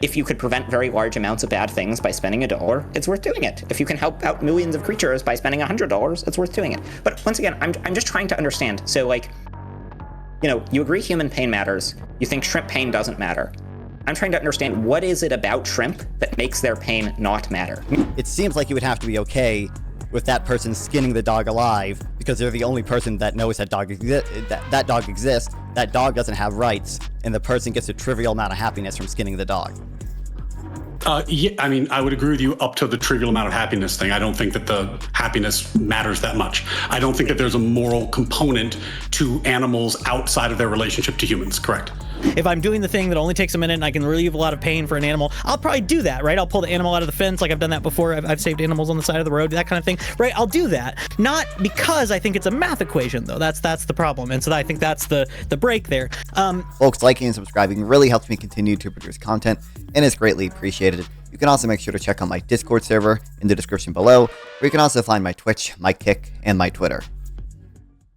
If you could prevent very large amounts of bad things by spending $1, it's worth doing it. If you can help out millions of creatures by spending $100, it's worth doing it. But once again, I'm just trying to understand. So, like, you know, you agree human pain matters. You think shrimp pain doesn't matter. I'm trying to understand, what is it about shrimp that makes their pain not matter? It seems like you would have to be okay with that person skinning the dog alive because they're the only person that knows that dog that dog exists. That dog doesn't have rights, and the person gets a trivial amount of happiness from skinning the dog. Yeah, I mean, I would agree with you up to the trivial amount of happiness thing. I don't think that the happiness matters that much. I don't think that there's a moral component to animals outside of their relationship to humans, correct? If I'm doing the thing that only takes a minute and I can relieve a lot of pain for an animal, I'll probably do that, right? I'll pull the animal out of the fence, like I've done that before. I've saved animals on the side of the road, that kind of thing, right? I'll do that. Not because I think it's a math equation, though. That's the problem. And so I think that's the break there. Folks, liking and subscribing really helps me continue to produce content and is greatly appreciated. You can also make sure to check out my Discord server in the description below, where you can also find my Twitch, my Kick, and my Twitter.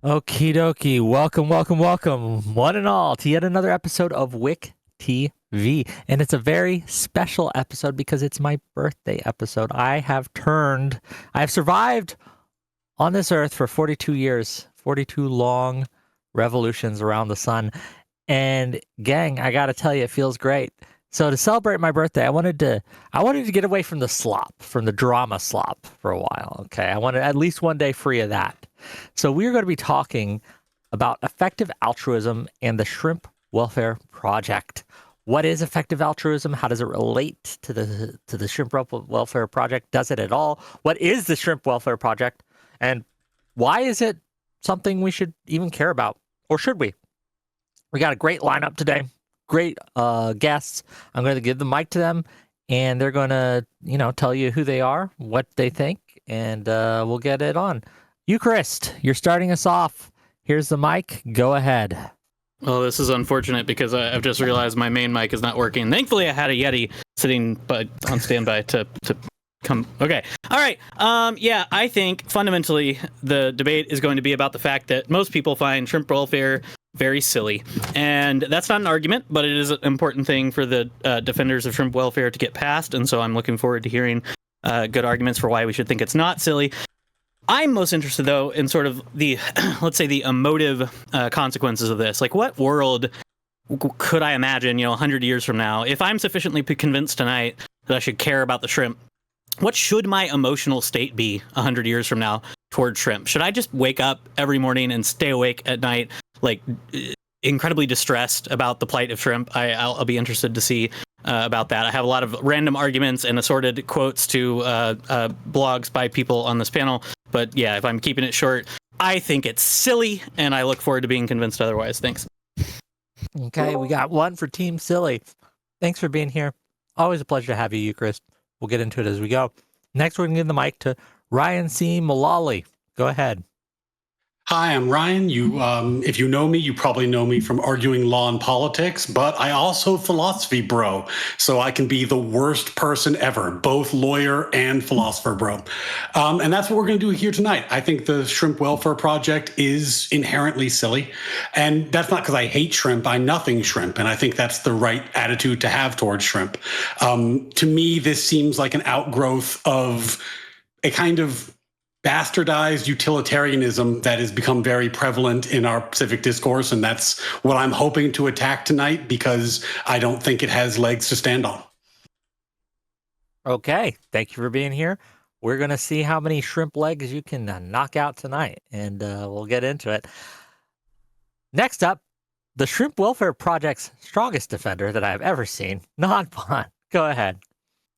Okie dokie. Welcome, one and all, to yet another episode of Wick TV. And it's a very special episode because it's my birthday episode. I have survived on this earth for 42 years, 42 long revolutions around the sun. And gang, I gotta tell you, it feels great. So to celebrate my birthday, I wanted to get away from the slop, from the drama slop for a while. Okay, I wanted at least one day free of that. So we're going to be talking about effective altruism and the Shrimp Welfare Project. What is effective altruism? How does it relate to the Shrimp Welfare Project? Does it at all? What is the Shrimp Welfare Project? And why is it something we should even care about? Or should we? We got a great lineup today. Great guests. I'm going to give the mic to them, and they're going to, tell you who they are, what they think, and we'll get it on. Eucharist, you're starting us off. Here's the mic. Go ahead. Well, this is unfortunate because I've just realized my main mic is not working. Thankfully, I had a Yeti sitting on standby to come. Okay. All right. Yeah, I think fundamentally the debate is going to be about the fact that most people find shrimp welfare very silly. And that's not an argument, but it is an important thing for the defenders of shrimp welfare to get past. And so I'm looking forward to hearing good arguments for why we should think it's not silly. I'm most interested, though, in sort of the, let's say, the emotive consequences of this. Like, what world could I imagine, 100 years from now, if I'm sufficiently convinced tonight that I should care about the shrimp, what should my emotional state be 100 years from now toward shrimp? Should I just wake up every morning and stay awake at night, like, incredibly distressed about the plight of shrimp? I'll be interested to see about that. I have a lot of random arguments and assorted quotes to blogs by people on this panel. But yeah, if I'm keeping it short, I think it's silly, and I look forward to being convinced otherwise. Thanks. Okay, we got one for Team Silly. Thanks for being here. Always a pleasure to have you, Eucharist. We'll get into it as we go. Next, we're going to give the mic to Ryan C. Mullally. Go ahead. Hi, I'm Ryan. If you know me, you probably know me from arguing law and politics, but I also philosophy bro, so I can be the worst person ever, both lawyer and philosopher bro. And that's what we're going to do here tonight. I think the Shrimp Welfare Project is inherently silly, and that's not because I hate shrimp. I nothing shrimp, and I think that's the right attitude to have towards shrimp. To me, this seems like an outgrowth of a kind of bastardized utilitarianism that has become very prevalent in our civic discourse, and that's what I'm hoping to attack tonight because I don't think it has legs to stand on. Okay, thank you for being here. We're going to see how many shrimp legs you can knock out tonight, and we'll get into it. Next up, the Shrimp Welfare Project's strongest defender that I've ever seen, Non-Pun. Go ahead.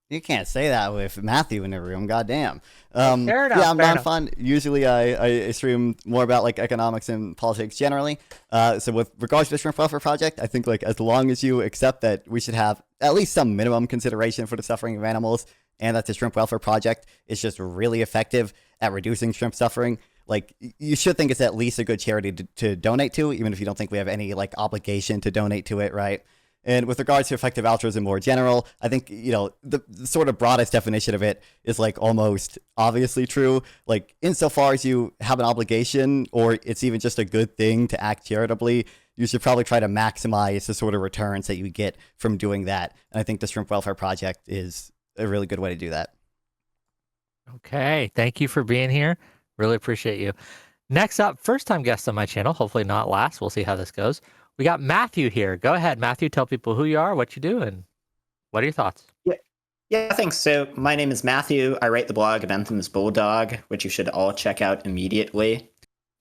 You can't say that with Matthew in the room. Goddamn. Fair enough. Yeah, I'm not fun. Usually I stream more about like economics and politics generally. So with regards to the Shrimp Welfare Project, I think like as long as you accept that we should have at least some minimum consideration for the suffering of animals, and that the Shrimp Welfare Project is just really effective at reducing shrimp suffering, like you should think it's at least a good charity to donate to, even if you don't think we have any like obligation to donate to it, right? And with regards to effective altruism more general, I think, the sort of broadest definition of it is like almost obviously true. Like insofar as you have an obligation or it's even just a good thing to act charitably, you should probably try to maximize the sort of returns that you get from doing that. And I think the Shrimp Welfare Project is a really good way to do that. Okay, thank you for being here. Really appreciate you. Next up, first time guest on my channel, hopefully not last. We'll see how this goes. We got Matthew here. Go ahead, Matthew. Tell people who you are, what you do, and what are your thoughts? Yeah, thanks. So my name is Matthew. I write the blog Bentham's Bulldog, which you should all check out immediately.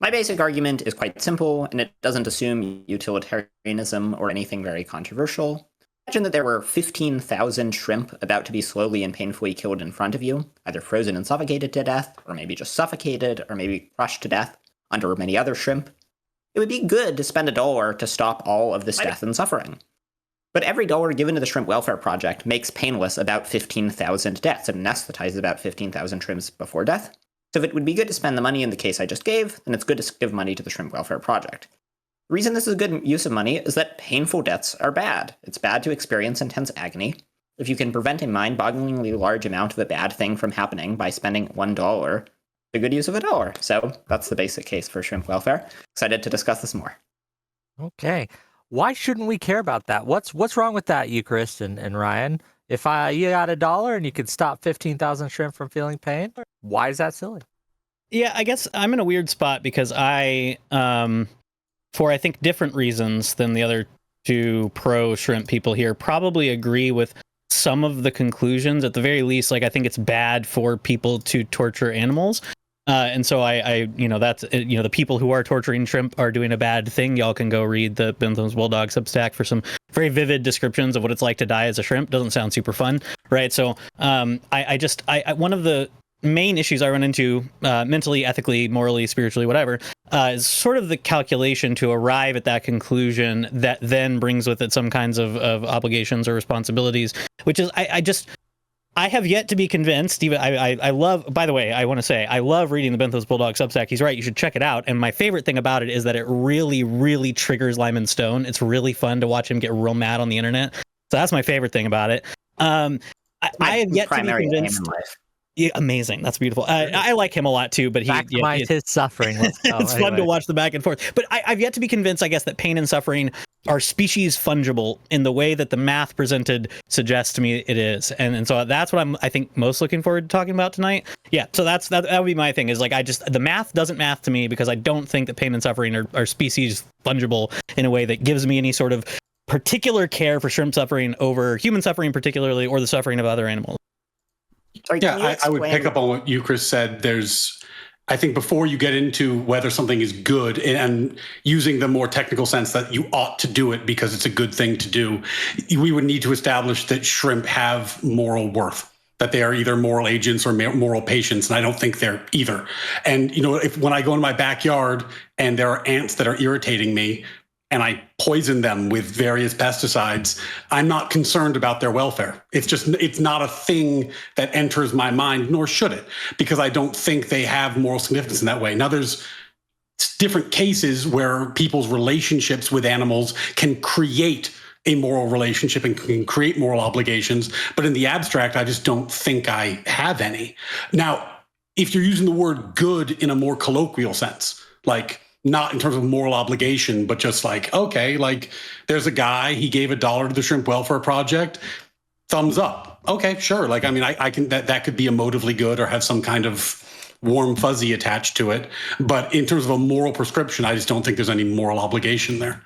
My basic argument is quite simple, and it doesn't assume utilitarianism or anything very controversial. Imagine that there were 15,000 shrimp about to be slowly and painfully killed in front of you, either frozen and suffocated to death, or maybe just suffocated, or maybe crushed to death under many other shrimp. It would be good to spend $1 to stop all of this death and suffering. But every dollar given to the Shrimp Welfare Project makes painless about 15,000 deaths. It anesthetizes about 15,000 shrimps before death. So if it would be good to spend the money in the case I just gave, then it's good to give money to the Shrimp Welfare Project. The reason this is a good use of money is that painful deaths are bad. It's bad to experience intense agony. If you can prevent a mind-bogglingly large amount of a bad thing from happening by spending $1, it's a good use of $1. So that's the basic case for shrimp welfare. Excited to discuss this more. Okay. Why shouldn't we care about that? What's wrong with that, Eucharist and Ryan? If you got $1 and you could stop 15,000 shrimp from feeling pain, why is that silly? Yeah, I guess I'm in a weird spot because I, for I think different reasons than the other two pro shrimp people here, probably agree with some of the conclusions. At the very least, like I think it's bad for people to torture animals. And so that's, the people who are torturing shrimp are doing a bad thing. Y'all can go read the Bentham's Bulldog Substack for some very vivid descriptions of what it's like to die as a shrimp. Doesn't sound super fun, right? So one of the main issues I run into mentally, ethically, morally, spiritually, whatever, is sort of the calculation to arrive at that conclusion that then brings with it some kinds of obligations or responsibilities, which is I have yet to be convinced. Even I love, by the way, I want to say, I love reading the Bentham's Bulldog Substack. He's right. You should check it out. And my favorite thing about it is that it really, really triggers Lyman Stone. It's really fun to watch him get real mad on the internet. So that's my favorite thing about it. I have yet to be convinced. Yeah, amazing. That's beautiful. I like him a lot too, but maximize his suffering. Let's go. It's fun to watch the back and forth. But I've yet to be convinced, I guess, that pain and suffering are species fungible in the way that the math presented suggests to me it is. And so that's what I think most looking forward to talking about tonight. Yeah, so that would be my thing, is like the math doesn't math to me because I don't think that pain and suffering are species fungible in a way that gives me any sort of particular care for shrimp suffering over human suffering particularly, or the suffering of other animals. Sorry, I would pick up on what you, Chris, said. I think before you get into whether something is good and using the more technical sense that you ought to do it because it's a good thing to do, we would need to establish that shrimp have moral worth, that they are either moral agents or moral patients. And I don't think they're either. And, when I go in my backyard and there are ants that are irritating me, and I poison them with various pesticides, I'm not concerned about their welfare. It's not a thing that enters my mind, nor should it, because I don't think they have moral significance in that way. Now, there's different cases where people's relationships with animals can create a moral relationship and can create moral obligations. But in the abstract, I just don't think I have any. Now, if you're using the word good in a more colloquial sense, like, not in terms of moral obligation, but just like, okay, like there's a guy, he gave $1 to the Shrimp Welfare Project, thumbs up. Okay, sure. Like, I mean, I can, that could be emotively good or have some kind of warm fuzzy attached to it. But in terms of a moral prescription, I just don't think there's any moral obligation there.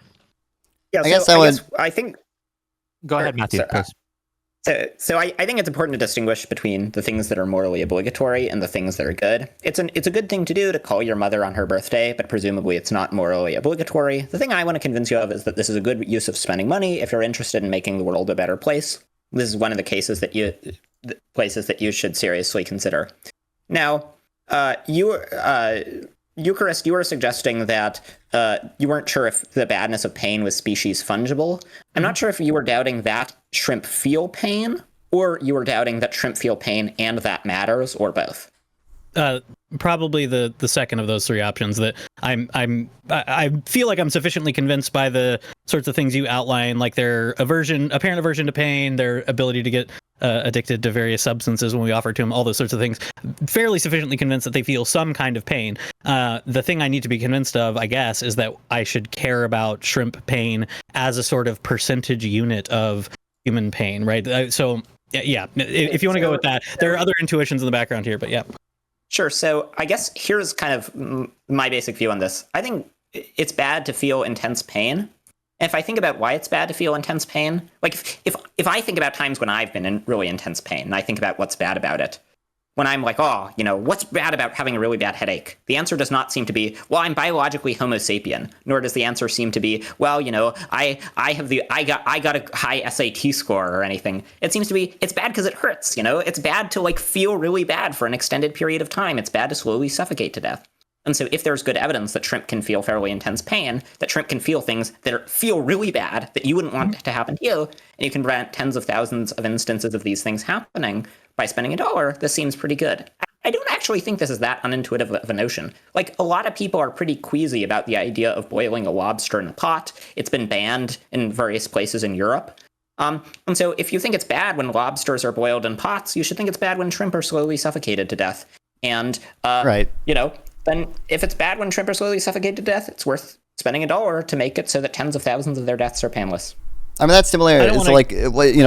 Yeah, I think. Go ahead, Matthew. So I think it's important to distinguish between the things that are morally obligatory and the things that are good. It's a good thing to do to call your mother on her birthday, but presumably it's not morally obligatory. The thing I want to convince you of is that this is a good use of spending money if you're interested in making the world a better place. This is one of the places that you should seriously consider. Now, Eucharist, you were suggesting that you weren't sure if the badness of pain was species fungible. I'm not sure if you were doubting that shrimp feel pain, or you were doubting that shrimp feel pain and that matters, or both. Probably the second of those three options. That I feel like I'm sufficiently convinced by the sorts of things you outline, like their apparent aversion to pain, their ability to get addicted to various substances when we offer to them all those sorts of things, fairly sufficiently convinced that they feel some kind of pain. The thing I need to be convinced of, I guess, is that I should care about shrimp pain as a sort of percentage unit of human pain, right? So yeah, if you want to go with that, there are other intuitions in the background here, but yeah. Sure. So I guess here's kind of my basic view on this. I think it's bad to feel intense pain. And if I think about why it's bad to feel intense pain, like if I think about times when I've been in really intense pain and I think about what's bad about it, when I'm like, oh, what's bad about having a really bad headache? The answer does not seem to be, well, I'm biologically Homo sapien, nor does the answer seem to be, well, I got a high SAT score or anything. It seems to be, it's bad because it hurts, It's bad to like feel really bad for an extended period of time. It's bad to slowly suffocate to death. And so if there's good evidence that shrimp can feel fairly intense pain, that shrimp can feel things that feel really bad that you wouldn't want to happen to you, and you can prevent tens of thousands of instances of these things happening by spending $1, this seems pretty good. I don't actually think this is that unintuitive of a notion. Like, a lot of people are pretty queasy about the idea of boiling a lobster in a pot. It's been banned in various places in Europe. And so if you think it's bad when lobsters are boiled in pots, you should think it's bad when shrimp are slowly suffocated to death. And, right. Then if it's bad when shrimp are slowly suffocated to death, it's worth spending $1 to make it so that tens of thousands of their deaths are painless. I mean, that's similar. It's like,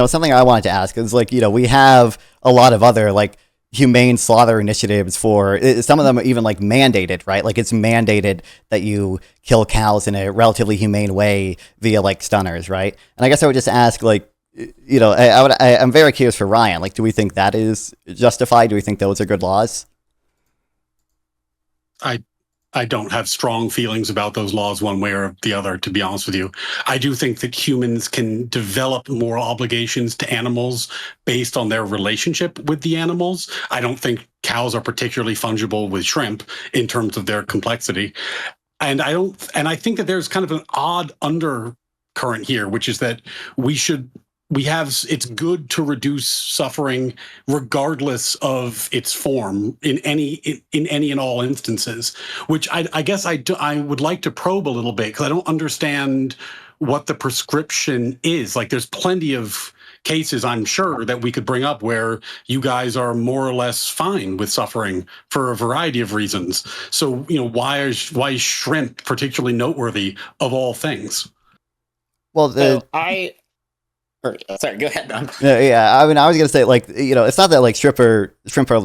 something I wanted to ask is like, we have a lot of other like humane slaughter initiatives for some of them are even like mandated, right? Like it's mandated that you kill cows in a relatively humane way via like stunners, right? And I guess I would just ask like, I'm very curious for Ryan. Like, do we think that is justified? Do we think those are good laws? I don't have strong feelings about those laws one way or the other, to be honest with you. I do think that humans can develop moral obligations to animals based on their relationship with the animals. I don't think cows are particularly fungible with shrimp in terms of their complexity. And I think that there's kind of an odd undercurrent here, which is that it's good to reduce suffering regardless of its form in any and all instances, which I guess I would like to probe a little bit because I don't understand what the prescription is. Like there's plenty of cases, I'm sure, that we could bring up where you guys are more or less fine with suffering for a variety of reasons. So, why is shrimp particularly noteworthy of all things? Well, sorry, go ahead, Don. Yeah, I mean, I was gonna say like, it's not that like shrimp are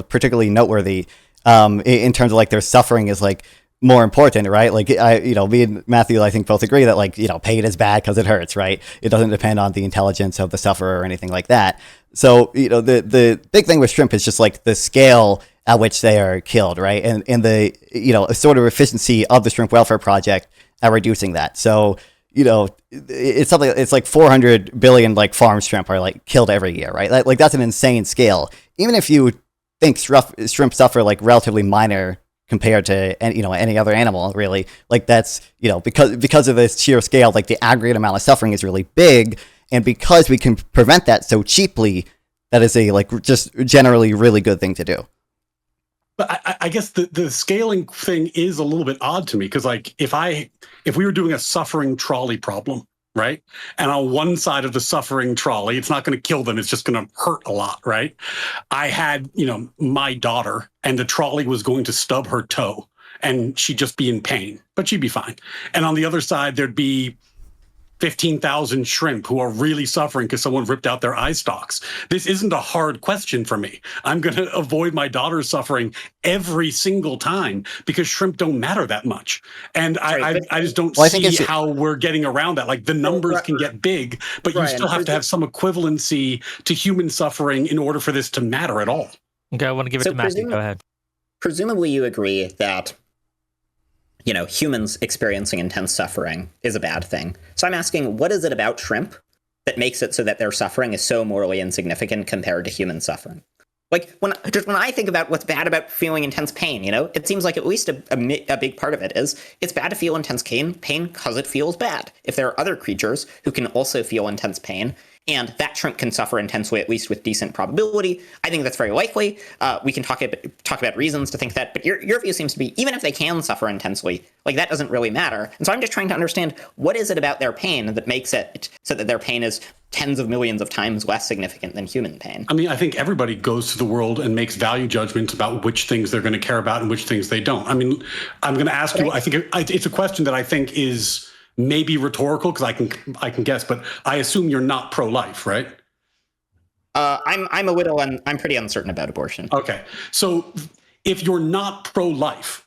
particularly noteworthy in terms of like their suffering is like more important, right? Like me and Matthew, I think both agree that like pain is bad because it hurts, right? It doesn't depend on the intelligence of the sufferer or anything like that. So the big thing with shrimp is just like the scale at which they are killed, right? And the sort of efficiency of the Shrimp Welfare Project at reducing that. So it's something. It's like 400 billion like farm shrimp are like killed every year, right? Like that's an insane scale. Even if you think shrimp suffer like relatively minor compared to any other animal, really, like that's because of this sheer scale, like the aggregate amount of suffering is really big, and because we can prevent that so cheaply, that is a like just generally really good thing to do. But I guess the scaling thing is a little bit odd to me because like if we were doing a suffering trolley problem, right? And on one side of the suffering trolley, it's not going to kill them. It's just going to hurt a lot, right? I had, my daughter and the trolley was going to stub her toe and she'd just be in pain, but she'd be fine. And on the other side, there'd be 15,000 shrimp who are really suffering because someone ripped out their eye stalks. This isn't a hard question for me. I'm going to avoid my daughter's suffering every single time because shrimp don't matter that much. And I just don't see how we're getting around that. Like the numbers can get big, but you still have to have some equivalency to human suffering in order for this to matter at all. Okay, I want to give it to Matthew. Go ahead. Presumably you agree that humans experiencing intense suffering is a bad thing. So I'm asking, what is it about shrimp that makes it so that their suffering is so morally insignificant compared to human suffering? Like when I think about what's bad about feeling intense pain, it seems like at least a big part of it is it's bad to feel intense pain because it feels bad. If there are other creatures who can also feel intense pain, and that shrimp can suffer intensely, at least with decent probability. I think that's very likely. We can talk about reasons to think that, but your view seems to be, even if they can suffer intensely, like that doesn't really matter. And so I'm just trying to understand, what is it about their pain that makes it so that their pain is tens of millions of times less significant than human pain? I mean, I think everybody goes through the world and makes value judgments about which things they're going to care about and which things they don't. I mean, I'm going to ask you, I think it's a question that I think is maybe rhetorical, because I can guess, but I assume you're not pro-life, right? I'm pretty uncertain about abortion. Okay. So if you're not pro-life,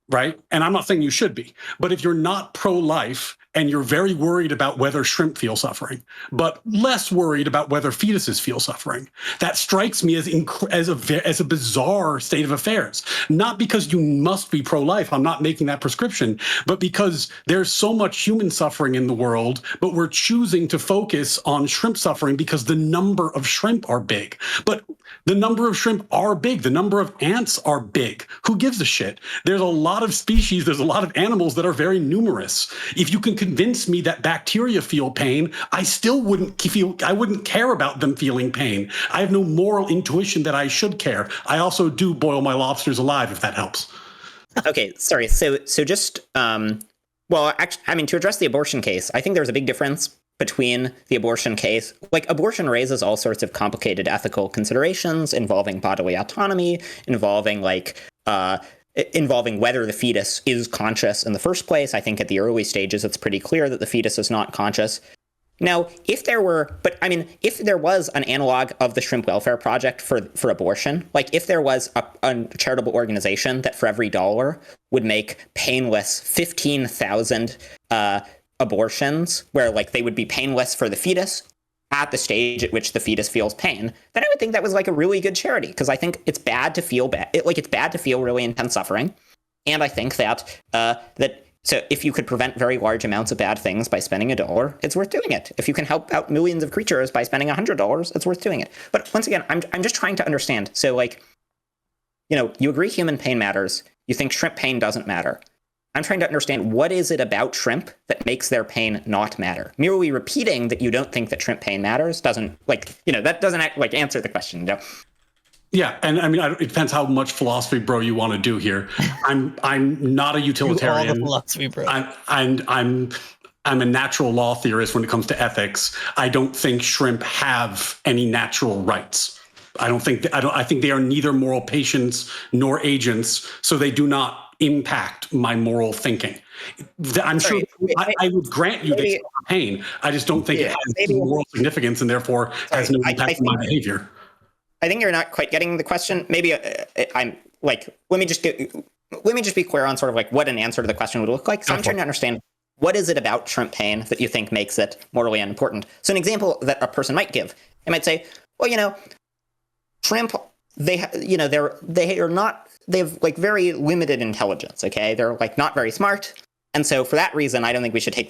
right? And I'm not saying you should be, but if you're not pro-life and you're very worried about whether shrimp feel suffering, but less worried about whether fetuses feel suffering, that strikes me as a bizarre state of affairs. Not because you must be pro-life, I'm not making that prescription, but because there's so much human suffering in the world, but we're choosing to focus on shrimp suffering because the number of shrimp are big. But the number of shrimp are big. The number of ants are big. Who gives a shit? There's a lot of species, there's a lot of animals that are very numerous. If you can convince me that bacteria feel pain, I wouldn't care about them feeling pain. I have no moral intuition that I should care. I also do boil my lobsters alive, if that helps. Okay, sorry. So just, well, actually, I mean, to address the abortion case, I think there's a big difference between the abortion case. Like, abortion raises all sorts of complicated ethical considerations involving bodily autonomy, involving whether the fetus is conscious in the first place. I think at the early stages, it's pretty clear that the fetus is not conscious. Now, if there was an analog of the Shrimp Welfare Project for abortion, like if there was a charitable organization that for every dollar would make painless 15,000 abortions, where like they would be painless for the fetus at the stage at which the fetus feels pain, then I would think that was like a really good charity, because I think it's bad to feel it's bad to feel really intense suffering. And I think that so if you could prevent very large amounts of bad things by spending $1, it's worth doing it. If you can help out millions of creatures by spending $100, it's worth doing it. But once again, I'm just trying to understand. So like, you agree human pain matters. You think shrimp pain doesn't matter. I'm trying to understand, what is it about shrimp that makes their pain not matter? Merely repeating that you don't think that shrimp pain matters doesn't, that doesn't answer the question. Yeah, and I mean, it depends how much philosophy bro you want to do here. I'm not a utilitarian. All the philosophy bro. I'm a natural law theorist when it comes to ethics. I don't think shrimp have any natural rights. I think they are neither moral patients nor agents, so they do not impact my moral thinking. I'm sure I would grant you they are pain. I just don't think it has moral significance and therefore has no impact on my behavior. I think you're not quite getting the question. Maybe I'm like, let me just be clear on sort of like what an answer to the question would look like. So I'm trying to understand, what is it about shrimp pain that you think makes it morally unimportant? So an example that a person might give, they might say, well, shrimp, they have like very limited intelligence. Okay, they're like not very smart, and so for that reason, I don't think we should take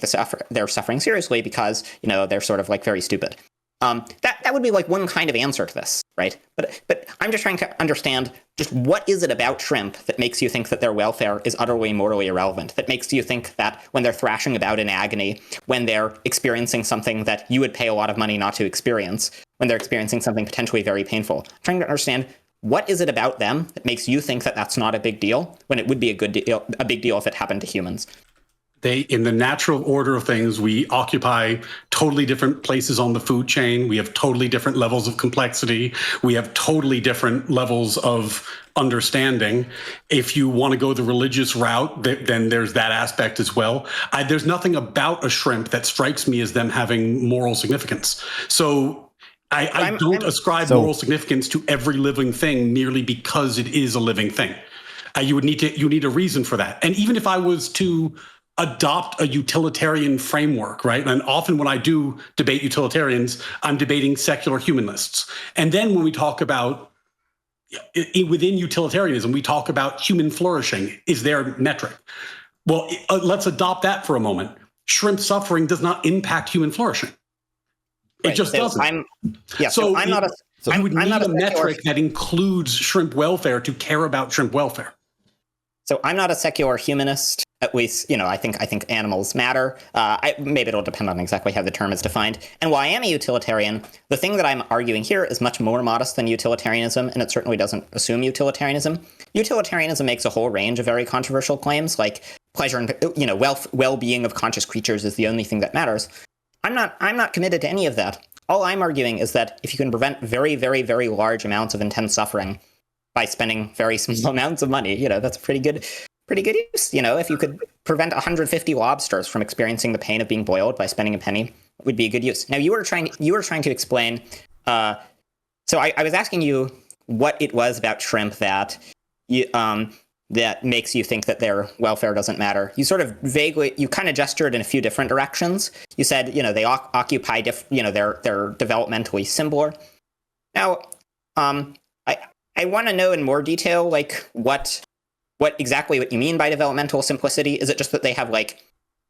their suffering seriously, because they're sort of like very stupid. That would be like one kind of answer to this, right? But I'm just trying to understand, just what is it about shrimp that makes you think that their welfare is utterly morally irrelevant? That makes you think that when they're thrashing about in agony, when they're experiencing something that you would pay a lot of money not to experience, when they're experiencing something potentially very painful, I'm trying to understand, what is it about them that makes you think that that's not a big deal, when it would be a big deal if it happened to humans? In the natural order of things, we occupy totally different places on the food chain. We have totally different levels of complexity. We have totally different levels of understanding. If you want to go the religious route, then there's that aspect as well. There's nothing about a shrimp that strikes me as them having moral significance. So I don't ascribe moral significance to every living thing merely because it is a living thing. You need a reason for that. And even if I was to adopt a utilitarian framework, right? And often when I do debate utilitarians, I'm debating secular humanists. And then when we talk about, within utilitarianism, we talk about human flourishing is their metric. Well, let's adopt that for a moment. Shrimp suffering does not impact human flourishing. It just doesn't. I'm not a metric that includes shrimp welfare to care about shrimp welfare. So I'm not a secular humanist. At least, I think animals matter. Maybe it'll depend on exactly how the term is defined. And while I am a utilitarian, the thing that I'm arguing here is much more modest than utilitarianism, and it certainly doesn't assume utilitarianism. Utilitarianism makes a whole range of very controversial claims, like pleasure and well-being of conscious creatures is the only thing that matters. I'm not committed to any of that. All I'm arguing is that if you can prevent very, very, very large amounts of intense suffering by spending very small amounts of money, that's a pretty good use. If you could prevent 150 lobsters from experiencing the pain of being boiled by spending a penny, it would be a good use. Now, you were trying to explain. So I was asking you what it was about shrimp that that makes you think that their welfare doesn't matter. You sort of you kind of gestured in a few different directions. You said, they occupy they're developmentally simpler. Now, I want to know in more detail, like what exactly what you mean by developmental simplicity. Is it just that they have like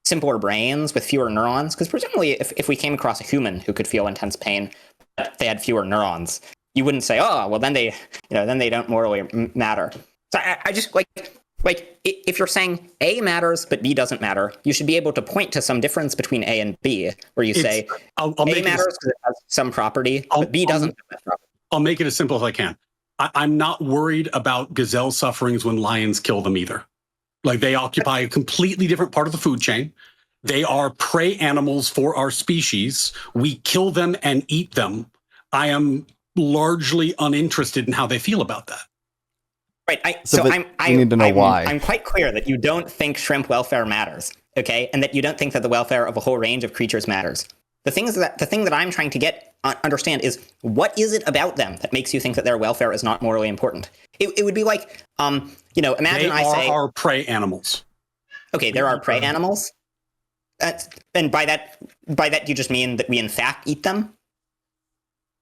simpler brains with fewer neurons? Because presumably if we came across a human who could feel intense pain, but they had fewer neurons, you wouldn't say, oh, well, then they don't morally matter. So I just like if you're saying A matters but B doesn't matter, you should be able to point to some difference between A and B, where you say A matters because it has some property, but B doesn't have that property. I'll make it as simple as I can. I'm not worried about gazelle sufferings when lions kill them either. Like, they occupy a completely different part of the food chain. They are prey animals for our species. We kill them and eat them. I am largely uninterested in how they feel about that. Right. We need to know why. I'm quite clear that you don't think shrimp welfare matters, okay, and that you don't think that the welfare of a whole range of creatures matters. The thing that I'm trying to understand is, what is it about them that makes you think that their welfare is not morally important? It would be like, imagine I say, they are prey animals. Okay, there are prey animals. And by that you just mean that we in fact eat them?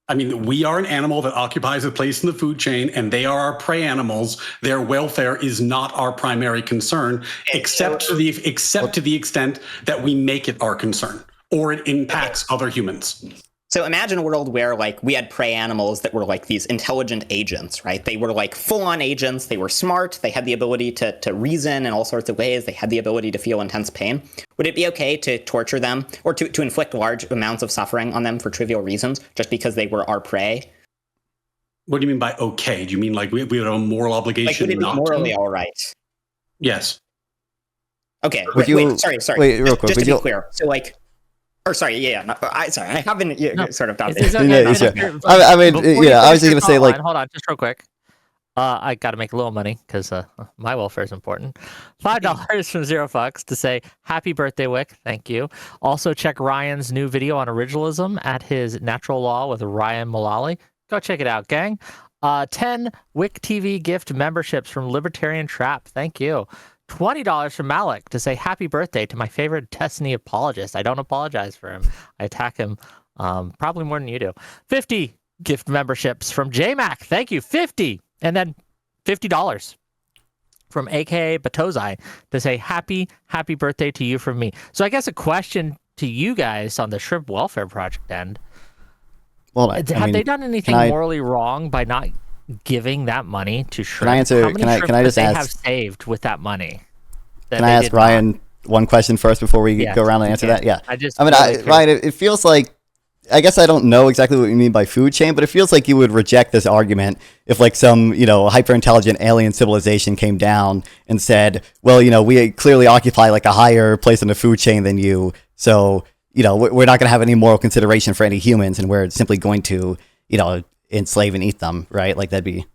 I mean, we are an animal that occupies a place in the food chain, and they are our prey animals. Their welfare is not our primary concern, except to the extent that we make it our concern, or it impacts other humans. So imagine a world where we had prey animals that were like these intelligent agents, right? They were like full-on agents. They were smart. They had the ability to reason in all sorts of ways. They had the ability to feel intense pain. Would it be okay to torture them or to inflict large amounts of suffering on them for trivial reasons just because they were our prey? What do you mean by okay? Do you mean like we have a moral obligation? Would it be morally all right? Yes. Okay. Sorry. Wait, real quick. Just to be clear. So I haven't sort of done it. I was just gonna say hold on, just real quick. I got to make a little money because my welfare is important. $5 from Zero Fucks to say happy birthday, Wick. Thank you. Also check Ryan's new video on originalism at his Natural Law with Ryan Mullally. Go check it out, gang. 10 Wick TV gift memberships from Libertarian Trap. Thank you. $20 from Malik to say happy birthday to my favorite Destiny apologist. I don't apologize for him. I attack him probably more than you do. 50 gift memberships from JMac. Thank you. 50. And then $50 from AKA Batozai to say happy birthday to you from me. So I guess a question to you guys on the Shrimp Welfare Project end. Well, have they done anything morally wrong by not giving that money to shrimp? Can I answer? How many can I just ask? Have saved with that money? Can I ask Ryan one question first before we go around and answer that? Yeah. Ryan, it feels like, I guess I don't know exactly what you mean by food chain, but it feels like you would reject this argument if some, hyper intelligent alien civilization came down and said, well, we clearly occupy a higher place in the food chain than you, so we're not going to have any moral consideration for any humans, and we're simply going to enslave and eat them, right? That'd be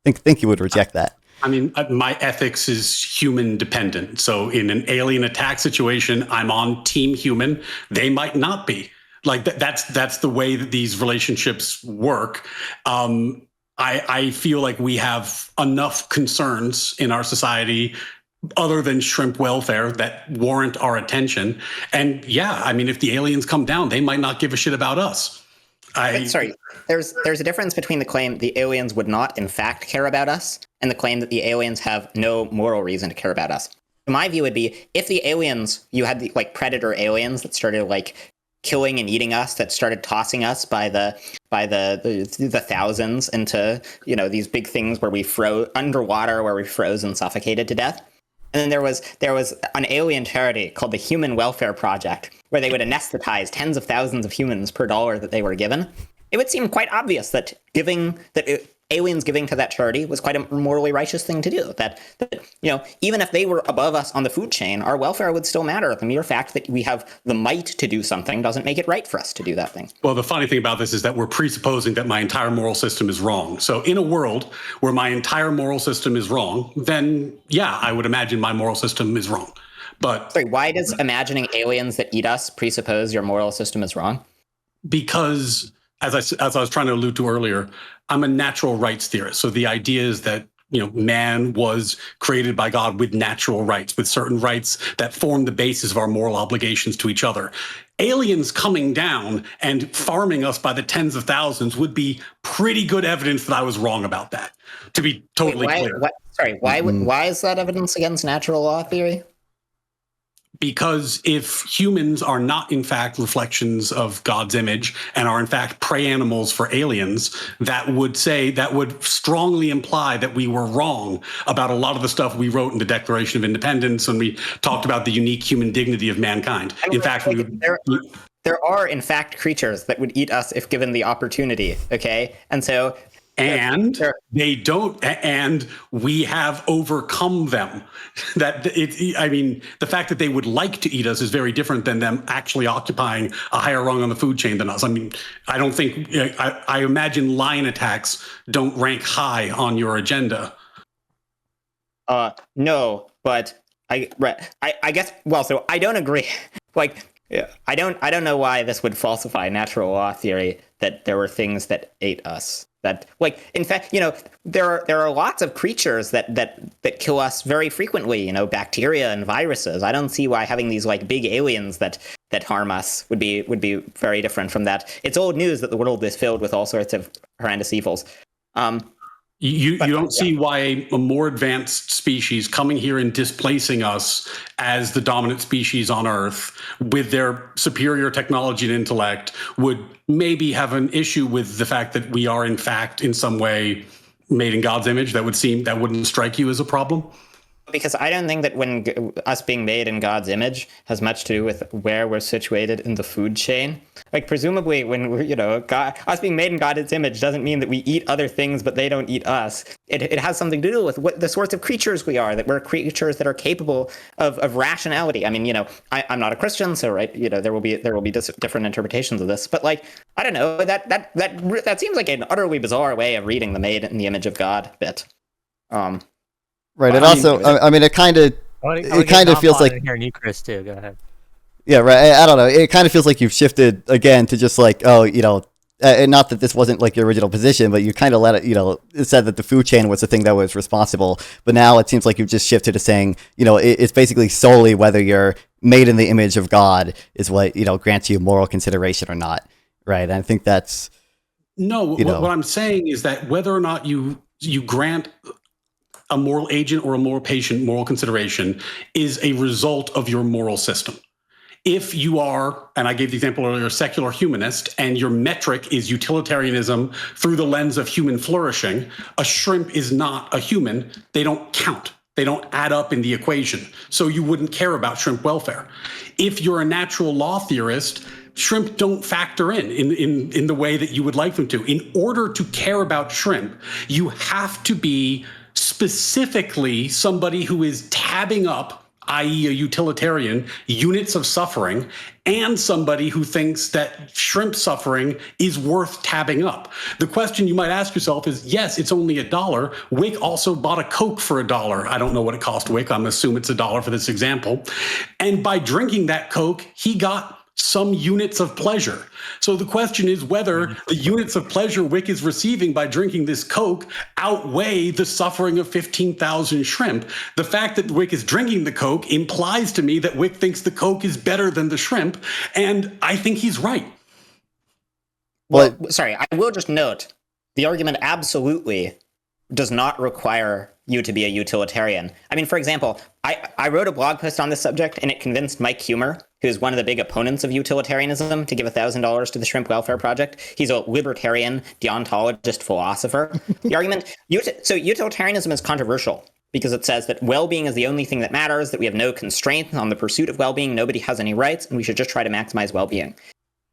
think you would reject that. I mean, my ethics is human dependent. So in an alien attack situation, I'm on team human. They might not be. That's the way that these relationships work. I feel like we have enough concerns in our society other than shrimp welfare that warrant our attention. And yeah, I mean, if the aliens come down, they might not give a shit about us. Sorry, there's a difference between the claim the aliens would not in fact care about us and the claim that the aliens have no moral reason to care about us. My view would be, if the aliens, you had the predator aliens that started killing and eating us, that started tossing us by the thousands into, you know, these big things where we froze underwater, where we froze and suffocated to death. And then there was an alien charity called the Human Welfare Project, where they would anesthetize tens of thousands of humans per dollar that they were given. It would seem quite obvious that aliens giving to that charity was quite a morally righteous thing to do. That, you know, even if they were above us on the food chain, our welfare would still matter. The mere fact that we have the might to do something doesn't make it right for us to do that thing. Well, the funny thing about this is that we're presupposing that my entire moral system is wrong. So in a world where my entire moral system is wrong, then yeah, I would imagine my moral system is wrong. But sorry, why does imagining aliens that eat us presuppose your moral system is wrong? Because as I was trying to allude to earlier, I'm a natural rights theorist. So the idea is that, you know, man was created by God with natural rights, with certain rights that form the basis of our moral obligations to each other. Aliens coming down and farming us by the tens of thousands would be pretty good evidence that I was wrong about that, to be totally clear. Why is that evidence against natural law theory? Because if humans are not, in fact, reflections of God's image and are, in fact, prey animals for aliens, that would strongly imply that we were wrong about a lot of the stuff we wrote in the Declaration of Independence when we talked about the unique human dignity of mankind. In fact, there are, in fact, creatures that would eat us if given the opportunity, okay? And so... And they don't, and we have overcome them. The fact that they would like to eat us is very different than them actually occupying a higher rung on the food chain than us. I mean, I don't think, I imagine lion attacks don't rank high on your agenda. No, but I guess, well, so I don't agree. I don't know why this would falsify natural law theory that there were things that ate us. That, in fact, you know, there are lots of creatures that kill us very frequently, you know, bacteria and viruses. I don't see why having these big aliens that harm us would be very different from that. It's old news that the world is filled with all sorts of horrendous evils. You don't see why a more advanced species coming here and displacing us as the dominant species on Earth with their superior technology and intellect would maybe have an issue with the fact that we are, in fact, in some way made in God's image. That wouldn't strike you as a problem? Because I don't think that when us being made in God's image has much to do with where we're situated in the food chain. Presumably, when we're, you know, us being made in God's image doesn't mean that we eat other things, but they don't eat us. It has something to do with what the sorts of creatures we are. That we're creatures that are capable of rationality. I mean, you know, I'm not a Christian, so right, you know, there will be different interpretations of this. But I don't know, that seems like an utterly bizarre way of reading the made in the image of God bit. Right, and also, I mean, it kind of feels like hearing you, Chris, too. Go ahead. Yeah, right. I don't know. It kind of feels like you've shifted again to just you know, and not that this wasn't your original position, but you kind of let it, you know, said that the food chain was the thing that was responsible. But now it seems like you've just shifted to saying, you know, it's basically solely whether you're made in the image of God is what, you know, grants you moral consideration or not. Right. And I think that's what I'm saying is that whether or not you grant a moral agent or a moral patient moral consideration is a result of your moral system. If you are, and I gave the example earlier, a secular humanist, and your metric is utilitarianism through the lens of human flourishing, a shrimp is not a human. They don't count. They don't add up in the equation. So you wouldn't care about shrimp welfare. If you're a natural law theorist, shrimp don't factor in the way that you would like them to. In order to care about shrimp, you have to be specifically somebody who is tabbing up, i.e. a utilitarian, units of suffering, and somebody who thinks that shrimp suffering is worth tabbing up. The question you might ask yourself is, yes, it's only $1. Wick also bought a Coke for $1. I don't know what it cost Wick. I'm assuming it's $1 for this example. And by drinking that Coke, he got some units of pleasure. So the question is whether the units of pleasure Wick is receiving by drinking this Coke outweigh the suffering of 15,000 shrimp. The fact that Wick is drinking the Coke implies to me that Wick thinks the Coke is better than the shrimp, and I think he's right. Well, sorry, I will just note, the argument absolutely does not require you to be a utilitarian. I mean, for example, I wrote a blog post on this subject, and it convinced Mike Humer who's one of the big opponents of utilitarianism, to give $1,000 to the Shrimp Welfare Project. He's a libertarian, deontologist, philosopher. The argument, so utilitarianism is controversial because it says that well-being is the only thing that matters, that we have no constraints on the pursuit of well-being, nobody has any rights, and we should just try to maximize well-being.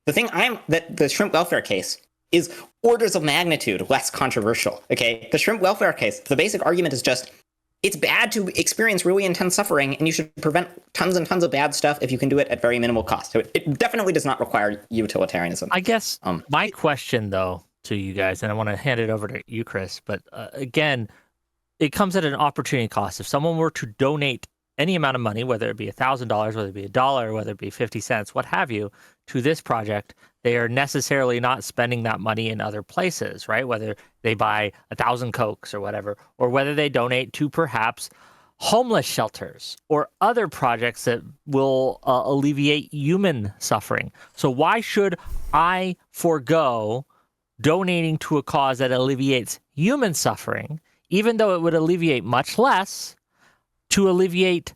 The thing that the shrimp welfare case is orders of magnitude less controversial, okay? The shrimp welfare case, the basic argument is just, it's bad to experience really intense suffering, and you should prevent tons and tons of bad stuff if you can do it at very minimal cost. So it definitely does not require utilitarianism. I guess my question, though, to you guys, and I want to hand it over to you, Chris, but again, it comes at an opportunity cost. If someone were to donate any amount of money, whether it be $1,000, whether it be $1, whether it be 50 cents, what have you, to this project, they are necessarily not spending that money in other places, right? Whether they buy 1,000 Cokes or whatever, or whether they donate to perhaps homeless shelters or other projects that will alleviate human suffering. So why should I forego donating to a cause that alleviates human suffering, even though it would alleviate much less, to alleviate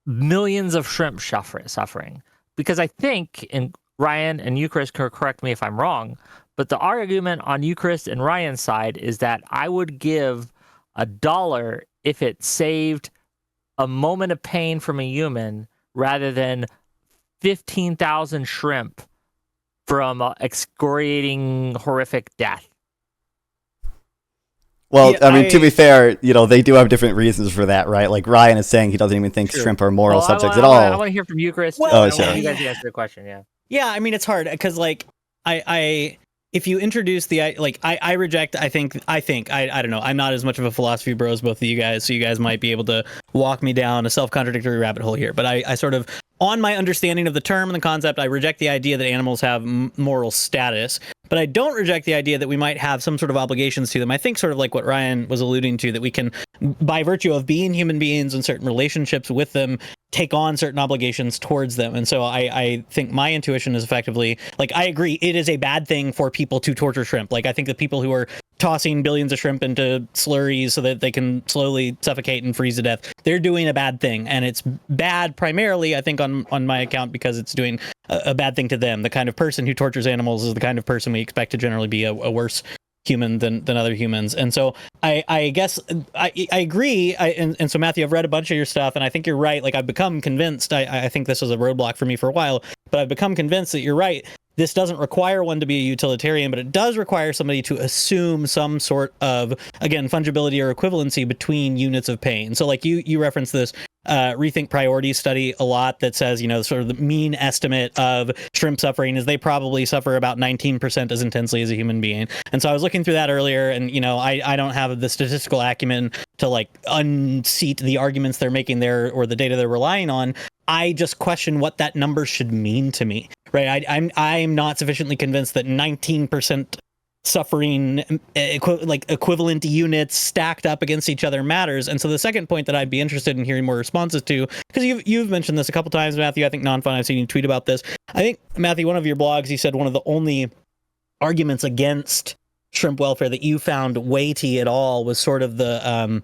millions of shrimp suffering? Because I think, and Ryan and you, Chris, correct me if I'm wrong, but the argument on you, Chris, and Ryan's side is that I would give $1 if it saved a moment of pain from a human rather than 15,000 shrimp from excoriating, horrific death. Well, yeah, I mean, to be fair, they do have different reasons for that, right? Like Ryan is saying he doesn't even think shrimp are moral subjects at all. I want to hear from you, Chris. Well, sure. You guys answer the question, yeah. Yeah, I mean, it's hard because, like, if you introduce I reject, I don't know, I'm not as much of a philosophy bro as both of you guys, so you guys might be able to walk me down a self-contradictory rabbit hole here, but I sort of, on my understanding of the term and the concept, I reject the idea that animals have moral status, but I don't reject the idea that we might have some sort of obligations to them. I think sort of like what Ryan was alluding to, that we can, by virtue of being human beings and certain relationships with them, take on certain obligations towards them. And so I think my intuition is effectively, like, I agree, it is a bad thing for people to torture shrimp. Like, I think the people who are tossing billions of shrimp into slurries so that they can slowly suffocate and freeze to death, they're doing a bad thing. And it's bad primarily, I think, on my account, because it's doing a bad thing to them. The kind of person who tortures animals is the kind of person we expect to generally be a worse human than other humans. And so I guess I agree. And so, Matthew, I've read a bunch of your stuff, and I think you're right. Like, I've become convinced, I think this was a roadblock for me for a while, but I've become convinced that you're right. This doesn't require one to be a utilitarian, but it does require somebody to assume some sort of, again, fungibility or equivalency between units of pain. So, like, you referenced this Rethink Priorities study a lot that says, sort of the mean estimate of shrimp suffering is they probably suffer about 19% as intensely as a human being. And so I was looking through that earlier, and, I don't have the statistical acumen to, like, unseat the arguments they're making there or the data they're relying on. I just question what that number should mean to me, right? I'm not sufficiently convinced that 19% suffering, equivalent units stacked up against each other matters. And so the second point that I'd be interested in hearing more responses to, because you've mentioned this a couple times, Matthew, I think Non-Fun, I've seen you tweet about this. I think, Matthew, one of your blogs, you said one of the only arguments against shrimp welfare that you found weighty at all was sort of the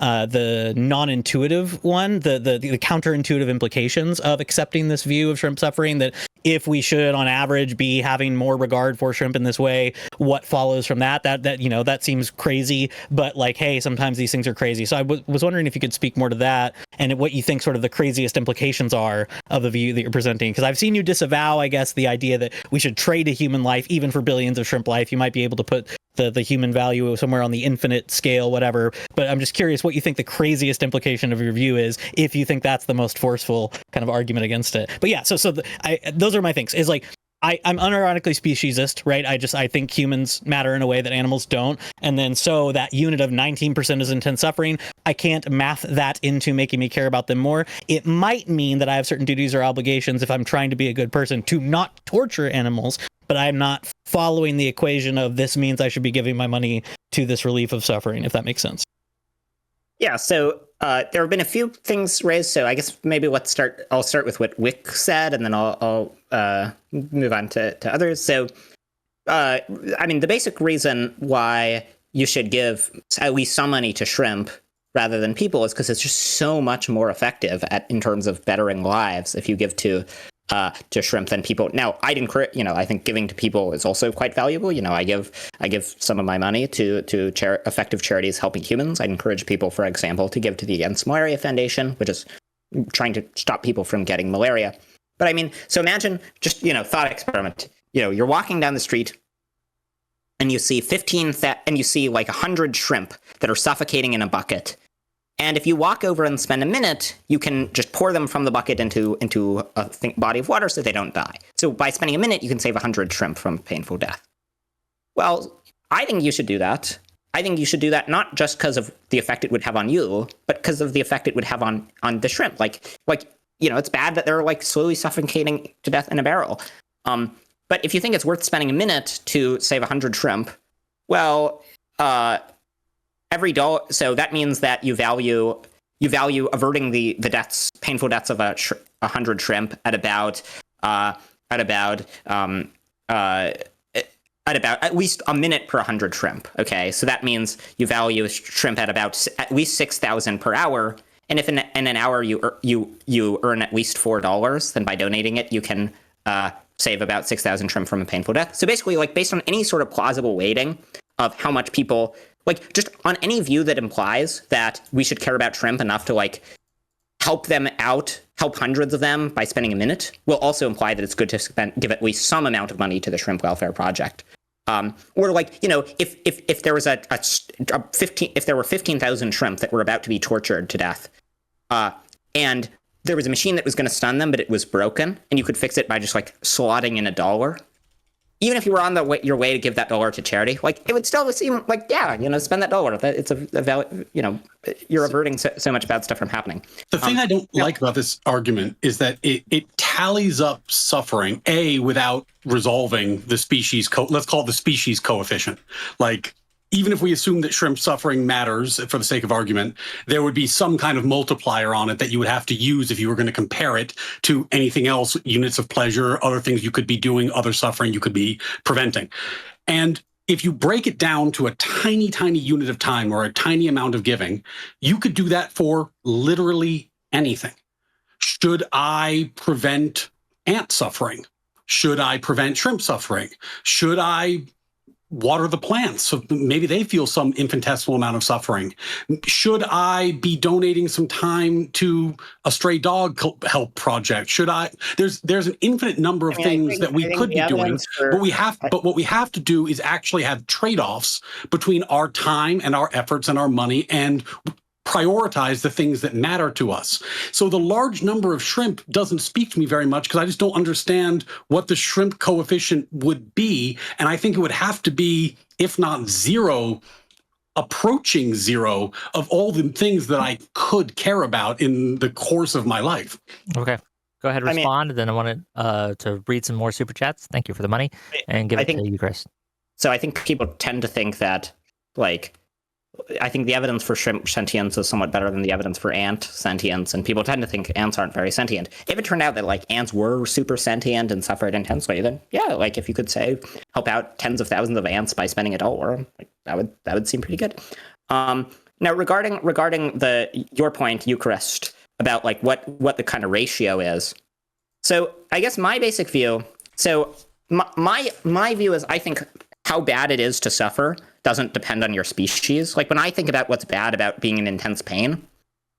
non-intuitive one, the counterintuitive implications of accepting this view of shrimp suffering, that if we should on average be having more regard for shrimp in this way, what follows from that that seems crazy, but, like, hey, sometimes these things are crazy. So I was wondering if you could speak more to that and what you think sort of the craziest implications are of the view that you're presenting, because I've seen you disavow, I guess, the idea that we should trade a human life even for billions of shrimp life. You might be able to put the human value somewhere on the infinite scale, whatever. But I'm just curious what you think the craziest implication of your view is, if you think that's the most forceful kind of argument against it. But yeah, those are my things. Is like, I'm unironically speciesist, right? I think humans matter in a way that animals don't. And then so that unit of 19% is intense suffering, I can't math that into making me care about them more. It might mean that I have certain duties or obligations, if I'm trying to be a good person, to not torture animals, but I'm not following the equation of this means I should be giving my money to this relief of suffering, if that makes sense. Yeah, so there have been a few things raised, so I guess maybe I'll start with what Wick said, and then I'll move on to others. So, I mean, the basic reason why you should give at least some money to shrimp rather than people is because it's just so much more effective in terms of bettering lives if you give to to shrimp than people. Now, I'd encourage, I think giving to people is also quite valuable. I give some of my money to effective charities helping humans. I'd encourage people, for example, to give to the Against Malaria Foundation, which is trying to stop people from getting malaria. But I mean, so imagine just, thought experiment. You're walking down the street and you see and you see like 100 shrimp that are suffocating in a bucket. And if you walk over and spend a minute, you can just pour them from the bucket into a body of water so they don't die. So by spending a minute, you can save 100 shrimp from painful death. Well, I think you should do that. I think you should do that not just because of the effect it would have on you, but because of the effect it would have on the shrimp. Like it's bad that they're like slowly suffocating to death in a barrel. But if you think it's worth spending a minute to save 100 shrimp, well, every dollar. So that means that you value averting the painful deaths of 100 shrimp at about at least a minute per 100 shrimp. Okay, so that means you value shrimp at least 6,000 per hour. And if in an hour you earn at least $4, then by donating it you can save about 6,000 shrimp from a painful death. So basically, like based on any sort of plausible weighting of how much people, like just on any view that implies that we should care about shrimp enough to like help them out, help hundreds of them by spending a minute, will also imply that it's good to give at least some amount of money to the Shrimp Welfare Project. Or like, if there was if there were 15,000 shrimp that were about to be tortured to death, and there was a machine that was going to stun them, but it was broken, and you could fix it by just like slotting in $1. Even if you were on your way to give that $1 to charity, like it would still seem like, spend that $1. It's a valid, you're averting so much bad stuff from happening. The thing I don't like about this argument is that it tallies up suffering, without resolving the species, let's call it the species coefficient. Like, even if we assume that shrimp suffering matters for the sake of argument, there would be some kind of multiplier on it that you would have to use if you were going to compare it to anything else, units of pleasure, other things you could be doing, other suffering you could be preventing. And if you break it down to a tiny, tiny unit of time or a tiny amount of giving, you could do that for literally anything. Should I prevent ant suffering? Should I prevent shrimp suffering? Should I water the plants so maybe they feel some infinitesimal amount of suffering? Should I be donating some time to a stray dog help project? Should I? There's an infinite number of things that we could be doing, but what we have to do is actually have trade-offs between our time and our efforts and our money, and prioritize the things that matter to us. So the large number of shrimp doesn't speak to me very much because I just don't understand what the shrimp coefficient would be. And I think it would have to be, if not zero, approaching zero of all the things that I could care about in the course of my life. Okay. Go ahead, respond, and then I wanted to read some more super chats. Thank you for the money, and give it to you, Chris. So I think people tend to think that, like, I think the evidence for shrimp sentience is somewhat better than the evidence for ant sentience, and people tend to think ants aren't very sentient. If it turned out that like ants were super sentient and suffered intensely, then yeah, like if you could say help out tens of thousands of ants by spending $1, like that would seem pretty good. Now regarding your point, Eucharist, about like what the kind of ratio is. So I guess my basic view. So my view is, I think how bad it is to suffer doesn't depend on your species. Like when I think about what's bad about being in intense pain,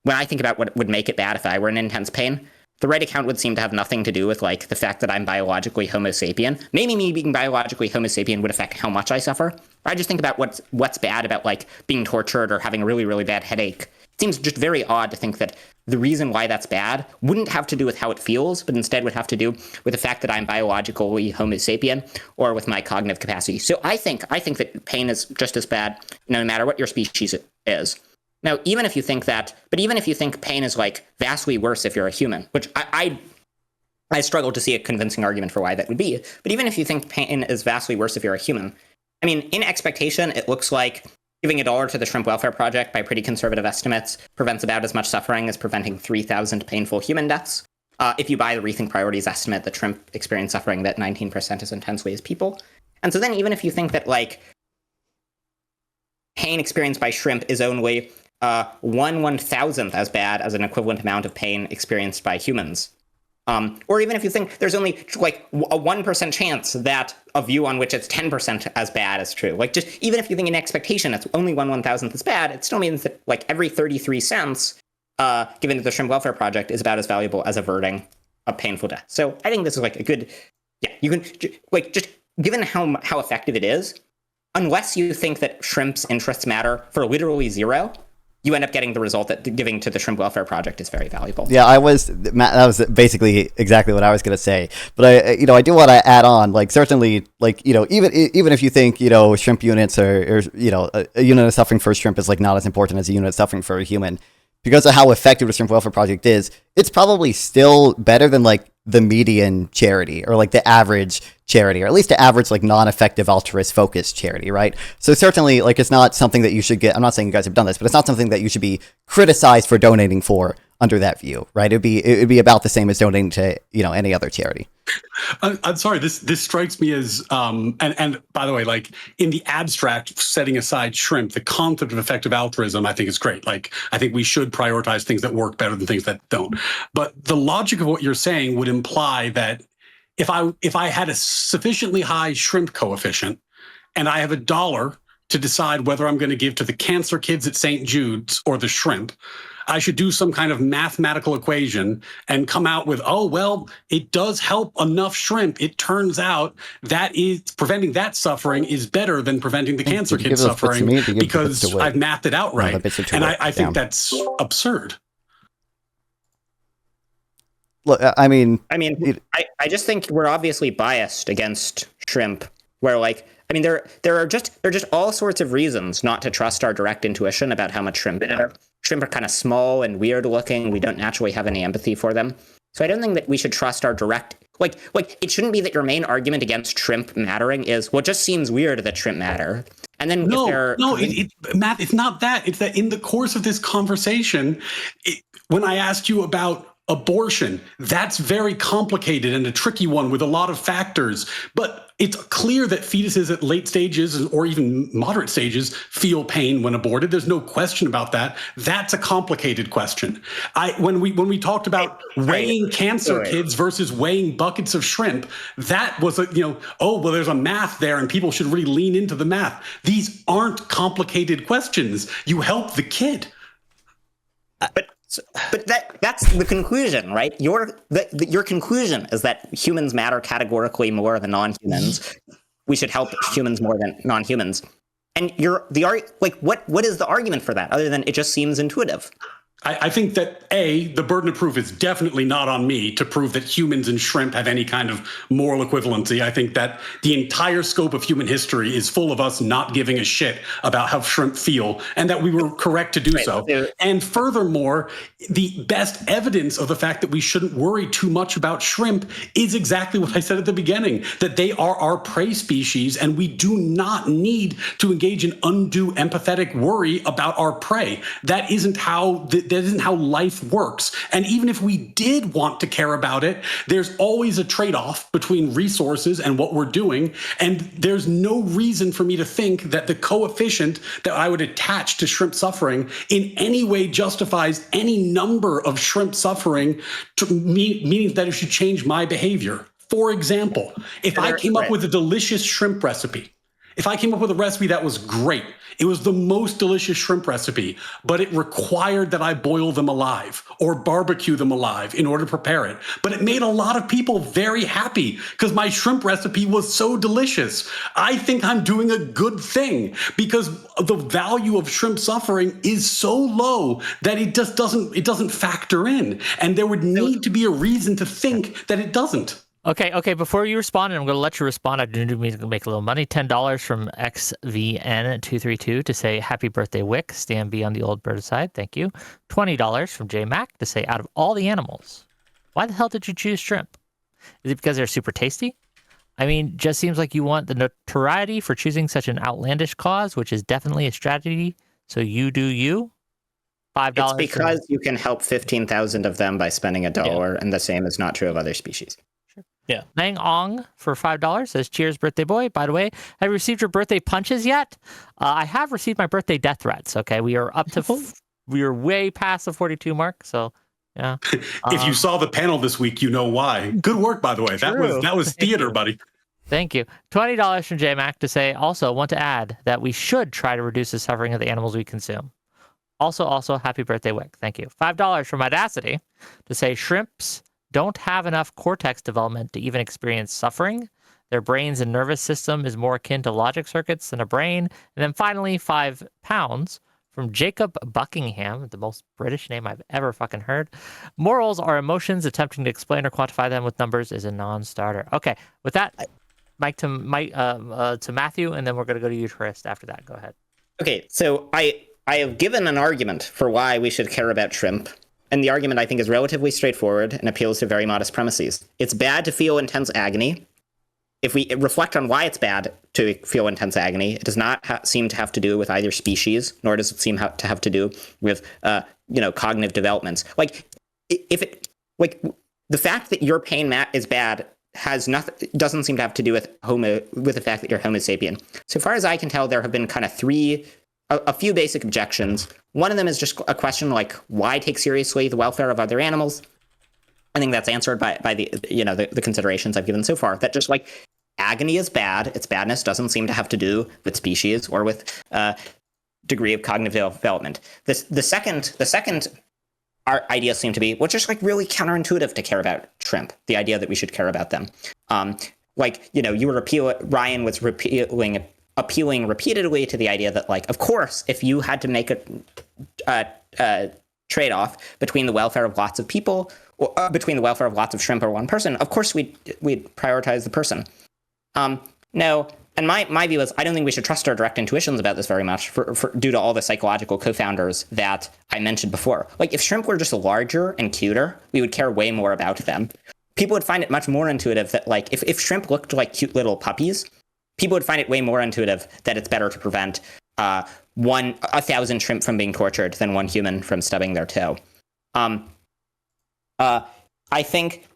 when I think about what would make it bad if I were in intense pain, the right account would seem to have nothing to do with like the fact that I'm biologically Homo sapien. Maybe me being biologically Homo sapien would affect how much I suffer. I just think about what's bad about like being tortured or having a really, really bad headache. It seems just very odd to think that the reason why that's bad wouldn't have to do with how it feels, but instead would have to do with the fact that I'm biologically Homo sapien or with my cognitive capacity. So I think that pain is just as bad no matter what your species is. Now, even if you think pain is like vastly worse if you're a human, which I struggle to see a convincing argument for why that would be. But even if you think pain is vastly worse if you're a human, I mean, in expectation, it looks like giving $1 to the Shrimp Welfare Project, by pretty conservative estimates, prevents about as much suffering as preventing 3,000 painful human deaths. If you buy the Rethink Priorities estimate, that shrimp experience suffering that 19% as intensely as people. And so then even if you think that like pain experienced by shrimp is only 1/1000th as bad as an equivalent amount of pain experienced by humans, Or even if you think there's only like a 1% chance that a view on which it's 10% as bad is true. Like just even if you think an expectation it's only 1/1000th is bad, it still means that like every 33 cents given to the Shrimp Welfare Project is about as valuable as averting a painful death. So I think this is like a good, you can like just given how effective it is, unless you think that shrimp's interests matter for literally zero, you end up getting the result that giving to the Shrimp Welfare Project is very valuable. Yeah, that was basically exactly what I was going to say. But I do want to add on, like, certainly, like, even if you think, shrimp units are a unit of suffering for a shrimp is like not as important as a unit of suffering for a human, because of how effective the Shrimp Welfare Project is, it's probably still better than like the median charity or like the average charity, or at least the average like non-effective altruist focused charity, right? So certainly, like, it's not something that you should get. I'm not saying you guys have done this, but it's not something that you should be criticized for donating for under that view, right? It'd be about the same as donating to any other charity. I'm sorry. This strikes me as and by the way, like in the abstract, setting aside shrimp, the concept of effective altruism, I think is great. Like I think we should prioritize things that work better than things that don't. But the logic of what you're saying would imply that if I had a sufficiently high shrimp coefficient and I have $1 to decide whether I'm going to give to the cancer kids at St. Jude's or the shrimp, I should do some kind of mathematical equation and come out with, oh, well, it does help enough shrimp. It turns out that is preventing that suffering is better than preventing the cancer kids suffering because I've mathed it out right. And I think that's absurd. Look, I I just think we're obviously biased against shrimp, where like, I mean, there are just all sorts of reasons not to trust our direct intuition about how much shrimp matter. Shrimp are kind of small and weird looking. We don't naturally have any empathy for them. So I don't think that we should trust our direct, like it shouldn't be that your main argument against shrimp mattering is, well, it just seems weird that shrimp matter. And then Matt, it's not that. It's that in the course of this conversation, when I asked you about abortion, that's very complicated and a tricky one with a lot of factors. But it's clear that fetuses at late stages or even moderate stages feel pain when aborted. There's no question about that. That's a complicated question. When we talked about weighing cancer kids versus weighing buckets of shrimp, that was there's a math there and people should really lean into the math. These aren't complicated questions. You help the kid. But that's the conclusion, right? Your conclusion is that humans matter categorically more than non-humans. We should help humans more than non-humans. And what is the argument for that other than it just seems intuitive? I think that the burden of proof is definitely not on me to prove that humans and shrimp have any kind of moral equivalency. I think that the entire scope of human history is full of us not giving a shit about how shrimp feel, and that we were correct to do so. And furthermore, the best evidence of the fact that we shouldn't worry too much about shrimp is exactly what I said at the beginning, that they are our prey species, and we do not need to engage in undue empathetic worry about our prey. That isn't how life works. And even if we did want to care about it, there's always a trade-off between resources and what we're doing. And there's no reason for me to think that the coefficient that I would attach to shrimp suffering in any way justifies any number of shrimp suffering, meaning that it should change my behavior. For example, if I came up with a delicious shrimp recipe, if I came up with a recipe that was great, it was the most delicious shrimp recipe, but it required that I boil them alive or barbecue them alive in order to prepare it. But it made a lot of people very happy because my shrimp recipe was so delicious. I think I'm doing a good thing because the value of shrimp suffering is so low that it just doesn't factor in. And there would need to be a reason to think that it doesn't. Okay. Before you respond, and I'm going to let you respond, I do need to make a little money. $10 from XVN232 to say, happy birthday, Wick. Stand B on the old bird side. Thank you. $20 from JMac to say, out of all the animals, why the hell did you choose shrimp? Is it because they're super tasty? I mean, just seems like you want the notoriety for choosing such an outlandish cause, which is definitely a strategy. So you do you. $5. It's because you can help 15,000 of them by spending $1, and the same is not true of other species. Yeah. Lang Ong for $5 says, cheers, birthday boy. By the way, have you received your birthday punches yet? I have received my birthday death threats. Okay. We are up to, we are way past the 42 mark. So Yeah. If you saw the panel this week, you know why. Good work, by the way. True. That was theater, buddy. Thank you. $20 from JMac to say, also want to add that we should try to reduce the suffering of the animals we consume. Also, happy birthday, Wick. Thank you. $5 from Audacity to say shrimps don't have enough cortex development to even experience suffering. Their brains and nervous system is more akin to logic circuits than a brain. And then finally, £5 from Jacob Buckingham, the most British name I've ever fucking heard. Morals are emotions. Attempting to explain or quantify them with numbers is a non-starter. Okay, with that, Mike to Matthew, and then we're going to go to you, Trist, after that. Go ahead. Okay, so I have given an argument for why we should care about shrimp, and the argument I think is relatively straightforward and appeals to very modest premises. It's bad to feel intense agony. If we reflect on why it's bad to feel intense agony, it does not seem to have to do with either species, nor does it seem to have to do with cognitive developments. Like the fact that your pain is bad doesn't seem to have to do with the fact that you're Homo sapien. So far as I can tell, there have been kind of a few basic objections. One of them is just a question like, why take seriously the welfare of other animals? I think that's answered by the considerations I've given so far. That just like agony is bad. Its badness doesn't seem to have to do with species or with degree of cognitive development. The second our ideas seem to be, which is like really counterintuitive to care about shrimp. The idea that we should care about them. Ryan was appealing repeatedly to the idea that, like, of course, if you had to make a trade-off between the welfare of lots of people or between the welfare of lots of shrimp or one person, of course we'd prioritize the person. No, and my view is I don't think we should trust our direct intuitions about this very much due to all the psychological co-founders that I mentioned before. Like, if shrimp were just larger and cuter, we would care way more about them. People would find it much more intuitive that, like, if shrimp looked like cute little puppies, people would find it way more intuitive that it's better to prevent 1,000 shrimp from being tortured than one human from stubbing their toe. I think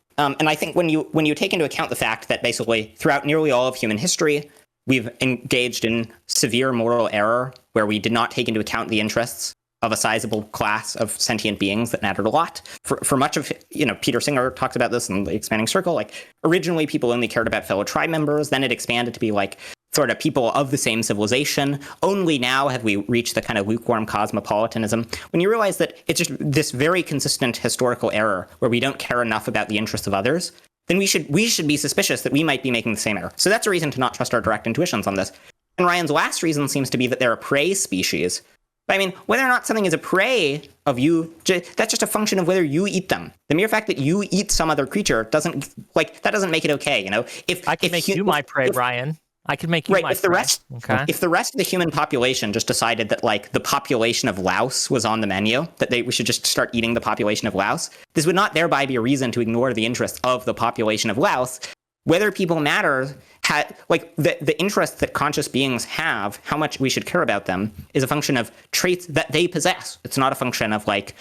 when you take into account the fact that basically throughout nearly all of human history, we've engaged in severe moral error where we did not take into account the interests of a sizable class of sentient beings that mattered a lot. For much of, Peter Singer talks about this in The Expanding Circle, like, originally people only cared about fellow tribe members, then it expanded to be like sort of people of the same civilization. Only now have we reached the kind of lukewarm cosmopolitanism. When you realize that it's just this very consistent historical error where we don't care enough about the interests of others, then we should be suspicious that we might be making the same error. So that's a reason to not trust our direct intuitions on this. And Ryan's last reason seems to be that they're a prey species. But I mean, whether or not something is a prey of you, that's just a function of whether you eat them. The mere fact that you eat some other creature doesn't make it okay, If I can make you my prey, Brian. I can make you my if the rest of the human population just decided that, like, the population of louse was on the menu, that we should just start eating the population of louse, this would not thereby be a reason to ignore the interests of the population of louse. Whether people matter, the interest that conscious beings have, how much we should care about them, is a function of traits that they possess. It's not a function of whether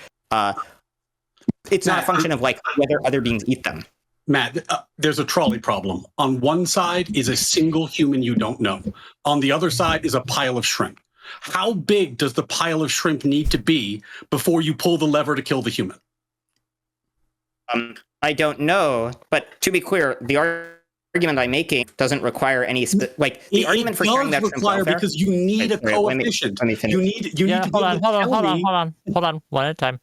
other beings eat them. Matt, there's a trolley problem. On one side is a single human you don't know. On the other side is a pile of shrimp. How big does the pile of shrimp need to be before you pull the lever to kill the human? I don't know, but to be clear, the argument I'm making doesn't require any the argument for caring about shrimp welfare, because you need a coefficient. Let me finish. You need to hold on, one at a time.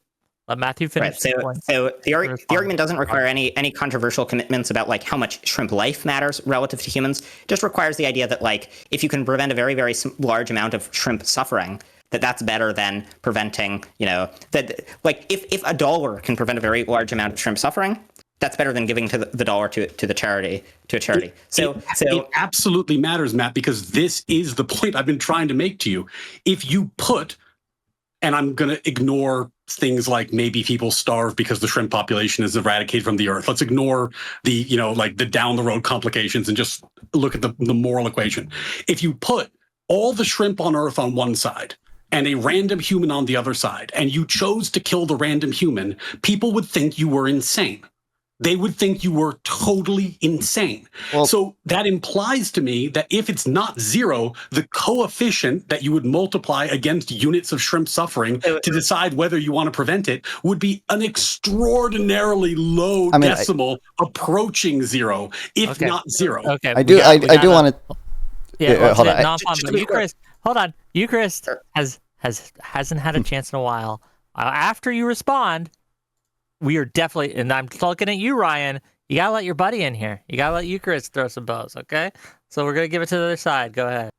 Let Matthew finish. Right, so the argument doesn't require any controversial commitments about, like, how much shrimp life matters relative to humans. It just requires the idea that, like, if you can prevent a very, very large amount of shrimp suffering, that's better than preventing, that, like, if $1 can prevent a very large amount of shrimp suffering, that's better than giving the dollar to a charity. It absolutely matters, Matt, because this is the point I've been trying to make to you. If you put, and I'm going to ignore things like maybe people starve because the shrimp population is eradicated from the earth. Let's ignore the, the down the road complications and just look at the moral equation. If you put all the shrimp on earth on one side and a random human on the other side, and you chose to kill the random human, people would think you were insane. they would think you were totally insane. Well- So that implies to me that if it's not zero, the coefficient that you would multiply against units of shrimp suffering to decide whether you want to prevent it would be an extraordinarily low decimal approaching zero, if not zero. Okay. I do want to. Yeah, hold on. But Eucharist, hold on. Eucharist hasn't had a chance in a while. After you respond, we are definitely, and I'm looking at you, Ryan. You gotta let your buddy in here. You gotta let Eucharist throw some bows, okay? So we're gonna give it to the other side. Go ahead.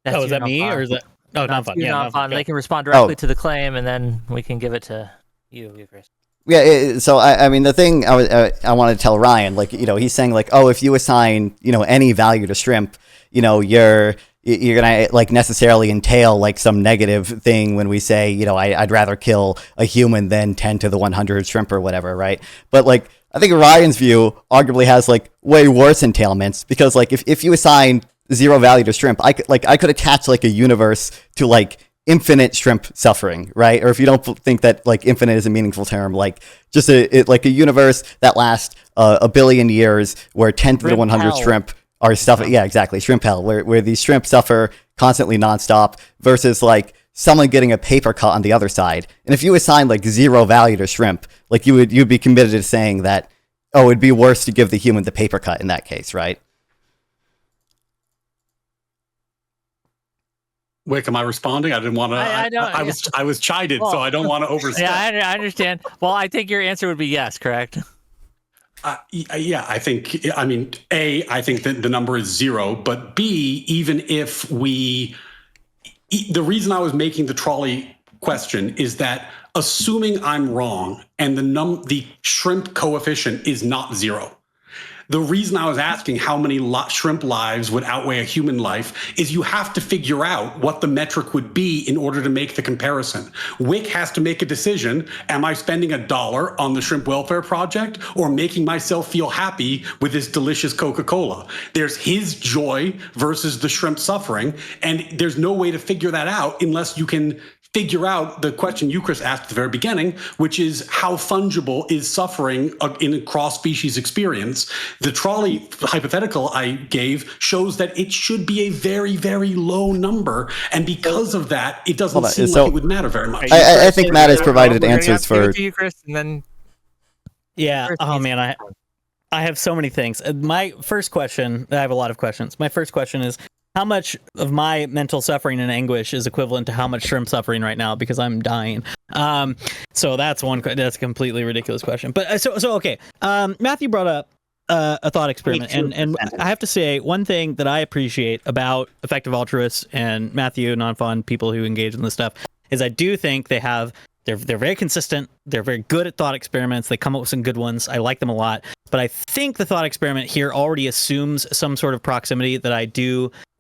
Is that me or is that? Oh, not fun. Yeah, not fun. They can respond directly to the claim, and then we can give it to you, Eucharist. Yeah, so I mean, the thing I wanted to tell Ryan, like, he's saying like, oh, if you assign, any value to shrimp, you're gonna like necessarily entail like some negative thing when we say, I'd rather kill a human than 10 to the 100 shrimp or whatever, right? But like, I think Ryan's view arguably has like way worse entailments, because like if you assign zero value to shrimp, I could attach like a universe to like infinite shrimp suffering, right? Or if you don't think that like infinite is a meaningful term, like just like a universe that lasts a billion years where 10 to the 100 shrimp are suffering. Yeah, exactly. Shrimp hell, where these shrimp suffer constantly nonstop, versus like someone getting a paper cut on the other side. And if you assign like zero value to shrimp, like you'd be committed to saying that, oh, it'd be worse to give the human the paper cut in that case, right? Wick, am I responding? I didn't want to. I was chided, so I don't want to overstep. Yeah, I understand. Well, I think your answer would be yes, correct? Yeah, I think. I mean, A, I think that the number is zero, but B, even if the reason I was making the trolley question is that assuming I'm wrong and the shrimp coefficient is not zero. The reason I was asking how many shrimp lives would outweigh a human life is you have to figure out what the metric would be in order to make the comparison. Wick has to make a decision. Am I spending $1 on the Shrimp Welfare Project or making myself feel happy with this delicious Coca-Cola? There's his joy versus the shrimp suffering, and there's no way to figure that out unless you can figure out the question Eucharist asked at the very beginning, which is how fungible is suffering in a cross-species experience. The trolley hypothetical I gave shows that it should be a very, very low number, and because of that, it doesn't seem like it would matter very much. I think Matt has provided answers for Eucharist, and then oh man, I have so many things. My first question, I have a lot of questions. My first question is, how much of my mental suffering and anguish is equivalent to how much shrimp suffering right now, because I'm dying? So that's a completely ridiculous question. But so okay. Matthew brought up a thought experiment, and I have to say one thing that I appreciate about effective altruists and Matthew, non-fun people who engage in this stuff, is I do think they're very consistent. They're very good at thought experiments. They come up with some good ones. I like them a lot. But I think the thought experiment here already assumes some sort of proximity that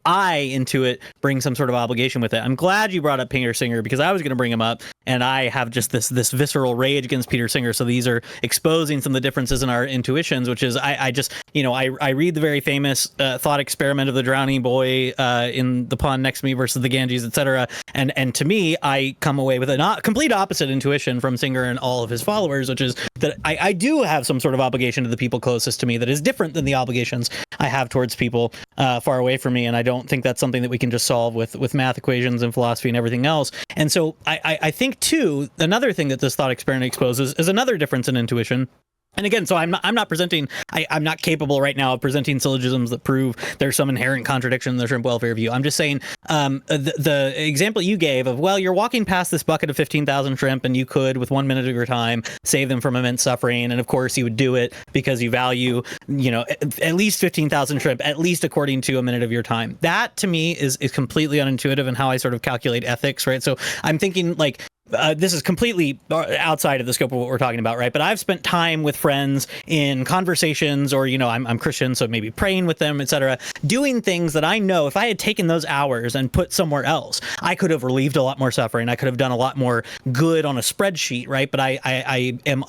I into it bring some sort of obligation with it. I'm glad you brought up Peter Singer, because I was going to bring him up, and I have just this visceral rage against Peter Singer. So these are exposing some of the differences in our intuitions, which is I read the very famous thought experiment of the drowning boy in the pond next to me versus the Ganges, etc. And to me, I come away with a complete opposite intuition from Singer and all of his followers, which is that I do have some sort of obligation to the people closest to me that is different than the obligations I have towards people far away from me, and I don't think that's something that we can just solve with math equations and philosophy and everything else. And so I think too, another thing that this thought experiment exposes is another difference in intuition. And again, so I'm not presenting, I'm not capable right now of presenting syllogisms that prove there's some inherent contradiction in the shrimp welfare view. I'm just saying the example you gave of, well, you're walking past this bucket of 15,000 shrimp and you could, with 1 minute of your time, save them from immense suffering. And of course you would do it because you value, at least 15,000 shrimp, at least according to a minute of your time. That to me is completely unintuitive in how I sort of calculate ethics, right? So I'm thinking like, this is completely outside of the scope of what we're talking about, right? But I've spent time with friends in conversations, or, I'm Christian, so maybe praying with them, etc., doing things that I know if I had taken those hours and put somewhere else, I could have relieved a lot more suffering. I could have done a lot more good on a spreadsheet, right? But I am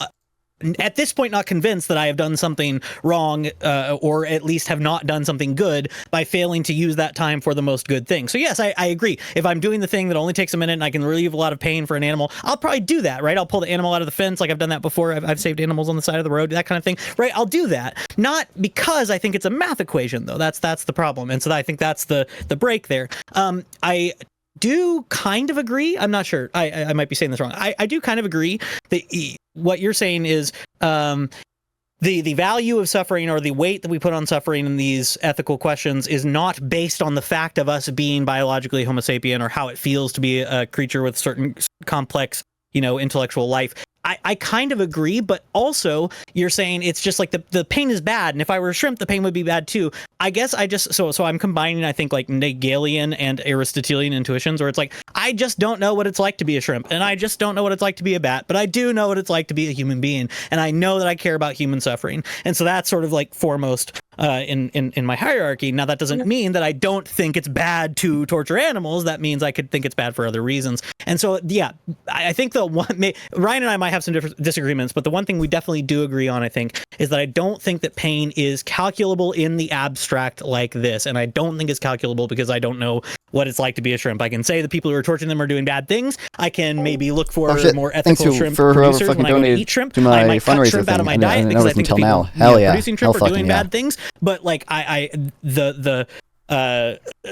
at this point not convinced that I have done something wrong, or at least have not done something good by failing to use that time for the most good thing. So yes, I agree. If I'm doing the thing that only takes a minute and I can relieve a lot of pain for an animal, I'll probably do that, right? I'll pull the animal out of the fence, like I've done that before. I've saved animals on the side of the road, that kind of thing, right? I'll do that. Not because I think it's a math equation, though. That's the problem. And so I think that's the break there. I do kind of agree. I'm not sure. I might be saying this wrong. I do kind of agree that what you're saying is the value of suffering, or the weight that we put on suffering in these ethical questions, is not based on the fact of us being biologically Homo sapien, or how it feels to be a creature with certain complex, intellectual life. I kind of agree, but also you're saying it's just like the pain is bad, and if I were a shrimp, the pain would be bad too. I guess so I'm combining, I think, like Hegelian and Aristotelian intuitions, where it's like, I just don't know what it's like to be a shrimp, and I just don't know what it's like to be a bat, but I do know what it's like to be a human being, and I know that I care about human suffering, and so that's sort of like foremost in my hierarchy. Now, that doesn't mean that I don't think it's bad to torture animals. That means I could think it's bad for other reasons. And so, yeah, I think Ryan and I might have some different disagreements, but the one thing we definitely do agree on, I think, is that I don't think that pain is calculable in the abstract like this. And I don't think it's calculable because I don't know what it's like to be a shrimp. I can say the people who are torturing them are doing bad things. I can maybe look for more ethical shrimp producers when I go to eat shrimp. I might cut shrimp out of my diet because I think the people producing shrimp are doing bad things. But like the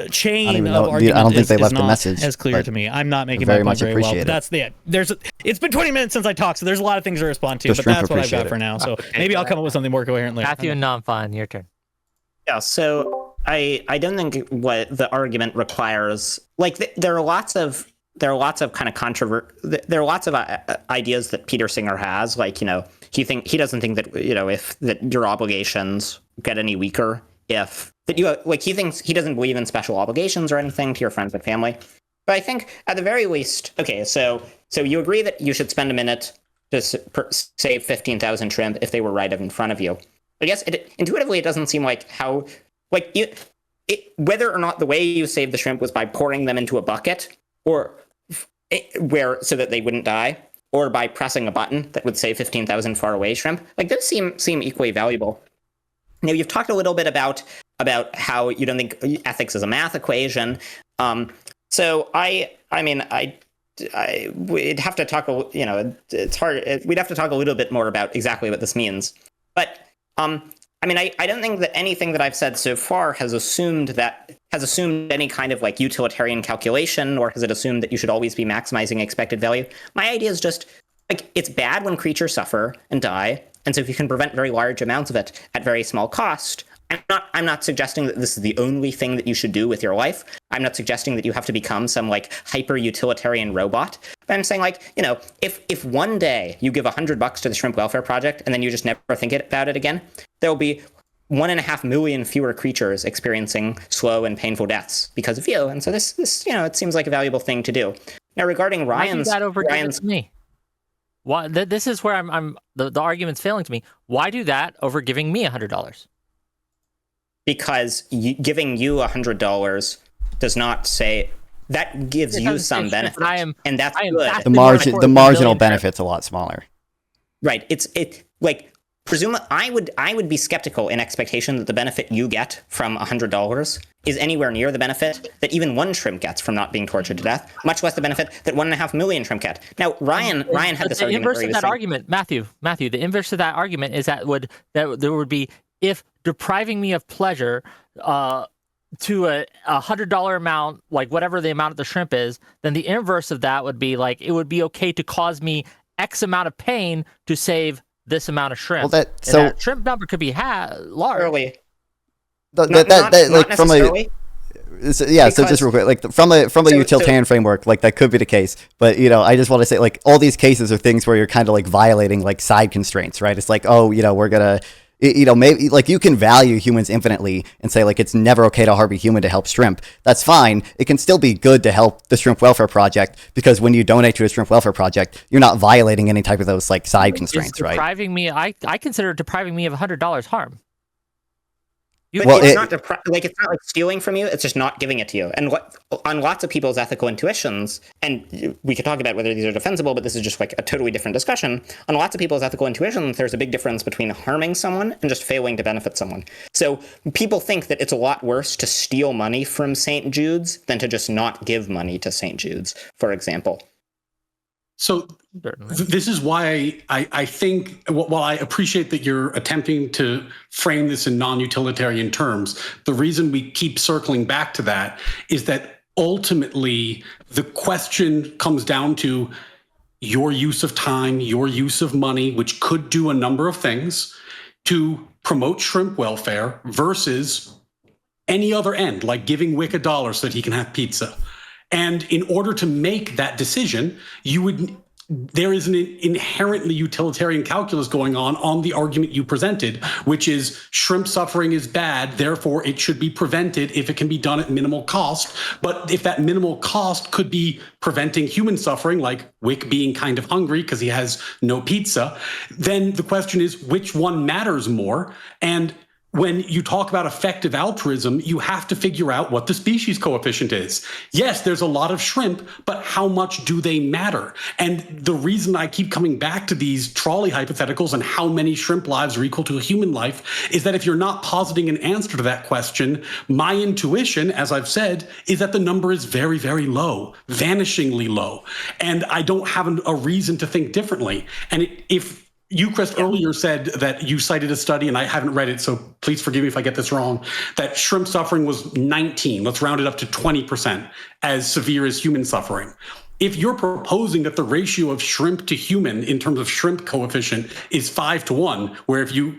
chain of argument I don't think they left is the message as clear to me. I'm not making my point very well. But that's it's been 20 minutes since I talked, so there's a lot of things to respond to. But that's what I've got for now. So maybe I'll come up with something more coherent later. Matthew and Non-Fun, your turn. Yeah, so I don't think what the argument requires, like there are lots of kind of there are lots of ideas that Peter Singer has, like, he doesn't think that, if that your obligations get any weaker, if that he doesn't believe in special obligations or anything to your friends and family. But I think at the very least, okay, so you agree that you should spend a minute to save 15,000 shrimp if they were right in front of you. I guess intuitively it doesn't seem like how, like, whether or not the way you saved the shrimp was by pouring them into a bucket, or so that they wouldn't die, or by pressing a button that would save 15,000 far away shrimp, like those seem equally valuable. Now, you've talked a little bit about how you don't think ethics is a math equation. So we'd have to talk, it's hard. We'd have to talk a little bit more about exactly what this means. But I don't think that anything that I've said so far has assumed any kind of like utilitarian calculation, or has it assumed that you should always be maximizing expected value. My idea is just like, it's bad when creatures suffer and die. And so if you can prevent very large amounts of it at very small cost, I'm not suggesting that this is the only thing that you should do with your life. I'm not suggesting that you have to become some like hyper utilitarian robot. But I'm saying, like, if one day you give $100 to the Shrimp Welfare Project and then you just never think about it again, there will be 1.5 million fewer creatures experiencing slow and painful deaths because of you. And so this it seems like a valuable thing to do. Now, regarding Ryan's me. Why, this is where the argument's failing to me. Why do that over giving me $100? Because giving you $100 does not say that gives you some benefit, and that's good. The marginal benefit's a lot smaller. Right. Presumably, I would be skeptical in expectation that the benefit you get from $100 is anywhere near the benefit that even one shrimp gets from not being tortured to death, much less the benefit that 1.5 million shrimp get. Now, Ryan had this argument. The inverse of that argument, Matthew, the inverse of that argument is that there would be, if depriving me of pleasure to a $100 amount, like whatever the amount of the shrimp is, then the inverse of that would be like, it would be okay to cause me X amount of pain to save this amount of shrimp. Well, that shrimp number could be large. Early. So just real quick, like from a utilitarian framework, like that could be the case. But I just want to say, like, all these cases are things where you're kind of like violating like side constraints, right? It's like, we're gonna, maybe like you can value humans infinitely and say like it's never okay to harm a human to help shrimp. That's fine. It can still be good to help the Shrimp Welfare Project, because when you donate to a Shrimp Welfare Project, you're not violating any type of those like side constraints, right? I consider depriving me of $100 harm. But Well, it's not it's not like stealing from you. It's just not giving it to you. And on lots of people's ethical intuitions, and we could talk about whether these are defensible, but this is just like a totally different discussion. On lots of people's ethical intuitions, there's a big difference between harming someone and just failing to benefit someone. So people think that it's a lot worse to steal money from St. Jude's than to just not give money to St. Jude's, for example. So this is why I think, while I appreciate that you're attempting to frame this in non-utilitarian terms, the reason we keep circling back to that is that ultimately the question comes down to your use of time, your use of money, which could do a number of things to promote shrimp welfare versus any other end, like giving Wick $1 so that he can have pizza. And in order to make that decision, there is an inherently utilitarian calculus going on the argument you presented, which is shrimp suffering is bad, therefore it should be prevented if it can be done at minimal cost. But if that minimal cost could be preventing human suffering, like Wick being kind of hungry because he has no pizza, then the question is, which one matters more? And when you talk about effective altruism, you have to figure out what the species coefficient is. Yes, there's a lot of shrimp, but how much do they matter? And the reason I keep coming back to these trolley hypotheticals and how many shrimp lives are equal to a human life is that if you're not positing an answer to that question, my intuition, as I've said, is that the number is very, very low, vanishingly low. And I don't have a reason to think differently. And if you, Chris, earlier said that you cited a study, and I haven't read it, so please forgive me if I get this wrong, that shrimp suffering was 19, let's round it up to 20%, as severe as human suffering. If you're proposing that the ratio of shrimp to human in terms of shrimp coefficient is 5-1, where if you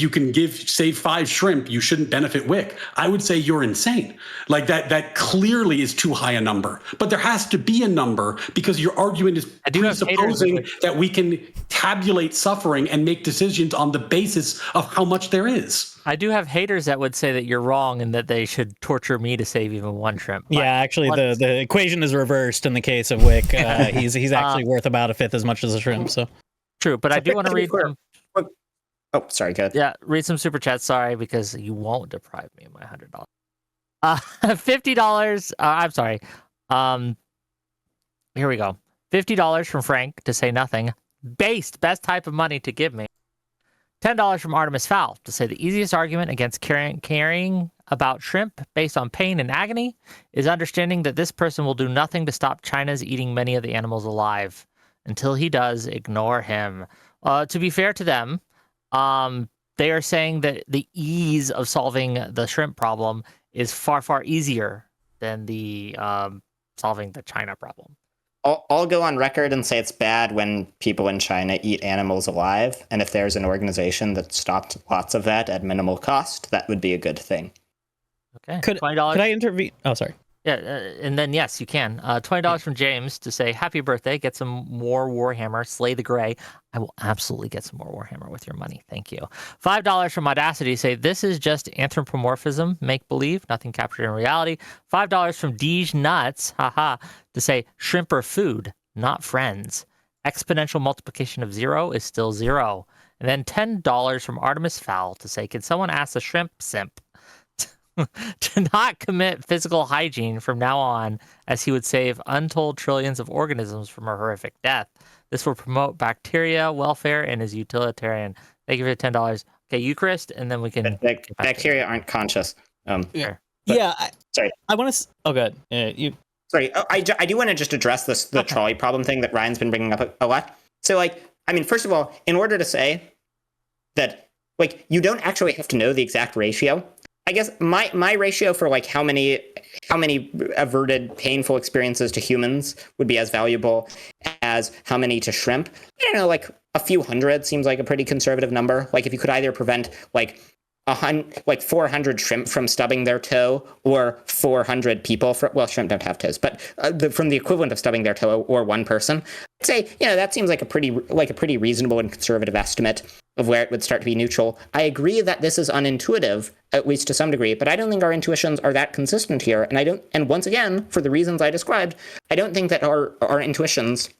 can save 5 shrimp, you shouldn't benefit Wick, I would say you're insane. Like that clearly is too high a number. But there has to be a number because your argument is presupposing that we can tabulate suffering and make decisions on the basis of how much there is. I do have haters that would say that you're wrong and that they should torture me to save even one shrimp. Yeah, actually, the equation is reversed in the case of Wick. He's actually worth about a fifth as much as a shrimp. So true, but I do want to read some. Oh, sorry, go ahead. Yeah, read some super chats. Sorry, because you won't deprive me of my $100. $50. I'm sorry. Here we go. $50 from Frank to say nothing. Best type of money to give me. $10 from Artemis Fowl to say the easiest argument against caring about shrimp based on pain and agony is understanding that this person will do nothing to stop China's eating many of the animals alive. Until he does, ignore him. To be fair to them, they are saying that the ease of solving the shrimp problem is far, far easier than the solving the China problem. I'll go on record and say it's bad when people in China eat animals alive. And if there's an organization that stopped lots of that at minimal cost, that would be a good thing. Okay. $20. Could I intervene? Oh, sorry. Yeah, and then yes, you can. $20 from James to say happy birthday. Get some more Warhammer. Slay the Gray. I will absolutely get some more Warhammer with your money. Thank you. $5 from Audacity. Say this is just anthropomorphism, make believe, nothing captured in reality. $5 from Deej Nuts. Haha. To say shrimp are food, not friends. Exponential multiplication of 0 is still 0. And then $10 from Artemis Fowl to say, can someone ask the shrimp simp to not commit physical hygiene from now on, as he would save untold trillions of organisms from a horrific death. This will promote bacteria welfare and is utilitarian. Thank you for the $10. Okay, Eucharist, and then we can... Bacteria aren't conscious. Sorry. I want to... Oh, good. Sorry, I do want to just address the trolley problem thing that Ryan's been bringing up a lot. So, first of all, in order to say that, you don't actually have to know the exact ratio. I guess my ratio for how many averted painful experiences to humans would be as valuable as how many to shrimp. I don't know, a few hundred seems like a pretty conservative number. If you could either prevent 400 shrimp from stubbing their toe, or 400 people shrimp don't have toes, but from the equivalent of stubbing their toe, or one person, I'd say, that seems like a pretty reasonable and conservative estimate of where it would start to be neutral. I agree that this is unintuitive, at least to some degree, but I don't think our intuitions are that consistent here. And once again, for the reasons I described, I don't think that our intuitions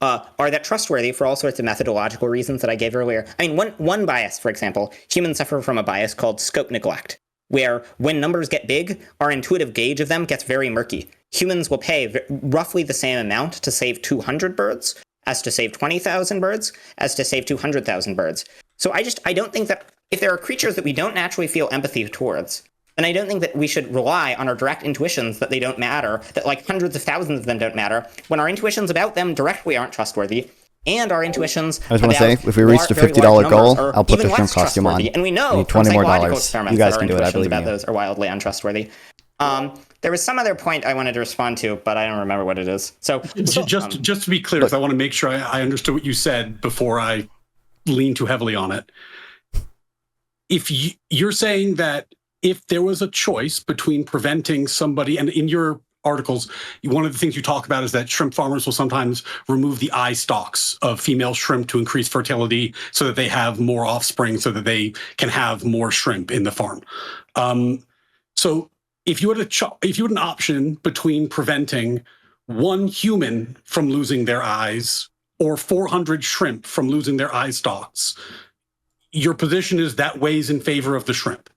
are that trustworthy for all sorts of methodological reasons that I gave earlier. I mean, one bias, for example, humans suffer from a bias called scope neglect, where when numbers get big, our intuitive gauge of them gets very murky. Humans will pay roughly the same amount to save 200 birds as to save 20,000 birds, as to save 200,000 birds. So I don't think that if there are creatures that we don't naturally feel empathy towards, then I don't think that we should rely on our direct intuitions that they don't matter, that like hundreds of thousands of them don't matter, when our intuitions about them directly aren't trustworthy, and our intuitions I just want to say, if we reach the $50 goal, I'll put the shrimp costume on. And we know I need $20 more. You guys can do it. I believe about in you. those are wildly untrustworthy. There was some other point I wanted to respond to, but I don't remember what it is. So just to be clear, because I want to make sure I understood what you said before I lean too heavily on it. If you're saying that if there was a choice between preventing somebody, and in your articles, one of the things you talk about is that shrimp farmers will sometimes remove the eye stalks of female shrimp to increase fertility so that they have more offspring, so that they can have more shrimp in the farm. So if you had an option between preventing one human from losing their eyes or 400 shrimp from losing their eye stalks, your position is that weighs in favor of the shrimp.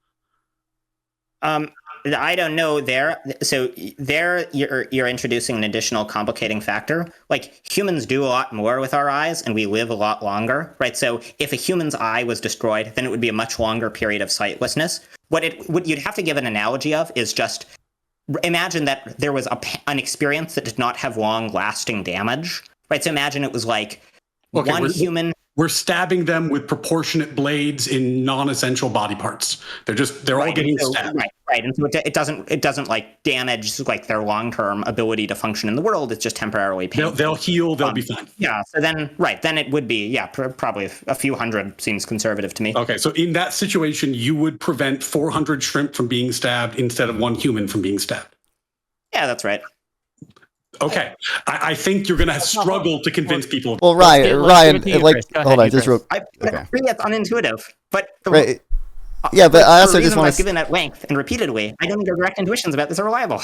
I don't know there. So there you're introducing an additional complicating factor. Like humans do a lot more with our eyes and we live a lot longer, right? So if a human's eye was destroyed, then it would be a much longer period of sightlessness. What you'd have to give an analogy of is just imagine that there was an experience that did not have long lasting damage, right? So imagine it was like we're stabbing them with proportionate blades in non-essential body parts. They're all getting stabbed. Right. And so it doesn't like damage like their long-term ability to function in the world. It's just temporarily painful. They'll heal. They'll be fine. Yeah. So then it would be, probably a few hundred seems conservative to me. Okay. So in that situation, you would prevent 400 shrimp from being stabbed instead of one human from being stabbed. Yeah, that's right. Okay. I think you're going to struggle to convince people. Well, Ryan, like, hold on, just real. I agree that's unintuitive, but right. Yeah, but I also just want to given at length and repeatedly, I don't think our direct intuitions about this are reliable.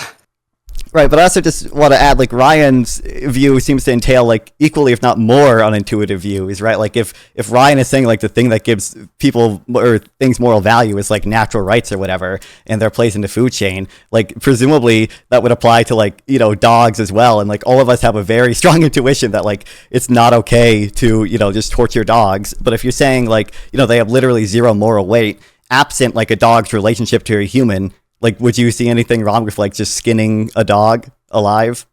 Right, but I also just want to add, like, Ryan's view seems to entail, like, equally, if not more, unintuitive views, right? Like, if Ryan is saying, like, the thing that gives people or things moral value is, like, natural rights or whatever, and their place in the food chain, like, presumably that would apply to, like, dogs as well. And, like, all of us have a very strong intuition that, like, it's not okay to, just torture dogs. But if you're saying, like, they have literally zero moral weight, absent, like, a dog's relationship to a human, like, would you see anything wrong with, like, just skinning a dog alive?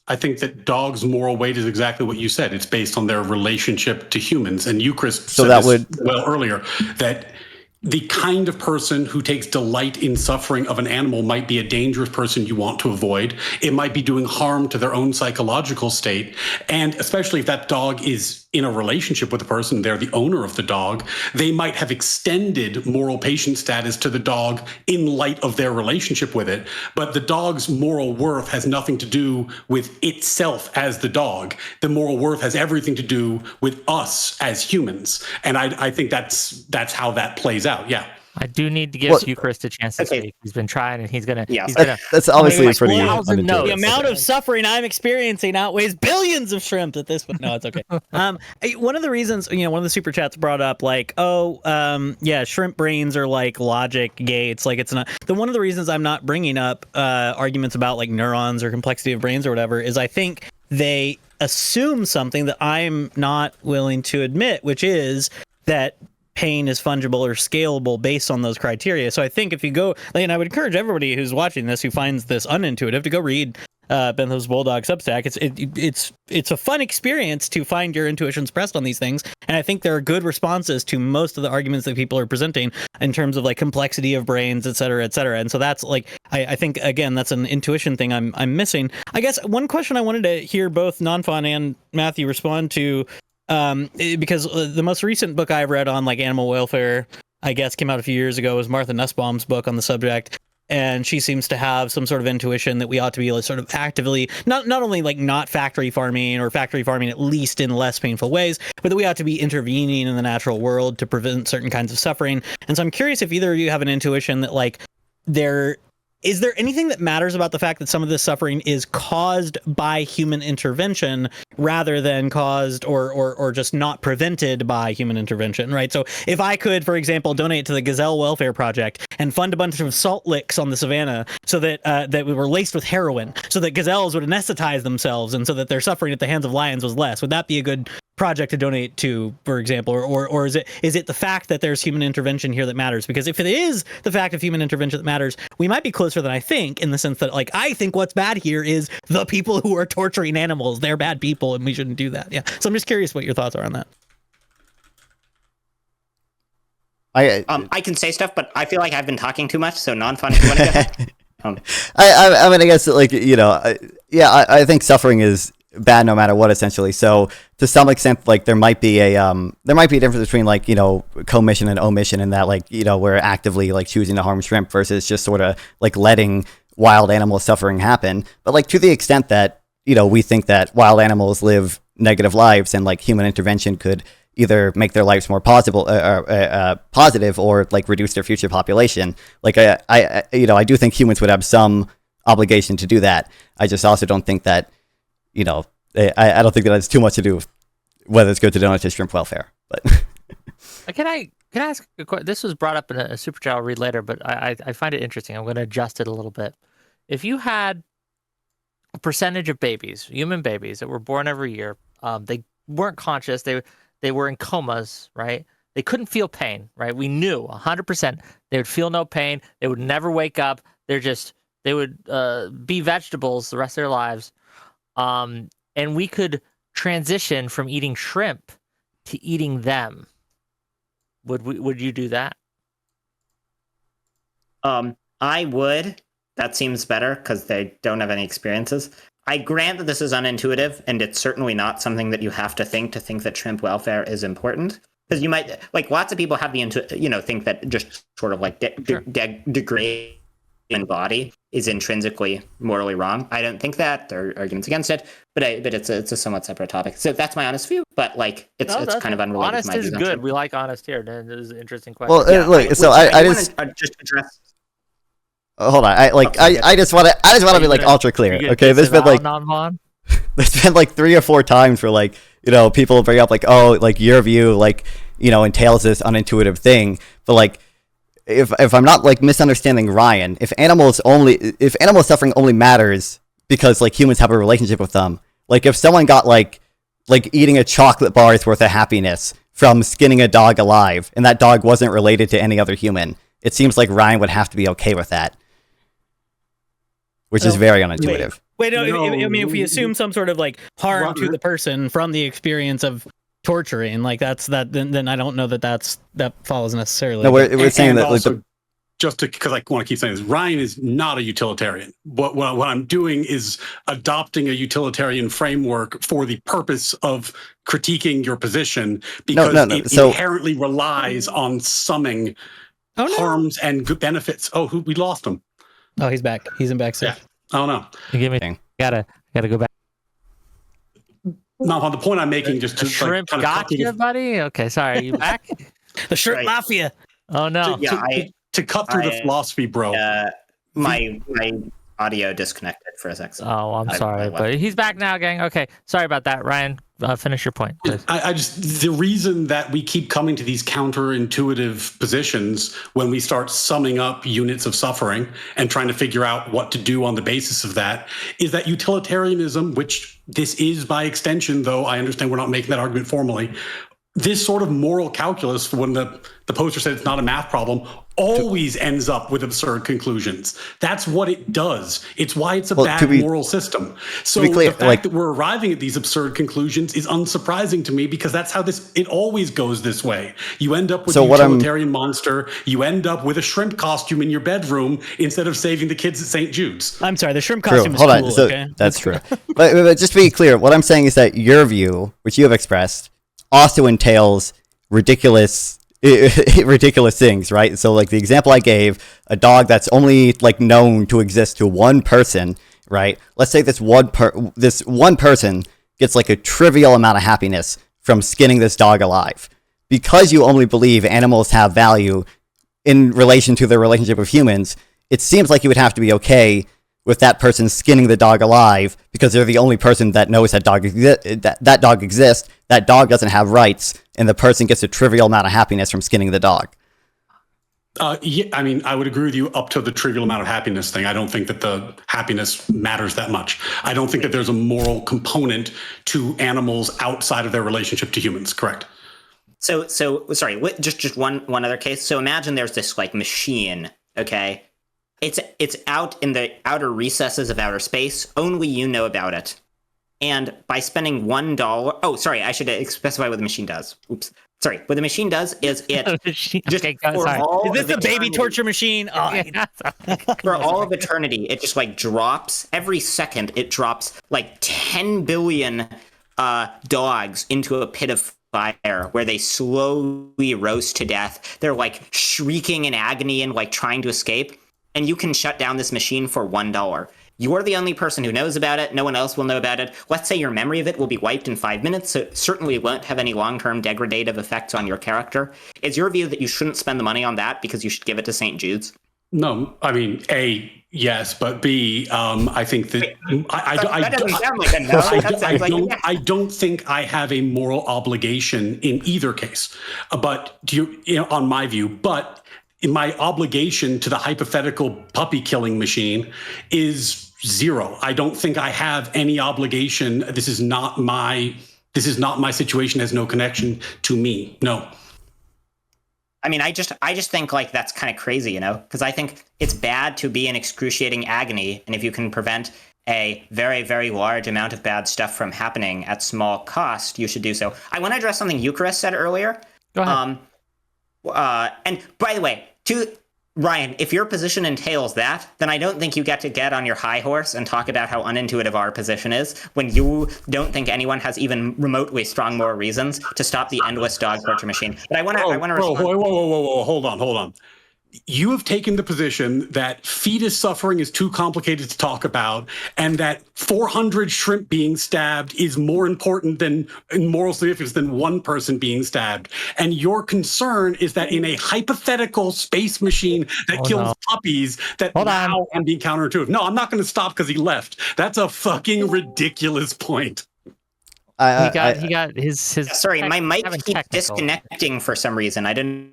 I think that dogs' moral weight is exactly what you said. It's based on their relationship to humans. And you, Chris, said earlier, that the kind of person who takes delight in suffering of an animal might be a dangerous person you want to avoid. It might be doing harm to their own psychological state. And especially if that dog is in a relationship with a person, they're the owner of the dog, they might have extended moral patient status to the dog in light of their relationship with it. But the dog's moral worth has nothing to do with itself as the dog. The moral worth has everything to do with us as humans. And I think that's how that plays out. Yeah. I do need to give Chris a chance to speak. He's been trying, and he's gonna. That's obviously pretty. The amount of suffering I'm experiencing outweighs billions of shrimp at this point. No, it's okay. One of the reasons, one of the super chats brought up, like, shrimp brains are like logic gates. Like, it's not. One of the reasons I'm not bringing up arguments about like neurons or complexity of brains or whatever is I think they assume something that I'm not willing to admit, which is that pain is fungible or scalable based on those criteria. So I think if you go, and I would encourage everybody who's watching this who finds this unintuitive to go read Benthos Bulldog Substack. It's a fun experience to find your intuitions pressed on these things, and I think there are good responses to most of the arguments that people are presenting in terms of like complexity of brains, et cetera, et cetera. And so that's like I think again that's an intuition thing I'm missing. I guess one question I wanted to hear both Nonfon and Matthew respond to. Because the most recent book I've read on like animal welfare, I guess, came out a few years ago, was Martha Nussbaum's book on the subject, and she seems to have some sort of intuition that we ought to be like, sort of actively not only like not factory farming or factory farming at least in less painful ways, but that we ought to be intervening in the natural world to prevent certain kinds of suffering. And so I'm curious if either of you have an intuition that like there is there anything that matters about the fact that some of this suffering is caused by human intervention rather than caused or just not prevented by human intervention, right? So if I could, for example, donate to the Gazelle Welfare Project and fund a bunch of salt licks on the savannah so that that we were laced with heroin, so that gazelles would anesthetize themselves and so that their suffering at the hands of lions was less, would that be a good project to donate to, for example, or is it the fact that there's human intervention here that matters? Because if it is the fact of human intervention that matters, we might be closer than I think, in the sense that, like, I think what's bad here is the people who are torturing animals. They're bad people and we shouldn't do that. Yeah. So I'm just curious what your thoughts are on that. I can say stuff, but I feel like I've been talking too much, so non-fun. If you want to go ahead. I mean, I guess, like, you know, I think suffering is bad no matter what, essentially. So to some extent, like, there might be a difference between, like, you know, commission and omission, in that, like, you know, we're actively, like, choosing to harm shrimp versus just sort of, like, letting wild animal suffering happen. But, like, to the extent that, you know, we think that wild animals live negative lives and, like, human intervention could either make their lives more positive or, like, reduce their future population. Like, I do think humans would have some obligation to do that. I just also don't think that, you know, I don't think that has too much to do with whether it's good to donate to shrimp welfare. But Can I ask a question? This was brought up in a super chat I'll read later, but I find it interesting. I'm going to adjust it a little bit. If you had a percentage of babies, human babies, that were born every year, they weren't conscious, they were in comas, right? They couldn't feel pain, right? We knew 100% they would feel no pain. They would never wake up. They would be vegetables the rest of their lives. And we could transition from eating shrimp to eating them. Would you do that? I would. That seems better because they don't have any experiences. I grant that this is unintuitive, and it's certainly not something that you have to think that shrimp welfare is important. Because you might, like, lots of people have think that just sort of, like, degrade human body is intrinsically morally wrong. I don't think that. There are arguments against it, but it's a somewhat separate topic. So that's my honest view. But, like, it's kind of unrelated. Honest to my is views. good. We like honest here. That is an interesting question. Well, look. So I just want to just address. Hold on. I just want to be, like, ultra clear. Okay, there's been like 3 or 4 times where, like, you know, people bring up, like, oh, like, your view, like, you know, entails this unintuitive thing. But, like, if I'm not, like, misunderstanding Ryan, if animal suffering only matters because, like, humans have a relationship with them, like, if someone got like eating a chocolate bar's worth of happiness from skinning a dog alive, and that dog wasn't related to any other human, it seems like Ryan would have to be okay with that, which is very unintuitive. Wait, no, I mean, if we assume some sort of, like, harm to the person from the experience of torturing, like, then I don't know that follows necessarily. No, we're saying that, also, like, because I want to keep saying this, Ryan is not a utilitarian. What I'm doing is adopting a utilitarian framework for the purpose of critiquing your position, because it inherently relies on summing harms and good benefits. Oh, we lost him. Oh, he's back. He's in back safe. Yeah. Oh no. Give me. Gotta go back. No, the point I'm making, just to shrimp gotcha, buddy. Okay, sorry. Are you back? The shrimp mafia. Oh no. To cut through the philosophy, bro. My audio disconnected for a second. Oh, I'm sorry, but he's back now, gang. Okay, sorry about that, Ryan. Finish your point, please. The reason that we keep coming to these counterintuitive positions when we start summing up units of suffering and trying to figure out what to do on the basis of that is that utilitarianism, which this is by extension, though I understand we're not making that argument formally, this sort of moral calculus, when the poster said it's not a math problem, always ends up with absurd conclusions. That's what it does. It's why it's a bad moral system. So the fact that we're arriving at these absurd conclusions is unsurprising to me, because that's how it always goes this way. You end up with a utilitarian monster. You end up with a shrimp costume in your bedroom instead of saving the kids at St. Jude's. I'm sorry, the shrimp costume is cool. Hold on. So, okay? That's true. but just to be clear, what I'm saying is that your view, which you have expressed, also entails ridiculous things, right? So, like, the example I gave, a dog that's only, like, known to exist to one person, right? Let's say this one person gets, like, a trivial amount of happiness from skinning this dog alive. Because you only believe animals have value in relation to their relationship with humans, it seems like you would have to be okay with that person skinning the dog alive because they're the only person that knows that dog that dog exists. That dog doesn't have rights, and the person gets a trivial amount of happiness from skinning the dog. Yeah, I mean, I would agree with you up to the trivial amount of happiness thing. I don't think that the happiness matters that much. I don't think that there's a moral component to animals outside of their relationship to humans. Correct. So sorry, just one other case. So imagine there's this like machine, okay? It's out in the outer recesses of outer space. Only you know about it. And by spending $1, oh, sorry, I should specify what the machine does. Oops. Sorry, what the machine does is it just okay, for sorry. all Is this of the baby eternity- torture machine? Oh, Yeah. For all of eternity, it just like drops every second. It drops like 10 billion dogs into a pit of fire where they slowly roast to death. They're like shrieking in agony and like trying to escape. And you can shut down this machine for $1. You're the only person who knows about it. No one else will know about it. Let's say your memory of it will be wiped in 5 minutes, so it certainly won't have any long-term degradative effects on your character. Is your view that you shouldn't spend the money on that because you should give it to St. Jude's? No, I mean, A, yes, but B, I think that That doesn't sound like a no. That sounds like a yes. I don't think I have a moral obligation in either case. But on my view, but in my obligation to the hypothetical puppy killing machine is zero. I don't think I have any obligation. This is not my situation. Has no connection to me. No. I mean, I just think like that's kind of crazy, you know, because I think it's bad to be in excruciating agony, and if you can prevent a very, very large amount of bad stuff from happening at small cost, you should do so. I want to address something Eucharist said earlier. Go ahead. And by the way, to Ryan, if your position entails that, then I don't think you get on your high horse and talk about how unintuitive our position is when you don't think anyone has even remotely strong moral reasons to stop the endless dog torture machine. But I want to respond. Whoa, hold on. You have taken the position that fetus suffering is too complicated to talk about, and that 400 shrimp being stabbed is more important in moral significance than one person being stabbed. And your concern is that in a hypothetical space machine that kills puppies, that now can be counterintuitive. No, I'm not going to stop because he left. That's a fucking ridiculous point. He got his. Sorry, my mic keeps disconnecting for some reason. I didn't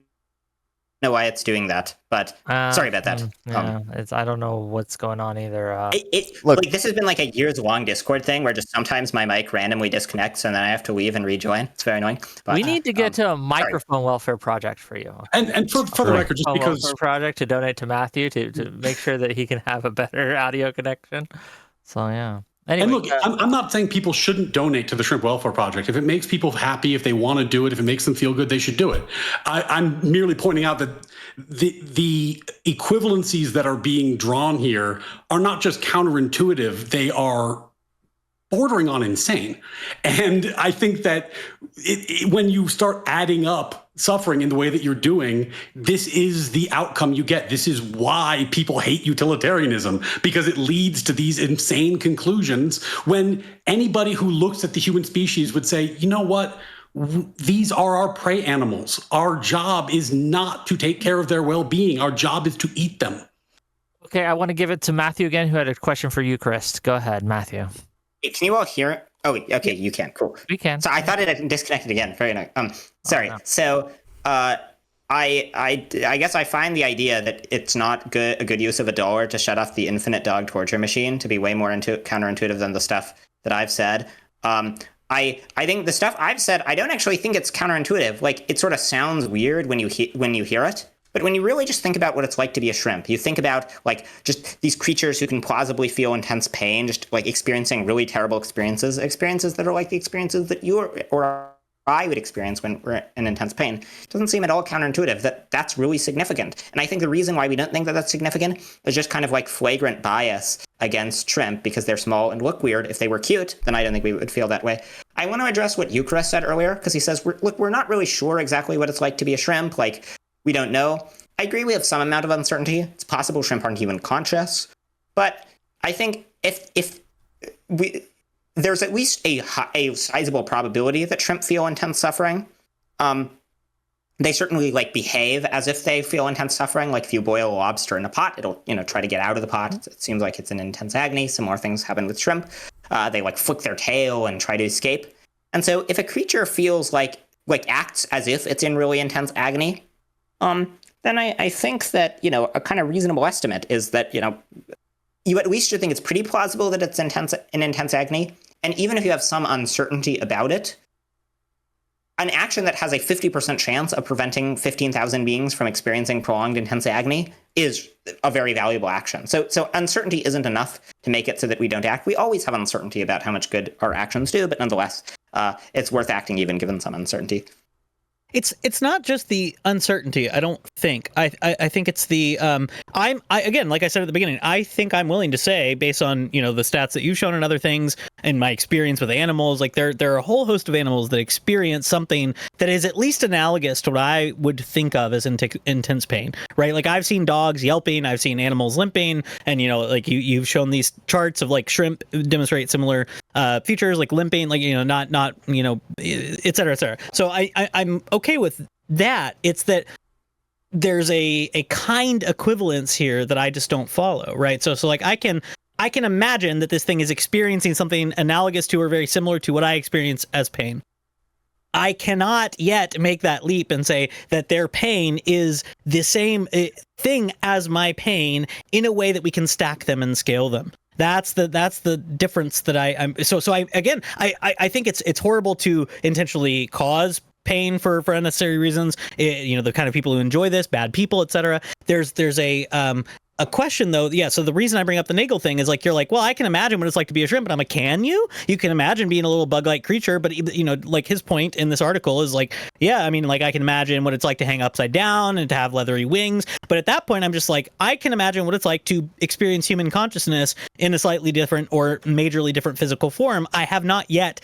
know why it's doing that, but sorry about that. I don't know what's going on either. Look, this has been like a years-long Discord thing where just sometimes my mic randomly disconnects and then I have to leave and rejoin. It's very annoying. But, we need to get to a microphone welfare project for you. And for the record, just because project to donate to Matthew to make sure that he can have a better audio connection. So yeah. Anyway, and look, I'm not saying people shouldn't donate to the Shrimp Welfare Project. If it makes people happy, if they want to do it, if it makes them feel good, they should do it. I'm merely pointing out that the equivalencies that are being drawn here are not just counterintuitive, they are bordering on insane. And I think that when you start adding up suffering in the way that you're doing, this is the outcome you get. This is why people hate utilitarianism, because it leads to these insane conclusions when anybody who looks at the human species would say, you know what? These are our prey animals. Our job is not to take care of their well-being. Our job is to eat them. Okay, I want to give it to Matthew again, who had a question for Eucharist. Go ahead, Matthew. Can you all hear it? Oh, okay, you can. Cool. We can. So I thought it had disconnected again. Very nice. Sorry. Oh, no. So, I guess I find the idea that it's not a good use of $1 to shut off the infinite dog torture machine to be way more counterintuitive than the stuff that I've said. I think the stuff I've said, I don't actually think it's counterintuitive. Like, it sort of sounds weird when you hear it. But when you really just think about what it's like to be a shrimp, you think about like just these creatures who can plausibly feel intense pain, just like experiencing really terrible experiences that are like the experiences that you or I would experience when we're in intense pain. It doesn't seem at all counterintuitive that that's really significant. And I think the reason why we don't think that that's significant is just kind of like flagrant bias against shrimp because they're small and look weird. If they were cute, then I don't think we would feel that way. I want to address what Eucharist said earlier because he says, we're not really sure exactly what it's like to be a shrimp. Like, we don't know. I agree we have some amount of uncertainty. It's possible shrimp aren't even conscious. But I think if there's at least a sizable probability that shrimp feel intense suffering, they certainly like behave as if they feel intense suffering. Like if you boil a lobster in a pot, it'll, try to get out of the pot. It seems like it's in intense agony. Similar things happen with shrimp. They like flick their tail and try to escape. And so if a creature feels like acts as if it's in really intense agony, then I think that, a kind of reasonable estimate is that, you at least should think it's pretty plausible that it's in intense agony. And even if you have some uncertainty about it, an action that has a 50% chance of preventing 15,000 beings from experiencing prolonged intense agony is a very valuable action. So uncertainty isn't enough to make it so that we don't act. We always have uncertainty about how much good our actions do, but nonetheless, it's worth acting even given some uncertainty. It's not just the uncertainty. I don't think. I think it's the again, like I said at the beginning, I think I'm willing to say, based on the stats that you've shown and other things, and my experience with animals, like there are a whole host of animals that experience something that is at least analogous to what I would think of as intense pain, right? Like I've seen dogs yelping, I've seen animals limping, and like you've shown these charts of like shrimp demonstrate similar features, like limping, like not et cetera, et cetera. So I'm okay with that. It's that there's a kind equivalence here that I just don't follow, right? So like I can imagine that this thing is experiencing something analogous to or very similar to what I experience as pain. I cannot yet make that leap and say that their pain is the same thing as my pain in a way that we can stack them and scale them. That's the difference that I'm. So I think it's horrible to intentionally cause pain for unnecessary reasons. The kind of people who enjoy this, bad people, etc. There's a question though. Yeah. So the reason I bring up the Nagel thing is like, you're like, well, I can imagine what it's like to be a shrimp, but I'm like, can you? You can imagine being a little bug-like creature, but like his point in this article is like, yeah, I mean, like I can imagine what it's like to hang upside down and to have leathery wings. But at that point, I'm just like, I can imagine what it's like to experience human consciousness in a slightly different or majorly different physical form. I have not yet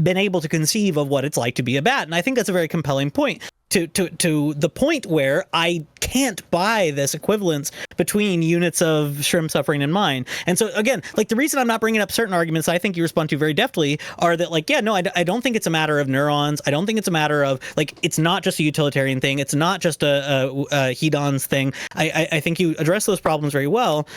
been able to conceive of what it's like to be a bat. And I think that's a very compelling point to the point where I can't buy this equivalence between units of shrimp suffering and mine. And so again, like the reason I'm not bringing up certain arguments I think you respond to very deftly are that like, yeah, no, I don't think it's a matter of neurons. I don't think it's a matter of like, it's not just a utilitarian thing. It's not just a hedons thing. I think you address those problems very well.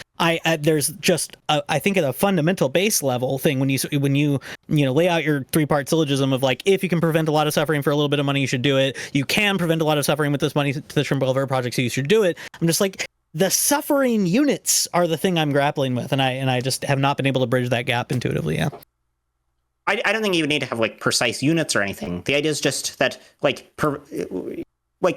There's just I think at a fundamental base level thing when you lay out your 3-part syllogism of like, if you can prevent a lot of suffering for a little bit of money, you should do it. You can prevent a lot of suffering with this money to the shrimp welfare project, so you should do it. I'm just like, the suffering units are the thing I'm grappling with, and I just have not been able to bridge that gap intuitively. Yeah. I don't think you would need to have like precise units or anything. The idea is just that like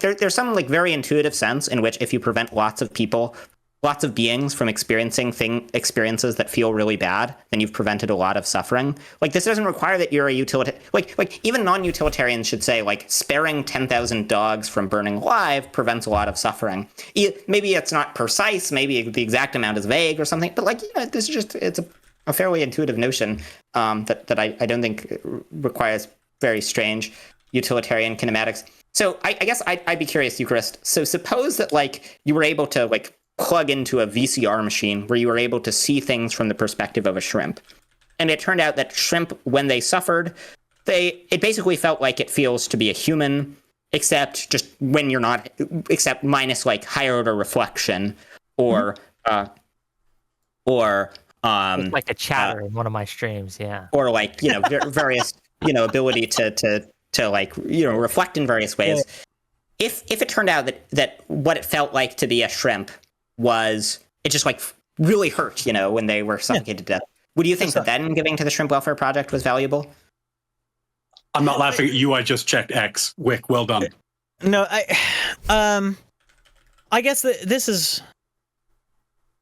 there's some like very intuitive sense in which if you prevent lots of beings from experiencing experiences that feel really bad, then you've prevented a lot of suffering. Like this doesn't require that you're a utilitarian. Like even non-utilitarians should say like sparing 10,000 dogs from burning alive prevents a lot of suffering. Maybe it's not precise. Maybe the exact amount is vague or something. But like this is just it's a fairly intuitive notion that I don't think requires very strange utilitarian kinematics. So I guess I'd be curious, Eucharist. So suppose that like you were able to like plug into a VCR machine where you were able to see things from the perspective of a shrimp. And it turned out that shrimp, when they suffered, it basically felt like it feels to be a human, except just when you're not, except minus like higher order reflection or it's like a chatter in one of my streams, yeah. Or like, various, ability to like, reflect in various ways. Yeah. If it turned out that what it felt like to be a shrimp was it just like really hurt, when they were suffocated to death. Would you think that then giving to the Shrimp Welfare Project was valuable? I'm not laughing at you. I just checked X. Wick, well done. No, I guess this is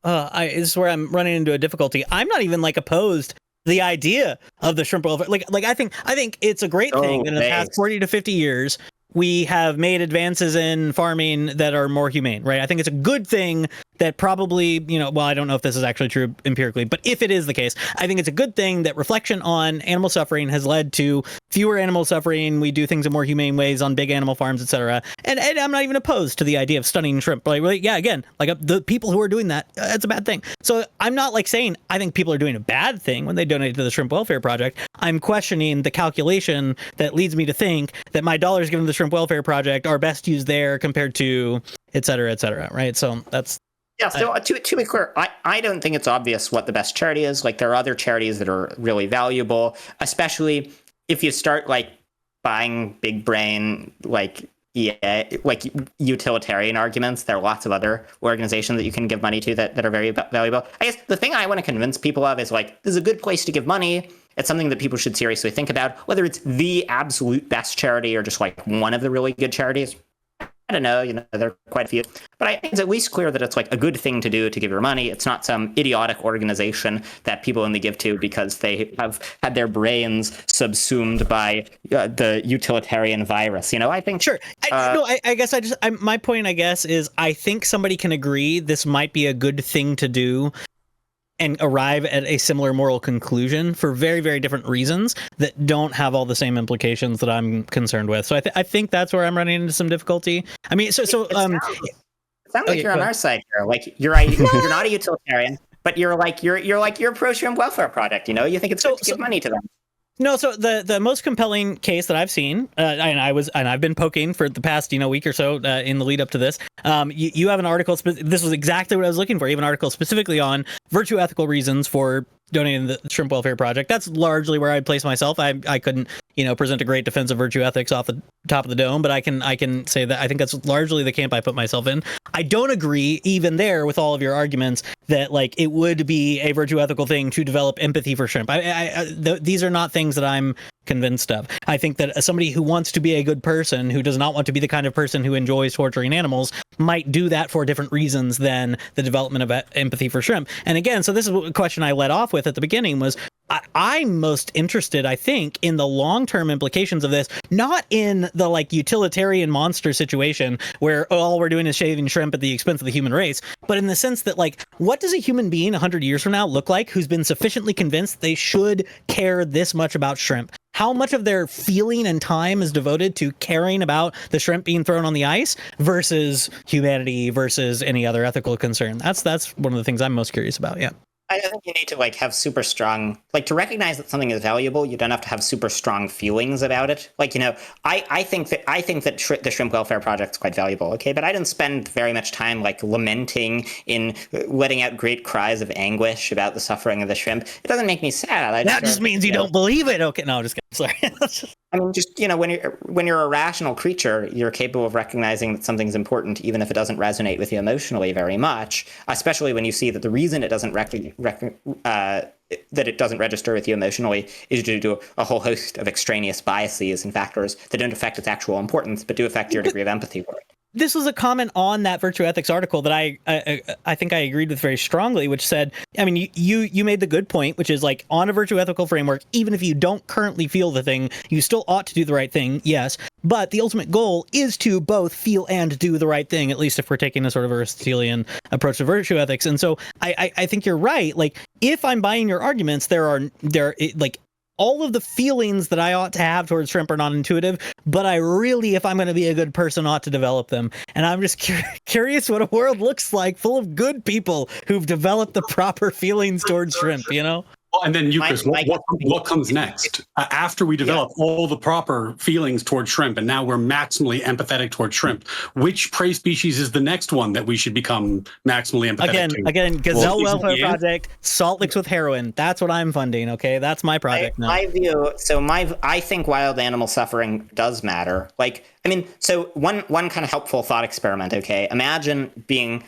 this is where I'm running into a difficulty. I'm not even like opposed to the idea of the shrimp welfare. Like I think it's a great thing that in the past 40 to 50 years we have made advances in farming that are more humane, right? I think it's a good thing that probably, well, I don't know if this is actually true empirically, but if it is the case, I think it's a good thing that reflection on animal suffering has led to fewer animal suffering. We do things in more humane ways on big animal farms, etc. And I'm not even opposed to the idea of stunning shrimp. Again, the people who are doing that, it's a bad thing. So I'm not saying I think people are doing a bad thing when they donate to the Shrimp Welfare Project. I'm questioning the calculation that leads me to think that my dollars given to the Shrimp Welfare Project are best used there compared to et cetera, right? So that's... Yeah, so to be clear, I don't think it's obvious what the best charity is. There are other charities that are really valuable, especially if you start buying big brain utilitarian arguments. There are lots of other organizations that you can give money to that are very valuable. I guess the thing I want to convince people of is this is a good place to give money. It's something that people should seriously think about, whether it's the absolute best charity or just one of the really good charities. I don't know, there are quite a few, but I think it's at least clear that it's a good thing to do to give your money. It's not some idiotic organization that people only give to because they have had their brains subsumed by the utilitarian virus. I think sure. I guess my point, I guess, is I think somebody can agree this might be a good thing to do and arrive at a similar moral conclusion for very, very different reasons that don't have all the same implications that I'm concerned with. So I think that's where I'm running into some difficulty. I mean, it sounds like you're on our side here. You're not a utilitarian, but you're a pro Shrimp Welfare Project. You think it's good to give money to them. No, so the most compelling case that I've seen, and I've been poking for the past week or so in the lead up to this. You have an article. This was exactly what I was looking for. You have an article specifically on virtue ethical reasons for donating to the Shrimp Welfare Project. That's largely where I'd place myself. I couldn't present a great defense of virtue ethics off the top of the dome, but I can say that I think that's largely the camp I put myself in. I don't agree even there with all of your arguments that it would be a virtue ethical thing to develop empathy for shrimp. These are not things that I'm convinced of. I think that somebody who wants to be a good person, who does not want to be the kind of person who enjoys torturing animals, might do that for different reasons than the development of empathy for shrimp. And again, so this is a question I led off with at the beginning was, I'm most interested, I think, in the long-term implications of this, not in the utilitarian monster situation where all we're doing is shaving shrimp at the expense of the human race, but in the sense that what does a human being 100 years from now look like who's been sufficiently convinced they should care this much about shrimp? How much of their feeling and time is devoted to caring about the shrimp being thrown on the ice versus humanity versus any other ethical concern? That's one of the things I'm most curious about. Yeah. I think you need to have super strong, to recognize that something is valuable. You don't have to have super strong feelings about it. I think that the Shrimp Welfare Project is quite valuable. Okay, but I didn't spend very much time lamenting in letting out great cries of anguish about the suffering of the shrimp. It doesn't make me sad. That just means you don't believe it. Okay, no, I'm just kidding. Sorry. I mean, just when you're a rational creature, you're capable of recognizing that something's important, even if it doesn't resonate with you emotionally very much. Especially when you see that the reason it doesn't that it doesn't register with you emotionally is due to a whole host of extraneous biases and factors that don't affect its actual importance, but do affect your degree of empathy for it. This was a comment on that virtue ethics article that I think I agreed with very strongly, which said, I mean, you made the good point, which is on a virtue ethical framework, even if you don't currently feel the thing, you still ought to do the right thing, yes. But the ultimate goal is to both feel and do the right thing, at least if we're taking a sort of Aristotelian approach to virtue ethics. And so I think you're right. If I'm buying your arguments, there are all of the feelings that I ought to have towards shrimp are not intuitive, but I really, if I'm going to be a good person, ought to develop them. And I'm just curious what a world looks like full of good people who've developed the proper feelings towards shrimp, Well, and then Eucharist, what comes next? After we develop all the proper feelings towards shrimp, and now we're maximally empathetic towards shrimp, which prey species is the next one that we should become maximally empathetic to? Again, Gazelle Welfare Project, Salt Licks with Heroin. That's what I'm funding, okay? That's my project now. I think wild animal suffering does matter. So one kind of helpful thought experiment, okay? Imagine being...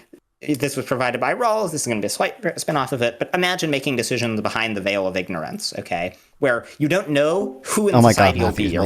This was provided by Rawls. This is going to be a slight spin-off of it. But imagine making decisions behind the veil of ignorance, okay? Where you don't know who in society you'll be. You're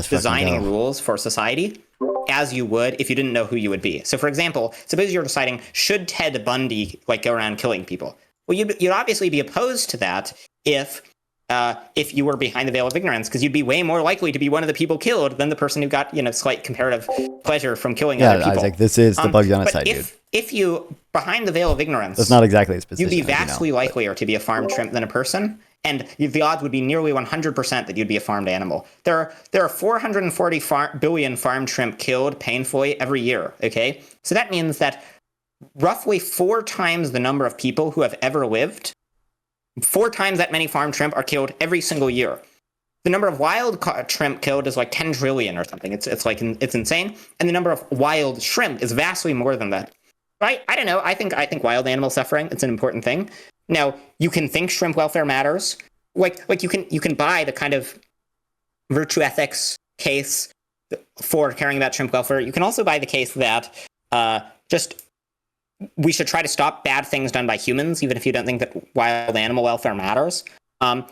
designing rules for society as you would if you didn't know who you would be. So, for example, suppose you're deciding, should Ted Bundy go around killing people? Well, you'd obviously be opposed to that if if you were behind the veil of ignorance, because you'd be way more likely to be one of the people killed than the person who got, slight comparative pleasure from killing other people. Isaac, this is the bug genocide, but dude. If you, behind the veil of ignorance, that's not exactly his position. You'd be vastly likelier to be a farmed shrimp than a person, and the odds would be nearly 100% that you'd be a farmed animal. There are 440 billion farmed shrimp killed painfully every year, okay? So that means that roughly 4 times the number of people who have ever lived, 4 times that many farmed shrimp are killed every single year. The number of wild shrimp killed is like 10 trillion or something. It's insane. And the number of wild shrimp is vastly more than that. I don't know. I think wild animal suffering, it's an important thing. Now, you can think shrimp welfare matters. Like you can buy the kind of virtue ethics case for caring about shrimp welfare. You can also buy the case that just we should try to stop bad things done by humans, even if you don't think that wild animal welfare matters.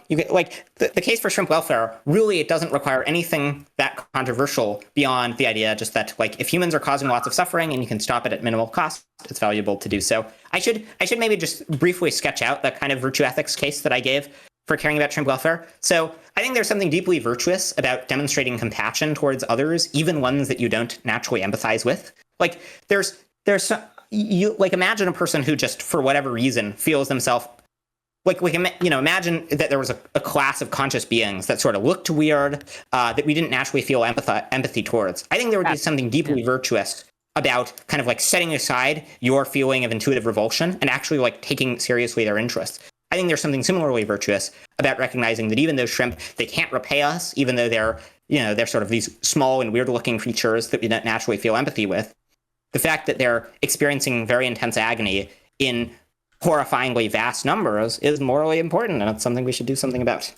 You get the case for shrimp welfare. Really, it doesn't require anything that controversial beyond the idea just that if humans are causing lots of suffering and you can stop it at minimal cost, it's valuable to do so. I should maybe just briefly sketch out that kind of virtue ethics case that I gave for caring about shrimp welfare. So I think there's something deeply virtuous about demonstrating compassion towards others, even ones that you don't naturally empathize with. Imagine a person who just for whatever reason feels themselves. Imagine that there was a class of conscious beings that sort of looked weird, that we didn't naturally feel empathy towards. I think there would be something deeply virtuous about kind of setting aside your feeling of intuitive revulsion and actually taking seriously their interests. I think there's something similarly virtuous about recognizing that even though shrimp, they can't repay us, even though they're sort of these small and weird looking creatures that we don't naturally feel empathy with. The fact that they're experiencing very intense agony in horrifyingly vast numbers is morally important, and it's something we should do something about.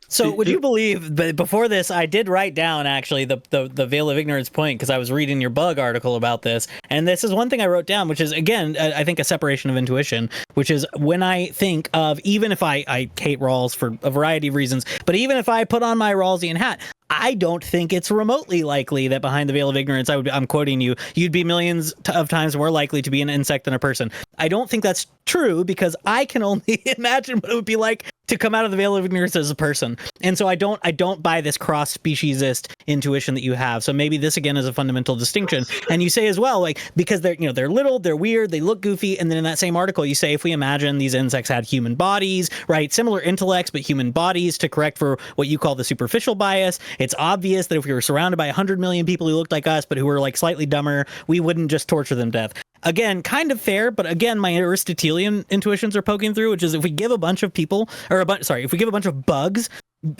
So would you believe, but before this, I did write down actually the veil of ignorance point, because I was reading your bug article about this. And this is one thing I wrote down, which is, again, I think a separation of intuition, which is when I think of, even if I hate Rawls for a variety of reasons, but even if I put on my Rawlsian hat, I don't think it's remotely likely that behind the veil of ignorance, I'm quoting you, you'd be millions of times more likely to be an insect than a person. I don't think that's true, because I can only imagine what it would be like to come out of the veil of ignorance as a person. And so I don't buy this cross-speciesist intuition that you have. So maybe this again is a fundamental distinction. And you say as well, because they're little, they're weird, they look goofy, and then in that same article you say if we imagine these insects had human bodies, right, similar intellects but human bodies to correct for what you call the superficial bias, it's obvious that if we were surrounded by 100 million people who looked like us but who were slightly dumber, we wouldn't just torture them to death. Again, kind of fair, but again, my Aristotelian intuitions are poking through, which is if we give a bunch of people, if we give a bunch of bugs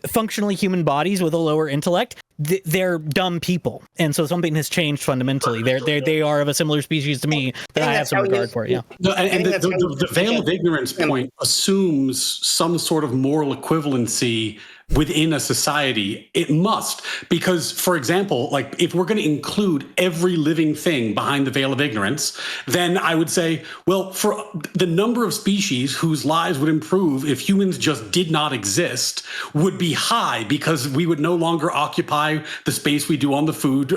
functionally human bodies with a lower intellect, they're dumb people, and so something has changed fundamentally. They are of a similar species to me that I have some regard for. Yeah. No, and the veil of ignorance point assumes some sort of moral equivalency within a society. It must, because, for example, if we're going to include every living thing behind the veil of ignorance, then I would say, well, for the number of species whose lives would improve if humans just did not exist would be high, because we would no longer occupy the space we do on the food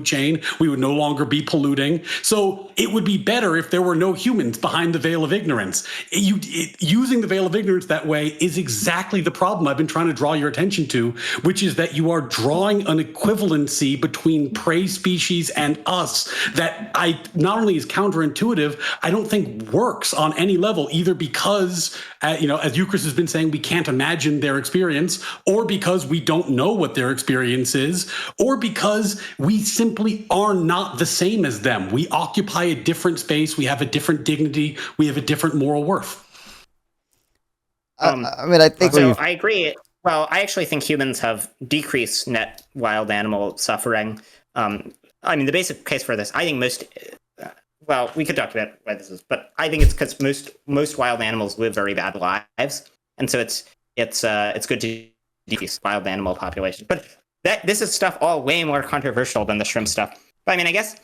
chain. We would no longer be polluting. So it would be better if there were no humans behind the veil of ignorance. Using the veil of ignorance that way is exactly the problem I've been trying to draw your attention to, which is that you are drawing an equivalency between prey species and us that not only is counterintuitive, I don't think works on any level, either because, as Eucharist has been saying, we can't imagine their experience, or because we don't know what their experience is, or because we simply are not the same as them. We occupy a different space, we have a different dignity, we have a different moral worth. I think I agree. Well, I actually think humans have decreased net wild animal suffering. The basic case for this, I think we could talk about why this is, but I think it's because most wild animals live very bad lives, and so it's good to decrease wild animal population. But this is stuff all way more controversial than the shrimp stuff. But I guess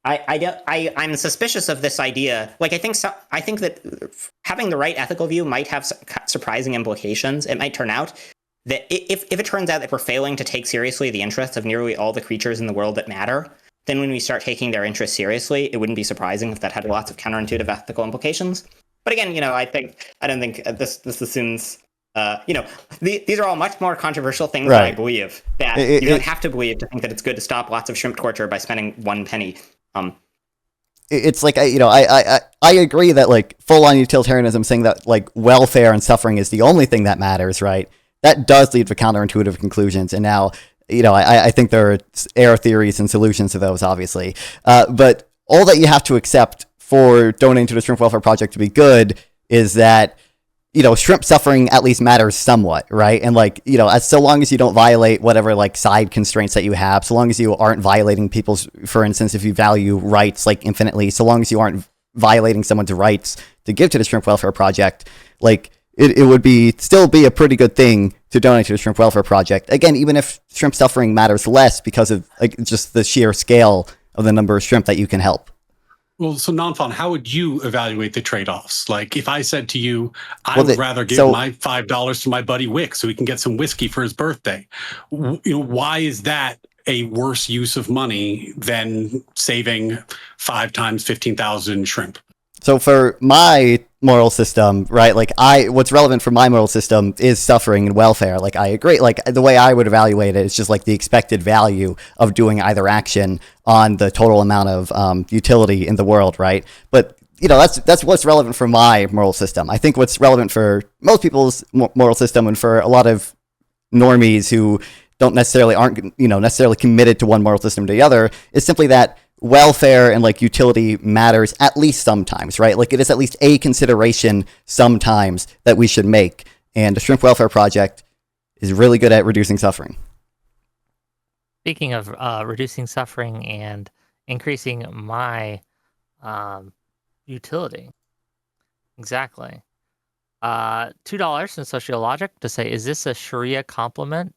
I'm suspicious of this idea. I think that having the right ethical view might have surprising implications. It might turn out that if it turns out that we're failing to take seriously the interests of nearly all the creatures in the world that matter, then when we start taking their interests seriously, it wouldn't be surprising if that had lots of counterintuitive ethical implications. But again, I don't think this assumes. These are all much more controversial things than I believe. That you don't have to believe to think that it's good to stop lots of shrimp torture by spending 1 penny. It's like I agree that like full-on utilitarianism saying that like welfare and suffering is the only thing that matters, right? That does lead to counterintuitive conclusions, and now I think there are error theories and solutions to those, obviously, but all that you have to accept for donating to the Shrimp Welfare Project to be good is that shrimp suffering at least matters somewhat, right? And like, as so long as you don't violate whatever like side constraints that you have, so long as you aren't violating people's, for instance, if you value rights like infinitely, so long as you aren't violating someone's rights to give to the Shrimp Welfare Project, like it would still be a pretty good thing to donate to the Shrimp Welfare Project. Again, even if shrimp suffering matters less because of like just the sheer scale of the number of shrimp that you can help. Well, so Nanfan, how would you evaluate the trade-offs? Like, if I said to you, I would rather give my $5 to my buddy Wick so he can get some whiskey for his birthday. Why is that a worse use of money than saving 5 times 15,000 shrimp? So for my moral system, right, like what's relevant for my moral system is suffering and welfare. Like I agree, like the way I would evaluate it is just like the expected value of doing either action on the total amount of utility in the world, right? But that's what's relevant for my moral system. I think what's relevant for most people's moral system and for a lot of normies who aren't necessarily committed to one moral system or the other is simply that welfare and like utility matters at least sometimes, right? Like it is at least a consideration sometimes that we should make. And the Shrimp Welfare Project is really good at reducing suffering. Speaking of reducing suffering and increasing my utility, exactly. $2 in sociologic to say, is this a Sharia compliant,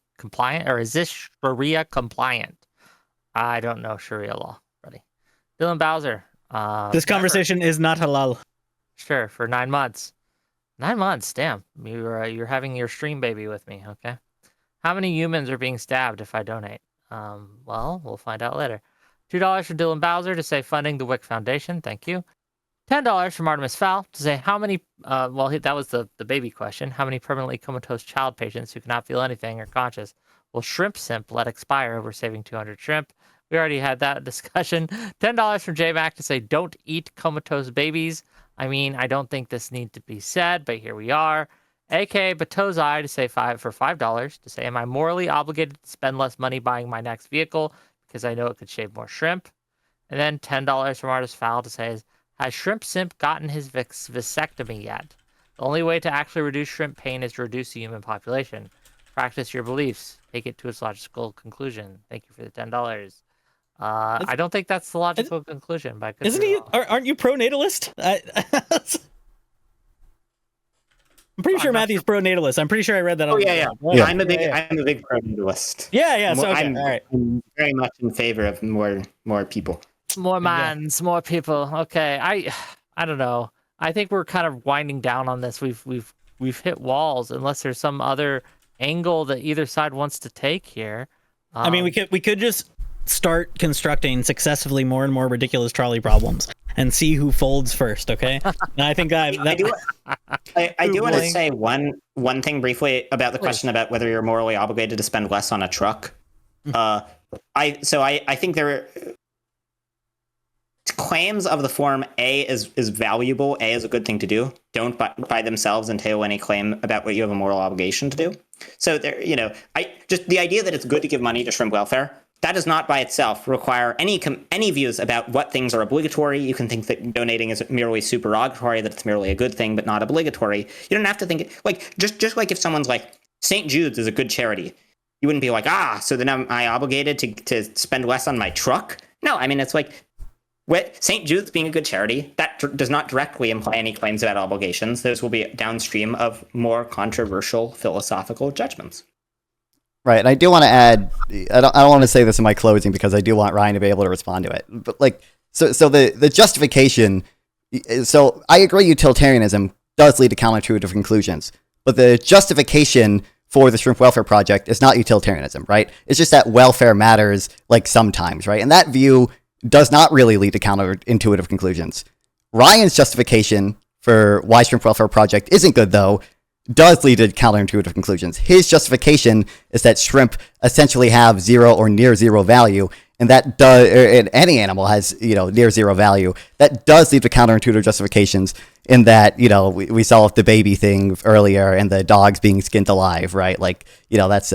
or is this Sharia compliant? I don't know Sharia law. Dylan Bowser. This conversation is not halal. Sure, for 9 months. 9 months, damn. You're having your stream baby with me, okay? How many humans are being stabbed if I donate? Well, we'll find out later. $2 for Dylan Bowser to say funding the Wick Foundation. Thank you. $10 from Artemis Fowl to say how many, that was the baby question. How many permanently comatose child patients who cannot feel anything or conscious will Shrimp Simp let expire over saving 200 shrimp? We already had that discussion. $10 from J-Mac to say, don't eat comatose babies. I mean, I don't think this needs to be said, but here we are. AK Batozai to say $5 to say, am I morally obligated to spend less money buying my next vehicle because I know it could shave more shrimp? And then $10 from Artist Fowl to say, has Shrimp Simp gotten his vasectomy yet? The only way to actually reduce shrimp pain is to reduce the human population. Practice your beliefs. Take it to its logical conclusion. Thank you for the $10. I don't think that's the logical conclusion, but isn't he? Aren't you pro-natalist? I'm pretty sure Matthew's pro-natalist. I'm pretty sure I read that. I'm a big pro-natalist. Yeah. So okay. I'm very much in favor of more people. More minds, more people. Okay, I don't know. I think we're kind of winding down on this. We've hit walls unless there's some other angle that either side wants to take here. I mean, we could just start constructing successively more and more ridiculous trolley problems and see who folds first, okay? And I think I do want to say one thing briefly about the question about whether you're morally obligated to spend less on a truck. I think there are claims of the form A is valuable, A is a good thing to do, don't by themselves entail any claim about what you have a moral obligation to do. So there, just the idea that it's good to give money to shrimp welfare, that does not by itself require any views about what things are obligatory. You can think that donating is merely supererogatory, that it's merely a good thing but not obligatory. You don't have to think like just like if someone's like St. Jude's is a good charity, you wouldn't be like, so then am I obligated to spend less on my truck? No, I mean it's like St. Jude's being a good charity, that does not directly imply any claims about obligations. Those will be downstream of more controversial philosophical judgments. Right, and I do want to add, I don't want to say this in my closing because I do want Ryan to be able to respond to it. But like, so the justification, so I agree utilitarianism does lead to counterintuitive conclusions, but the justification for the Shrimp Welfare Project is not utilitarianism, right? It's just that welfare matters like sometimes, right? And that view does not really lead to counterintuitive conclusions. Ryan's justification for why Shrimp Welfare Project isn't good, though, does lead to counterintuitive conclusions. His justification is that shrimp essentially have zero or near zero value, and that does, and any animal has, near zero value. That does lead to counterintuitive justifications in that, we saw the baby thing earlier and the dogs being skinned alive, right? Like, that's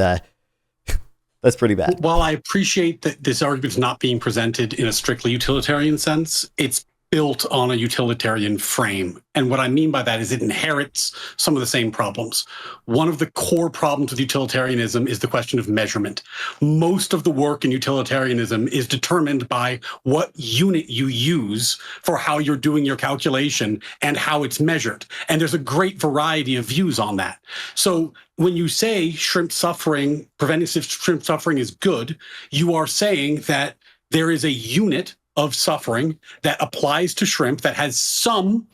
pretty bad. While I appreciate that this argument's not being presented in a strictly utilitarian sense, it's built on a utilitarian frame. And what I mean by that is it inherits some of the same problems. One of the core problems with utilitarianism is the question of measurement. Most of the work in utilitarianism is determined by what unit you use for how you're doing your calculation and how it's measured. And there's a great variety of views on that. So when you say preventing shrimp suffering is good, you are saying that there is a unit of suffering that applies to shrimp that has some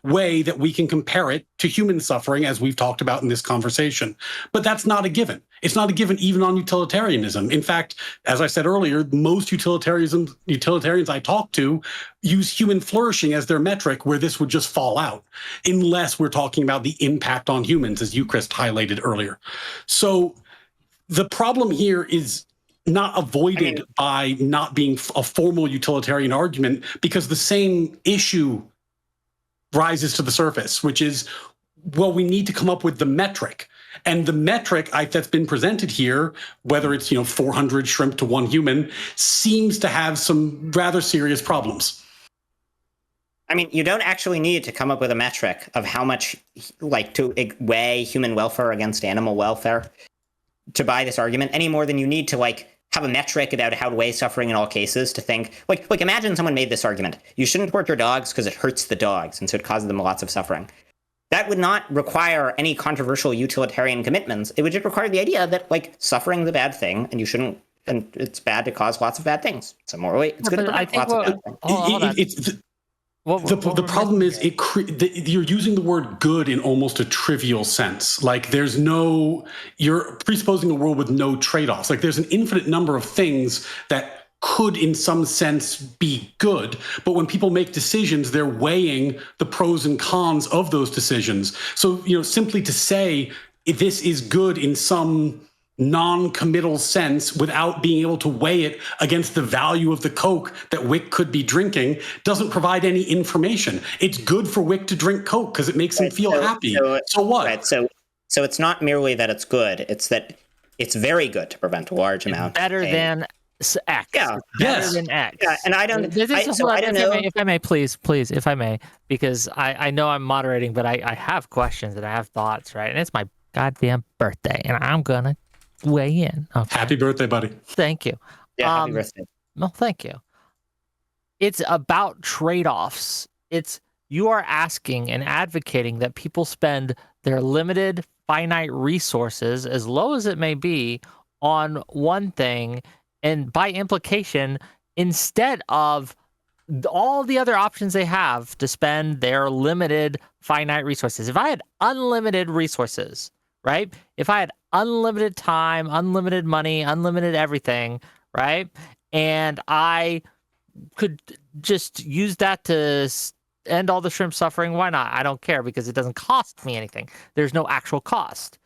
way that we can compare it to human suffering, as we've talked about in this conversation. But that's not a given. It's not a given even on utilitarianism. In fact, as I said earlier, most utilitarians I talk to use human flourishing as their metric, where this would just fall out, unless we're talking about the impact on humans, as you, Chris, highlighted earlier. So the problem here is not avoided by not being a formal utilitarian argument, because the same issue rises to the surface, which is, well, we need to come up with the metric. And the metric that's been presented here, whether it's 400 shrimp to one human, seems to have some rather serious problems. I mean, you don't actually need to come up with a metric of how much, to weigh human welfare against animal welfare to buy this argument, any more than you need to have a metric about how to weigh suffering in all cases, to think, imagine someone made this argument. You shouldn't work your dogs because it hurts the dogs, and so it causes them lots of suffering. That would not require any controversial utilitarian commitments. It would just require the idea that, suffering is a bad thing, and you shouldn't, and it's bad to cause lots of bad things. So morally, it's good to prevent lots of bad things. The problem is you're using the word good in almost a trivial sense. You're presupposing a world with no trade-offs. There's an infinite number of things that could in some sense be good, but when people make decisions, they're weighing the pros and cons of those decisions. So, simply to say this is good in some non-committal sense without being able to weigh it against the value of the Coke that Wick could be drinking doesn't provide any information. It's good for Wick to drink Coke because it makes him feel happy. So what? Right. So it's not merely that it's good; it's that it's very good to prevent a large amount. Better than X. Yeah. Better than X. Yeah. And I don't. I don't know. If I may, please, if I may, because I know I'm moderating, but I have questions and I have thoughts, right? And it's my goddamn birthday, and I'm gonna weigh in. Okay. Happy birthday, buddy. Thank you. Yeah, happy birthday. Well, thank you. It's about trade-offs. You are asking and advocating that people spend their limited, finite resources, as low as it may be, on one thing, and by implication, instead of all the other options they have to spend their limited, finite resources. If I had unlimited resources, right? If I had unlimited time, unlimited money, unlimited everything, right? And I could just use that to end all the shrimp suffering, why not? I don't care, because it doesn't cost me anything. There's no actual cost.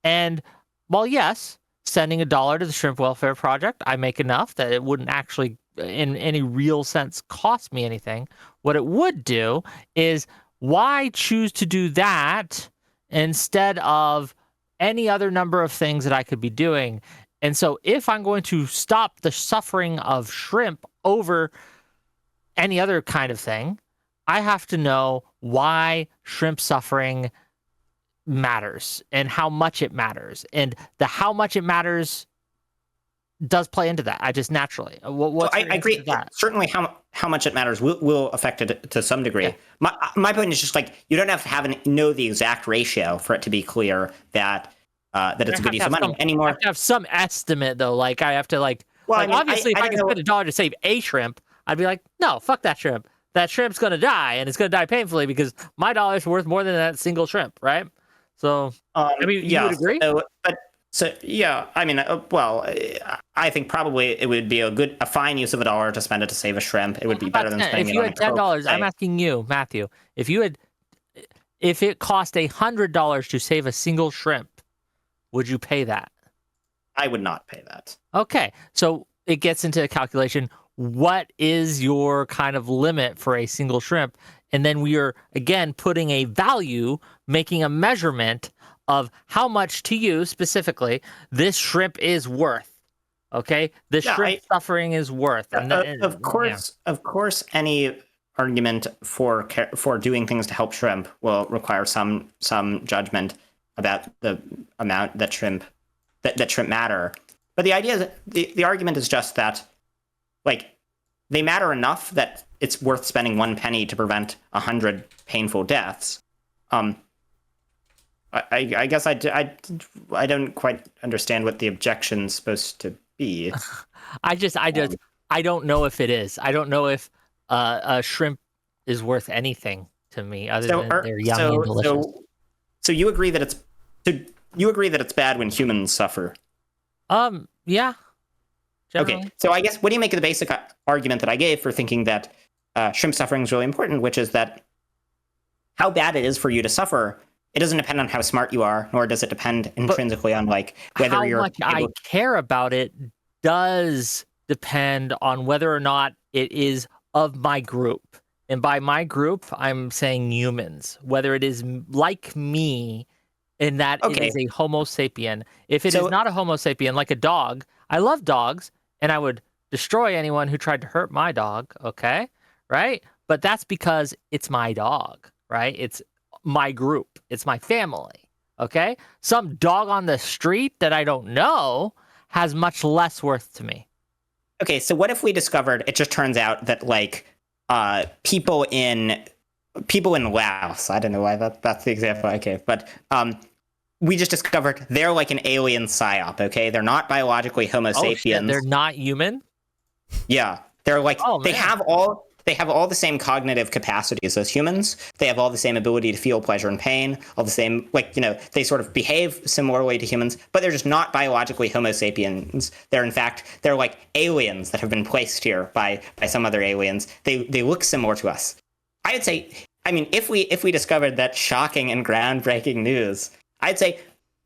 And while yes, sending $1 to the Shrimp Welfare Project, I make enough that it wouldn't actually, in any real sense, cost me anything. What it would do is, why choose to do that instead of any other number of things that I could be doing? And so if I'm going to stop the suffering of shrimp over any other kind of thing, I have to know why shrimp suffering matters and how much it matters. And the how much it matters does play into that. I just naturally. I agree. Certainly how much it matters will affect it to some degree. Yeah. My point is just you don't have to know the exact ratio for it to be clear that it's a good use of money anymore. I have to have some estimate though. I have to obviously if I can spend $1 to save a shrimp, I'd be like, no, fuck that shrimp. That shrimp's gonna die, and it's gonna die painfully because my $1's worth more than that single shrimp, right? So you would agree? I think probably it would be a fine use of $1 to spend it to save a shrimp. It would be better than spending it on $10. I'm asking you, Matthew, if you had if it cost $100 to save a single shrimp, would you pay that? I would not pay that. Okay, so it gets into a calculation. What is your kind of limit for a single shrimp? And then we are, again, putting a value, making a measurement of how much to you specifically this shrimp is worth. Okay, the shrimp suffering is worth. And of course, any argument for doing things to help shrimp will require some judgment about the amount that shrimp matter. But the idea is the argument is just that, like, they matter enough that it's worth spending 1 penny to prevent 100 painful deaths. I guess I don't quite understand what the objection's supposed to be. I don't know if it is. I don't know if a shrimp is worth anything to me other than they're yummy and delicious. So you agree that it's bad when humans suffer? Yeah. Generally. Okay, so I guess, what do you make of the basic argument that I gave for thinking that shrimp suffering is really important, which is that how bad it is for you to suffer, it doesn't depend on how smart you are, nor does it depend intrinsically on, like, whether you're... How much I care about it does depend on whether or not it is of my group. And by my group, I'm saying humans. Whether it is like me in that it is a Homo sapien. If it is not a Homo sapien, like a dog, I love dogs, and I would destroy anyone who tried to hurt my dog, okay? Right? But that's because it's my dog, right? It's my group. It's my family, okay? Some dog on the street that I don't know has much less worth to me. Okay, so what if we discovered, it just turns out that, like, people in Laos, I don't know why that's the example I gave, but we just discovered they're like an alien psyop, okay? They're not biologically Homo sapiens. Shit, they're not human? Yeah. They're like, they have all the same cognitive capacities as humans. They have all the same ability to feel pleasure and pain, all the same, like, you know, they sort of behave similarly to humans, but they're just not biologically Homo sapiens. They're like aliens that have been placed here by some other aliens. They look similar to us. I would say, I mean, if we discovered that shocking and groundbreaking news, I'd say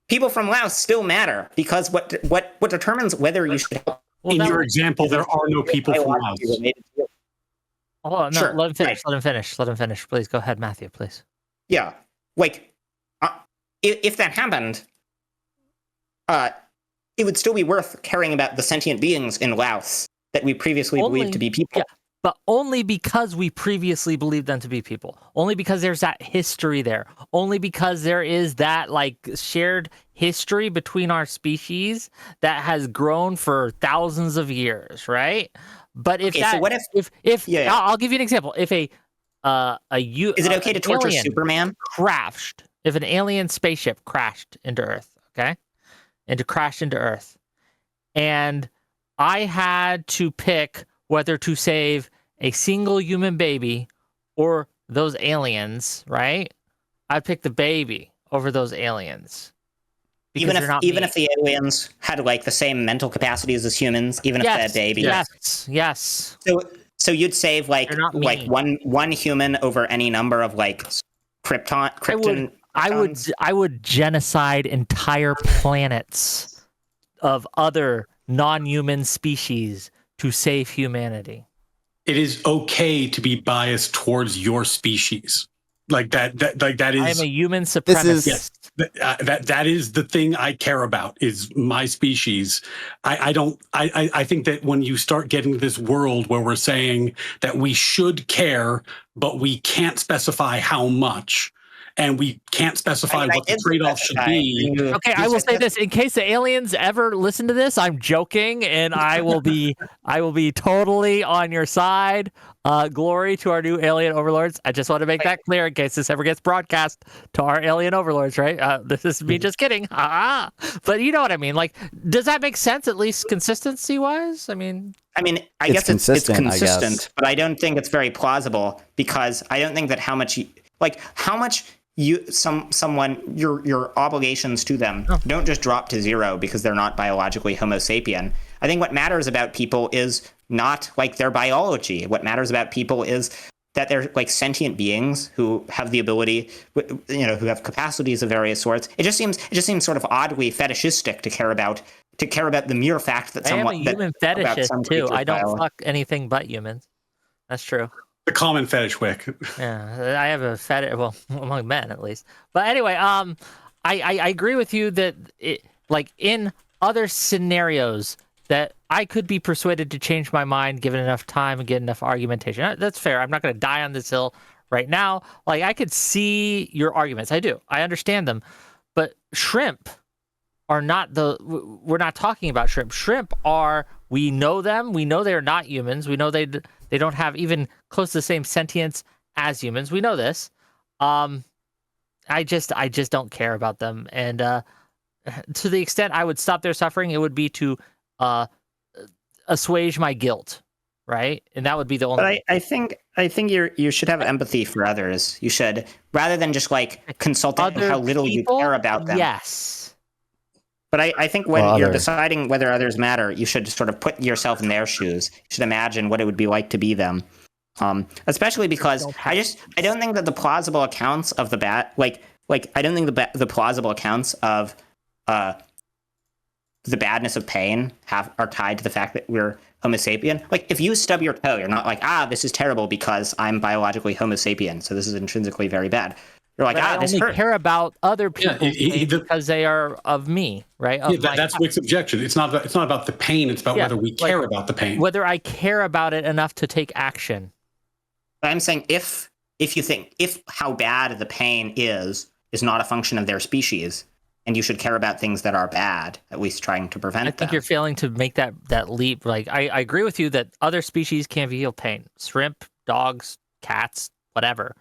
people from Laos still matter, because what determines whether you should help. In your example, there are no people from Laos. Hold on, no, sure, let him finish. right. Let him finish. Please go ahead, Matthew, please. Yeah, like, if that happened, it would still be worth caring about the sentient beings in Laos that we previously believed to be people. Yeah, but only because we previously believed them to be people. Only because there's that history there. Only because there is that, like, shared history between our species that has grown for thousands of years, right? But if so what if I'll give you an example. If is it okay to torture Superman? If an alien spaceship crashed into Earth, okay? Crashed into Earth, and I had to pick whether to save a single human baby or those aliens, right? I'd pick the baby over those aliens. Even if the aliens had, like, the same mental capacities as humans, even if they're babies. Yes. So you'd save like one human over any number of, like, Krypton. I would genocide entire planets of other non-human species to save humanity. It is okay to be biased towards your species. Like that is. I am a human supremacist. Yes, that is the thing I care about, is my species. I think that when you start getting to this world where we're saying that we should care, but we can't specify how much, and we can't specify what the trade-off should be. Okay, I will say this in case the aliens ever listen to this. I'm joking, and I will be totally on your side. Glory to our new alien overlords. I just want to make that clear in case this ever gets broadcast to our alien overlords, right? This is me just kidding. But you know what I mean. Like, does that make sense, at least consistency-wise? I guess it's consistent, but I don't think it's very plausible, because I don't think that how much your obligations to them don't just drop to zero because they're not biologically Homo sapien. I think what matters about people is not, like, their biology. What matters about people is that they're like sentient beings who have the ability, who have capacities of various sorts. It just seems sort of oddly fetishistic to care about the mere fact that I am a human fetishist too. I don't fuck anything but humans. That's true. The common fetish, Wick. Yeah, I have a fetish, well, among men at least. But anyway, I agree with you that like in other scenarios that I could be persuaded to change my mind given enough time and get enough argumentation. That's fair. I'm not going to die on this hill right now. Like I could see your arguments. I do. I understand them. But shrimp are not we're not talking about shrimp. Shrimp are, we know them. We know they're not humans. We know they don't have even close to the same sentience as humans. We know this. I just don't care about them. And to the extent I would stop their suffering, it would be to assuage my guilt, right? And that would be the only. But I think you should have empathy for others. You should, rather than just like consulting how little you care about them. Yes. But I think when you're deciding whether others matter, you should sort of put yourself in their shoes. You should imagine what it would be like to be them. Especially because I don't think that the plausible accounts of the I don't think the plausible accounts of the badness of pain are tied to the fact that we're Homo sapien. Like if you stub your toe, you're not like, this is terrible because I'm biologically Homo sapien, so this is intrinsically very bad. You're like, but this I only hurt. care about other people because they are of me, right? That's Wick's objection. It's not about the pain. It's about whether we care about the pain. Whether I care about it enough to take action. I'm saying if how bad the pain is not a function of their species, and you should care about things that are bad, at least trying to prevent them. I think you're failing to make that leap. Like I agree with you that other species can feel pain. Shrimp, dogs, cats, whatever.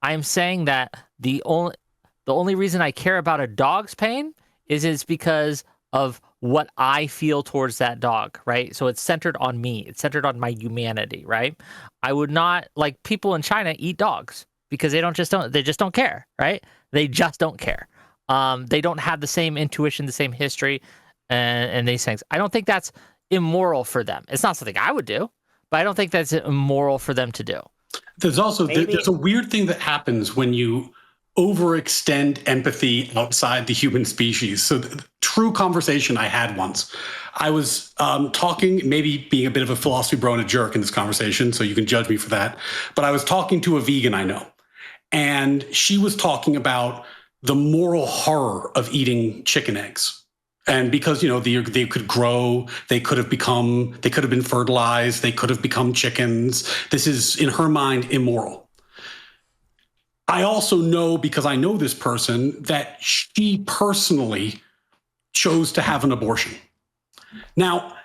I'm saying that the only reason I care about a dog's pain is because of what I feel towards that dog, right? So it's centered on me. It's centered on my humanity, right? I would not, like people in China eat dogs because they just don't care, right? They just don't care. They don't have the same intuition, the same history, and these things. I don't think that's immoral for them. It's not something I would do, but I don't think that's immoral for them to do. There's also there's a weird thing that happens when you overextend empathy outside the human species. So true conversation I had once. I was talking, maybe being a bit of a philosophy bro and a jerk in this conversation, so you can judge me for that. But I was talking to a vegan I know, and she was talking about the moral horror of eating chicken eggs. And because, they could grow, they could have been fertilized, they could have become chickens. This is, in her mind, immoral. I also know, because I know this person, that she personally chose to have an abortion. Now,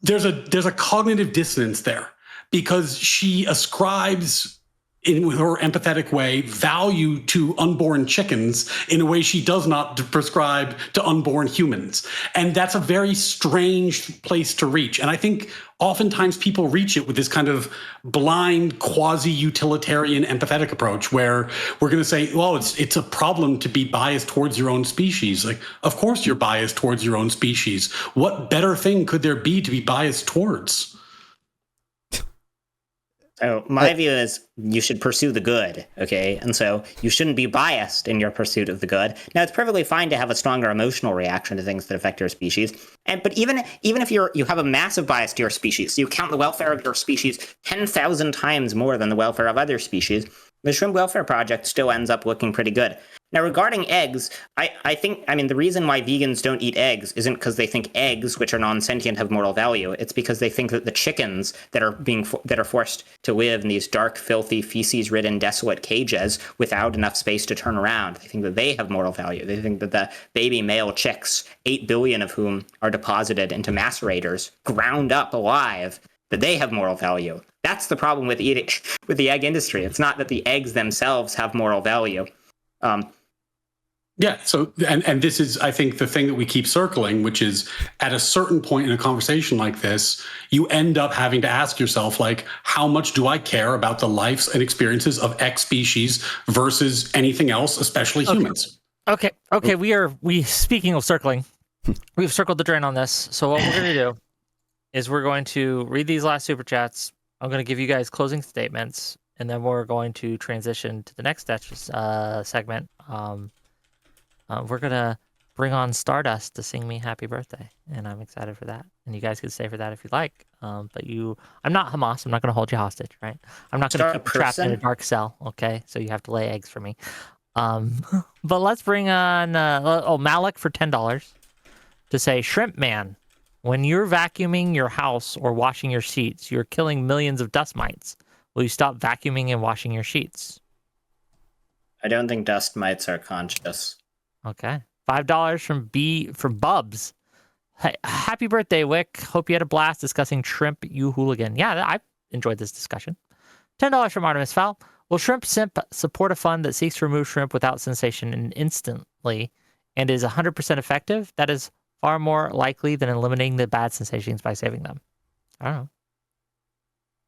there's a cognitive dissonance there, because she ascribes, with her empathetic way, value to unborn chickens in a way she does not prescribe to unborn humans. And that's a very strange place to reach. And I think oftentimes people reach it with this kind of blind, quasi-utilitarian empathetic approach where we're going to say, well, it's a problem to be biased towards your own species. Like, of course you're biased towards your own species. What better thing could there be to be biased towards? So my view is you should pursue the good, okay? And so you shouldn't be biased in your pursuit of the good. Now, it's perfectly fine to have a stronger emotional reaction to things that affect your species. But even if you have a massive bias to your species, you count the welfare of your species 10,000 times more than the welfare of other species, the Shrimp Welfare Project still ends up looking pretty good. Now, regarding eggs, I think the reason why vegans don't eat eggs isn't because they think eggs, which are non-sentient, have moral value. It's because they think that the chickens that are forced to live in these dark, filthy, feces-ridden, desolate cages without enough space to turn around, they think that they have moral value. They think that the baby male chicks, 8 billion of whom are deposited into macerators, ground up alive, that they have moral value. That's the problem with the egg industry. It's not that the eggs themselves have moral value. Yeah. So, and this is, I think, the thing that we keep circling, which is at a certain point in a conversation like this, you end up having to ask yourself, like, how much do I care about the lives and experiences of X species versus anything else, especially humans? Okay. Speaking of circling, we've circled the drain on this. So what we're going to do is we're going to read these last super chats. I'm going to give you guys closing statements. and then we're going to transition to the next segment. We're gonna bring on Stardust to sing me happy birthday, and I'm excited for that. And you guys can stay for that if you like. I'm not Hamas. I'm not gonna hold you hostage, right? I'm not gonna keep you trapped in a dark cell. Okay, so you have to lay eggs for me. But let's bring on Malik for $10 to say, Shrimp Man, when you're vacuuming your house or washing your sheets, you're killing millions of dust mites. Will you stop vacuuming and washing your sheets? I don't think dust mites are conscious. Okay. $5 from Bubs. Hey, happy birthday, Wick. Hope you had a blast discussing shrimp, you hooligan. Yeah, I enjoyed this discussion. $10 from Artemis Fowl. Will Shrimp Simp support a fund that seeks to remove shrimp without sensation and instantly and is 100% effective? That is far more likely than eliminating the bad sensations by saving them. I don't know.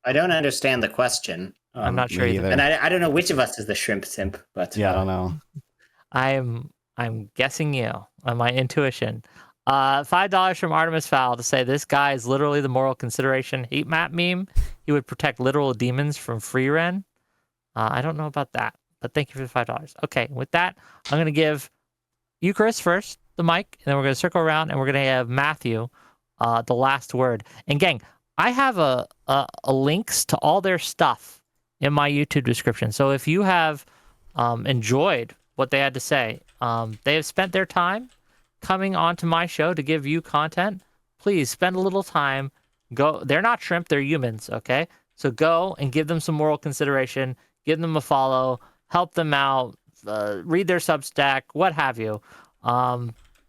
I don't understand the question. I'm not sure either. And I don't know which of us is the Shrimp Simp, but yeah, I don't know. I'm guessing you on my intuition. $5 from Artemis Fowl to say this guy is literally the moral consideration heat map meme. He would protect literal demons from free ren. I don't know about that, but thank you for the $5. Okay, with that, I'm going to give you, Chris, first, the mic, and then we're going to circle around, and we're going to have Matthew, the last word. And gang, I have a links to all their stuff in my YouTube description. So if you have enjoyed what they had to say, they have spent their time coming onto my show to give you content. Please spend a little time. Go. They're not shrimp, they're humans, okay? So go and give them some moral consideration. Give them a follow, help them out, read their Substack, what have you.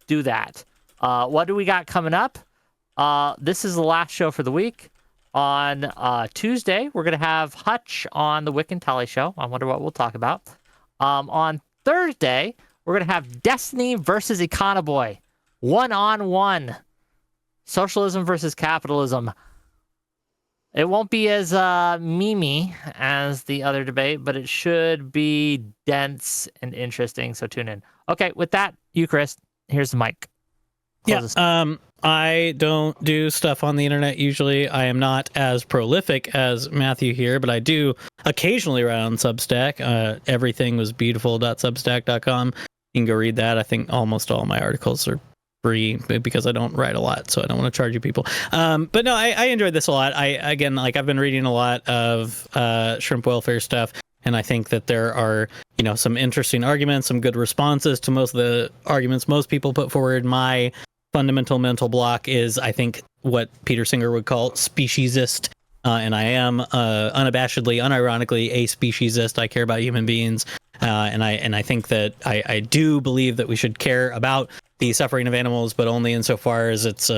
Do that. What do we got coming up? This is the last show for the week. On Tuesday, we're going to have Hutch on the Wick and Tully show. I wonder what we'll talk about. On Thursday, we're going to have Destiny versus Econoboy. 1-on-1. Socialism versus capitalism. It won't be as memey as the other debate, but it should be dense and interesting, so tune in. Okay, with that, you, Chris, here's the mic. I don't do stuff on the internet usually. I am not as prolific as Matthew here, but I do occasionally write on Substack. Everything was beautiful.substack.com. You can go read that. I think almost all my articles are free because I don't write a lot, so I don't want to charge you people. But no, I enjoyed this a lot. I've been reading a lot of shrimp welfare stuff, and I think that there are, some interesting arguments, some good responses to most of the arguments most people put forward. My fundamental mental block is, I think, what Peter Singer would call speciesist, and I am unabashedly, unironically a speciesist. I care about human beings, and I think that I do believe that we should care about the suffering of animals, but only insofar as it's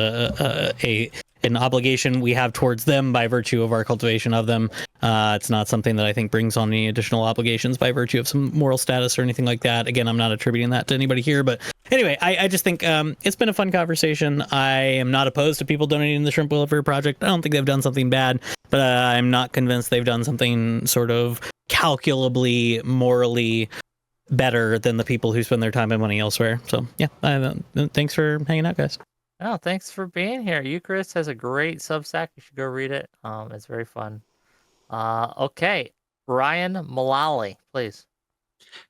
an obligation we have towards them by virtue of our cultivation of them. It's not something that I think brings on any additional obligations by virtue of some moral status or anything like that. Again, I'm not attributing that to anybody here, but anyway, I just think it's been a fun conversation. I am not opposed to people donating to the Shrimp Welfare Project. I don't think they've done something bad, but I'm not convinced they've done something sort of calculably, morally better than the people who spend their time and money elsewhere. So yeah, thanks for hanging out, guys. Oh, thanks for being here. Eucharist has a great Substack. You should go read it. It's very fun. Okay, Ryan Mullally, please.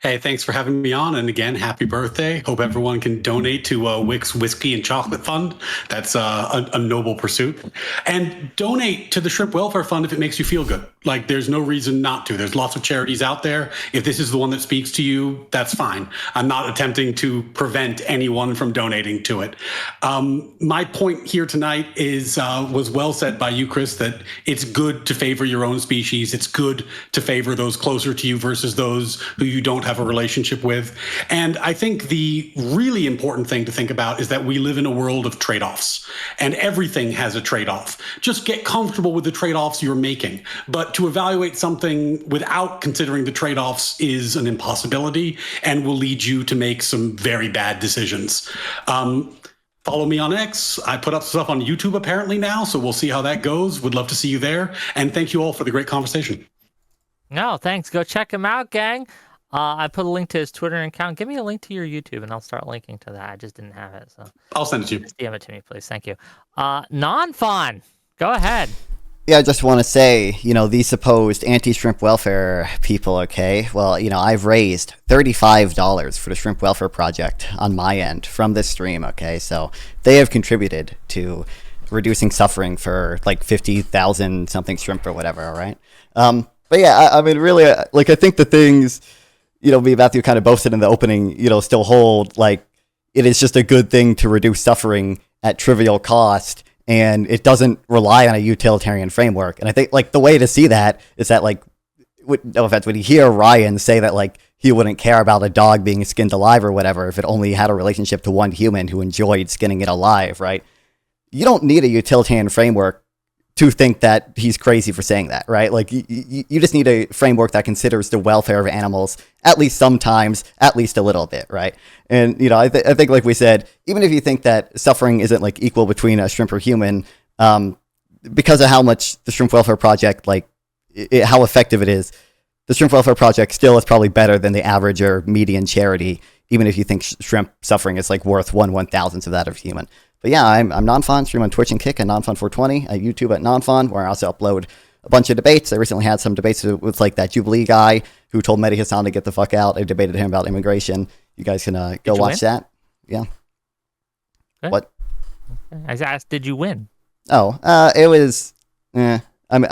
Hey, thanks for having me on. And again, happy birthday. Hope everyone can donate to Wick's Whiskey and Chocolate Fund. That's a noble pursuit. And donate to the Shrimp Welfare Fund if it makes you feel good. Like, there's no reason not to. There's lots of charities out there. If this is the one that speaks to you, that's fine. I'm not attempting to prevent anyone from donating to it. My point here tonight was well said by you, Chris, that it's good to favor your own species. It's good to favor those closer to you versus those who you don't have a relationship with. And I think the really important thing to think about is that we live in a world of trade-offs, and everything has a trade-off. Just get comfortable with the trade-offs you're making. But to evaluate something without considering the trade-offs is an impossibility and will lead you to make some very bad decisions. Follow me on X. I put up stuff on YouTube apparently now, so we'll see how that goes. Would love to see you there. And thank you all for the great conversation. No, thanks. Go check him out, gang. I put a link to his Twitter account. Give me a link to your YouTube, and I'll start linking to that. I just didn't have it, so I'll send it to you. Just DM it to me, please. Thank you. Non-fun. Go ahead. Yeah, I just want to say, these supposed anti-shrimp welfare people, okay? Well, I've raised $35 for the Shrimp Welfare Project on my end from this stream, okay? So they have contributed to reducing suffering for like 50,000 something shrimp or whatever, all right? But yeah, I mean, really, I think the things, me and Matthew kind of both said in the opening, still hold, like, it is just a good thing to reduce suffering at trivial cost, and it doesn't rely on a utilitarian framework. And I think, like, the way to see that is that, like, no offense, when you hear Ryan say that, like, he wouldn't care about a dog being skinned alive or whatever if it only had a relationship to one human who enjoyed skinning it alive, right? You don't need a utilitarian framework to think that he's crazy for saying that, right? Like, you just need a framework that considers the welfare of animals, at least sometimes, at least a little bit, right? And, I think, like we said, even if you think that suffering isn't, like, equal between a shrimp or human, because of how much the Shrimp Welfare Project, like, how effective it is, the Shrimp Welfare Project still is probably better than the average or median charity, even if you think shrimp suffering is, like, worth 1/1000th of that of human. But yeah, I'm Nonfon, stream on Twitch and Kick at Nonfon420, at YouTube at Nonfon, where I also upload a bunch of debates. I recently had some debates with like that Jubilee guy who told Mehdi Hassan to get the fuck out. I debated him about immigration. You guys can go watch that. Yeah. Okay. What? I asked, did you win? Oh, it was, I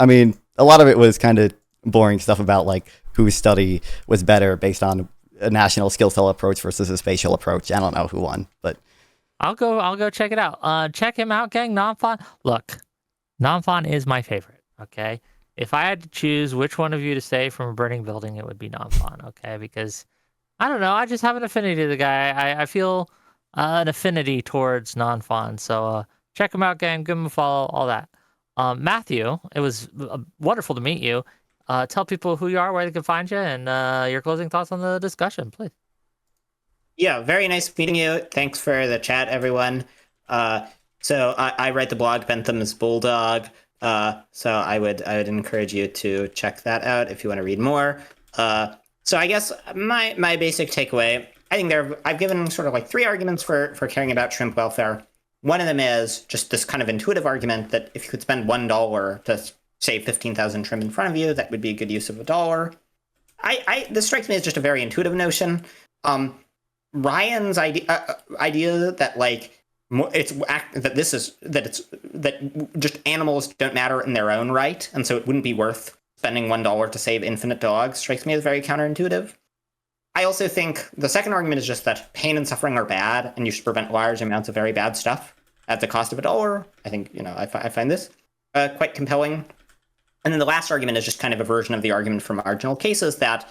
mean, a lot of it was kind of boring stuff about like whose study was better based on a national skill cell approach versus a spatial approach. I don't know who won, but I'll go check it out. Check him out, gang. Nonfon. Look, Nonfon is my favorite. Okay, if I had to choose which one of you to save from a burning building, it would be Nonfon. Okay, because I don't know. I just have an affinity to the guy. I feel an affinity towards Nonfon. So check him out, gang. Give him a follow. All that. Matthew, it was wonderful to meet you. Tell people who you are, where they can find you, and your closing thoughts on the discussion, please. Yeah, very nice meeting you. Thanks for the chat, everyone. So I write the blog Bentham's Bulldog. So I would encourage you to check that out if you want to read more. So I guess my basic takeaway, I think I've given sort of like 3 arguments for caring about shrimp welfare. One of them is just this kind of intuitive argument that if you could spend $1 to save 15,000 shrimp in front of you, that would be a good use of $1. This strikes me as just a very intuitive notion. Ryan's idea that like that just animals don't matter in their own right, and so it wouldn't be worth spending $1 to save infinite dogs strikes me as very counterintuitive. I also think the second argument is just that pain and suffering are bad, and you should prevent large amounts of very bad stuff at the cost of $1. I think I find this quite compelling. And then the last argument is just kind of a version of the argument for marginal cases that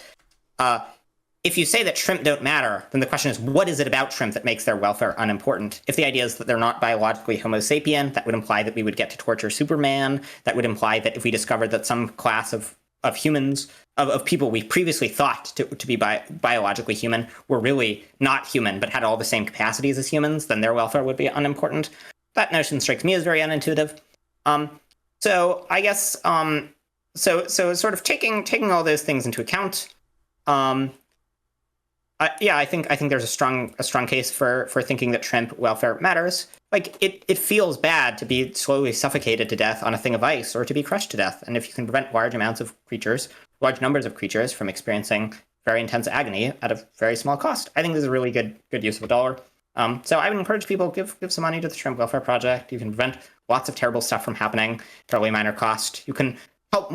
if you say that shrimp don't matter, then the question is, what is it about shrimp that makes their welfare unimportant? If the idea is that they're not biologically Homo sapien, that would imply that we would get to torture Superman. That would imply that if we discovered that some class of humans, of people we previously thought to be biologically human, were really not human, but had all the same capacities as humans, then their welfare would be unimportant. That notion strikes me as very unintuitive. So I guess, so sort of taking all those things into account, I think there's a strong case for thinking that shrimp welfare matters. Like it feels bad to be slowly suffocated to death on a thing of ice or to be crushed to death. And if you can prevent large numbers of creatures from experiencing very intense agony at a very small cost, I think this is a really good use of $1. So I would encourage people give some money to the Shrimp Welfare Project. You can prevent lots of terrible stuff from happening, fairly minor cost. You can help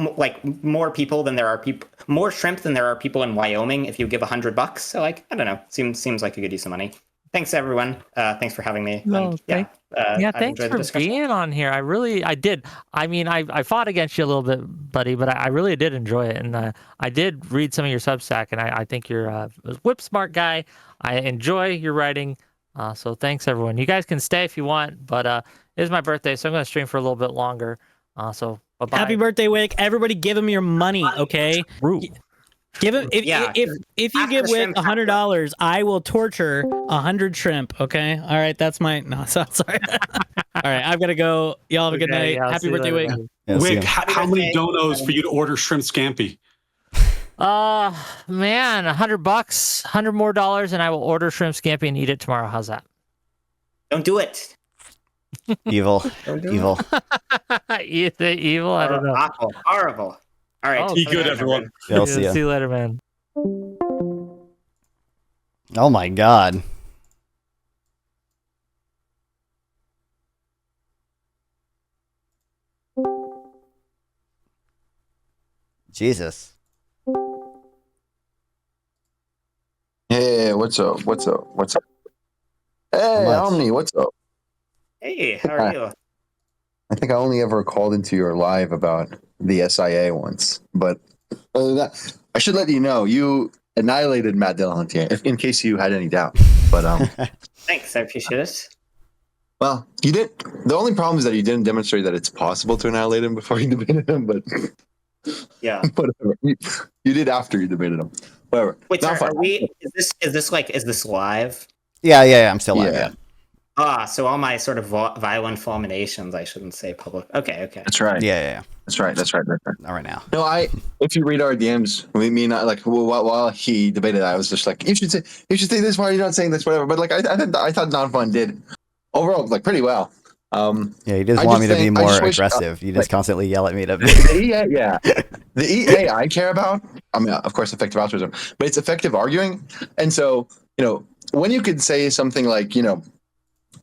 more people than there are people, more shrimp than there are people in Wyoming if you give $100. So like, I don't know, seems like a good use of money. Thanks everyone. Thanks for having me. No, thanks for being on here. I did. I mean, I fought against you a little bit, buddy, but I really did enjoy it. And I did read some of your Substack, and I think you're a whip smart guy. I enjoy your writing. So thanks everyone. You guys can stay if you want, but it is my birthday, so I'm going to stream for a little bit longer. So bye-bye. Happy birthday, Wick. Everybody give him your money, okay? True. Give him if you give Wick $100, I will torture 100 shrimp. Okay, all right. That's my sorry. All right, I've got to go. Y'all have a good night. Yeah, Happy birthday, Wick. yeah, Wick, how many donos for you to order shrimp scampi? Man, $100, $100 more, and I will order shrimp scampi and eat it tomorrow. How's that? Don't do it. Evil. Evil. The evil. I don't know. Awful. Horrible. All right. Oh, Be have a good, night, everyone. I'll see ya. See you later, man. Oh my god. Jesus. Hey, what's up? What's up? What's up? Hey, much? Omni, what's up? Hey, how are you? I think I only ever called into your live about the SIA once, but other than that, I should let you know you annihilated Matt Dillahunty, in case you had any doubt. But Thanks, I appreciate it. well, you did. The only problem is that you didn't demonstrate that it's possible to annihilate him before you debated him. But Yeah. whatever, you did after you debated him. Whatever. Wait, Not sorry, fun. are we? Is this live? Yeah, I'm still live. Yeah. Yeah. So all my sort of violent fulminations, I shouldn't say public. Okay. That's right. Yeah. That's right. Not right now. No, if you read our DMs, we mean like while he debated, I was just like, you should say this. Why are you not saying this? Whatever. But like, I thought Non-Fun did overall like pretty well. Yeah, you just I want just me to be think- I more just wish, aggressive. You just constantly yell at me to. the EA, yeah, the EA I care about. I mean, of course, effective altruism, but it's effective arguing. And so, when you could say something like,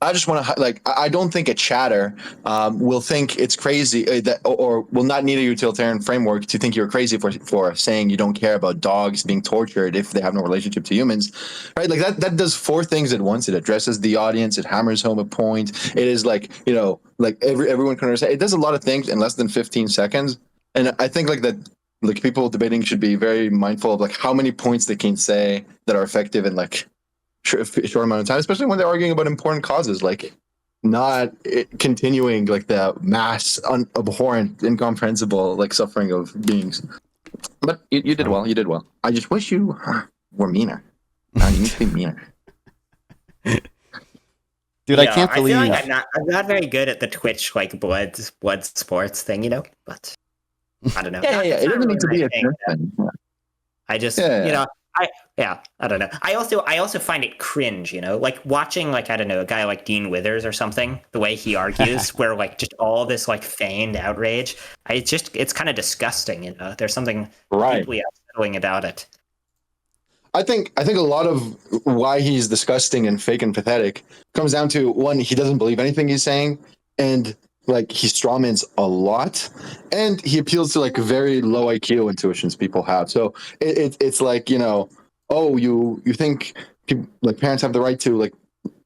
I just want to like. I don't think a chatter will think it's crazy that, or will not need a utilitarian framework to think you're crazy for saying you don't care about dogs being tortured if they have no relationship to humans, right? Like that does four things at once. It addresses the audience. It hammers home a point. It is like like everyone can understand. It does a lot of things in less than 15 seconds. And I think like that. Like people debating should be very mindful of like how many points they can say that are effective in like short amount of time, especially when they're arguing about important causes, like not continuing like the mass abhorrent incomprehensible like suffering of beings. But you did well. I just wish you were meaner. You need to be meaner. Dude, I can't believe. I feel like I'm not very good at the Twitch like blood sports thing, but I don't know. Yeah. It doesn't need to be a thing. thing. I just Yeah. I don't know. I also find it cringe, like watching like I don't know, a guy like Dean Withers or something, the way he argues, where like just all this like feigned outrage. It's kind of disgusting, There's something deeply unsettling about it. I think a lot of why he's disgusting and fake and pathetic comes down to one, he doesn't believe anything he's saying, and like he strawmans a lot, and he appeals to like very low IQ intuitions people have. So it's like you think like parents have the right to like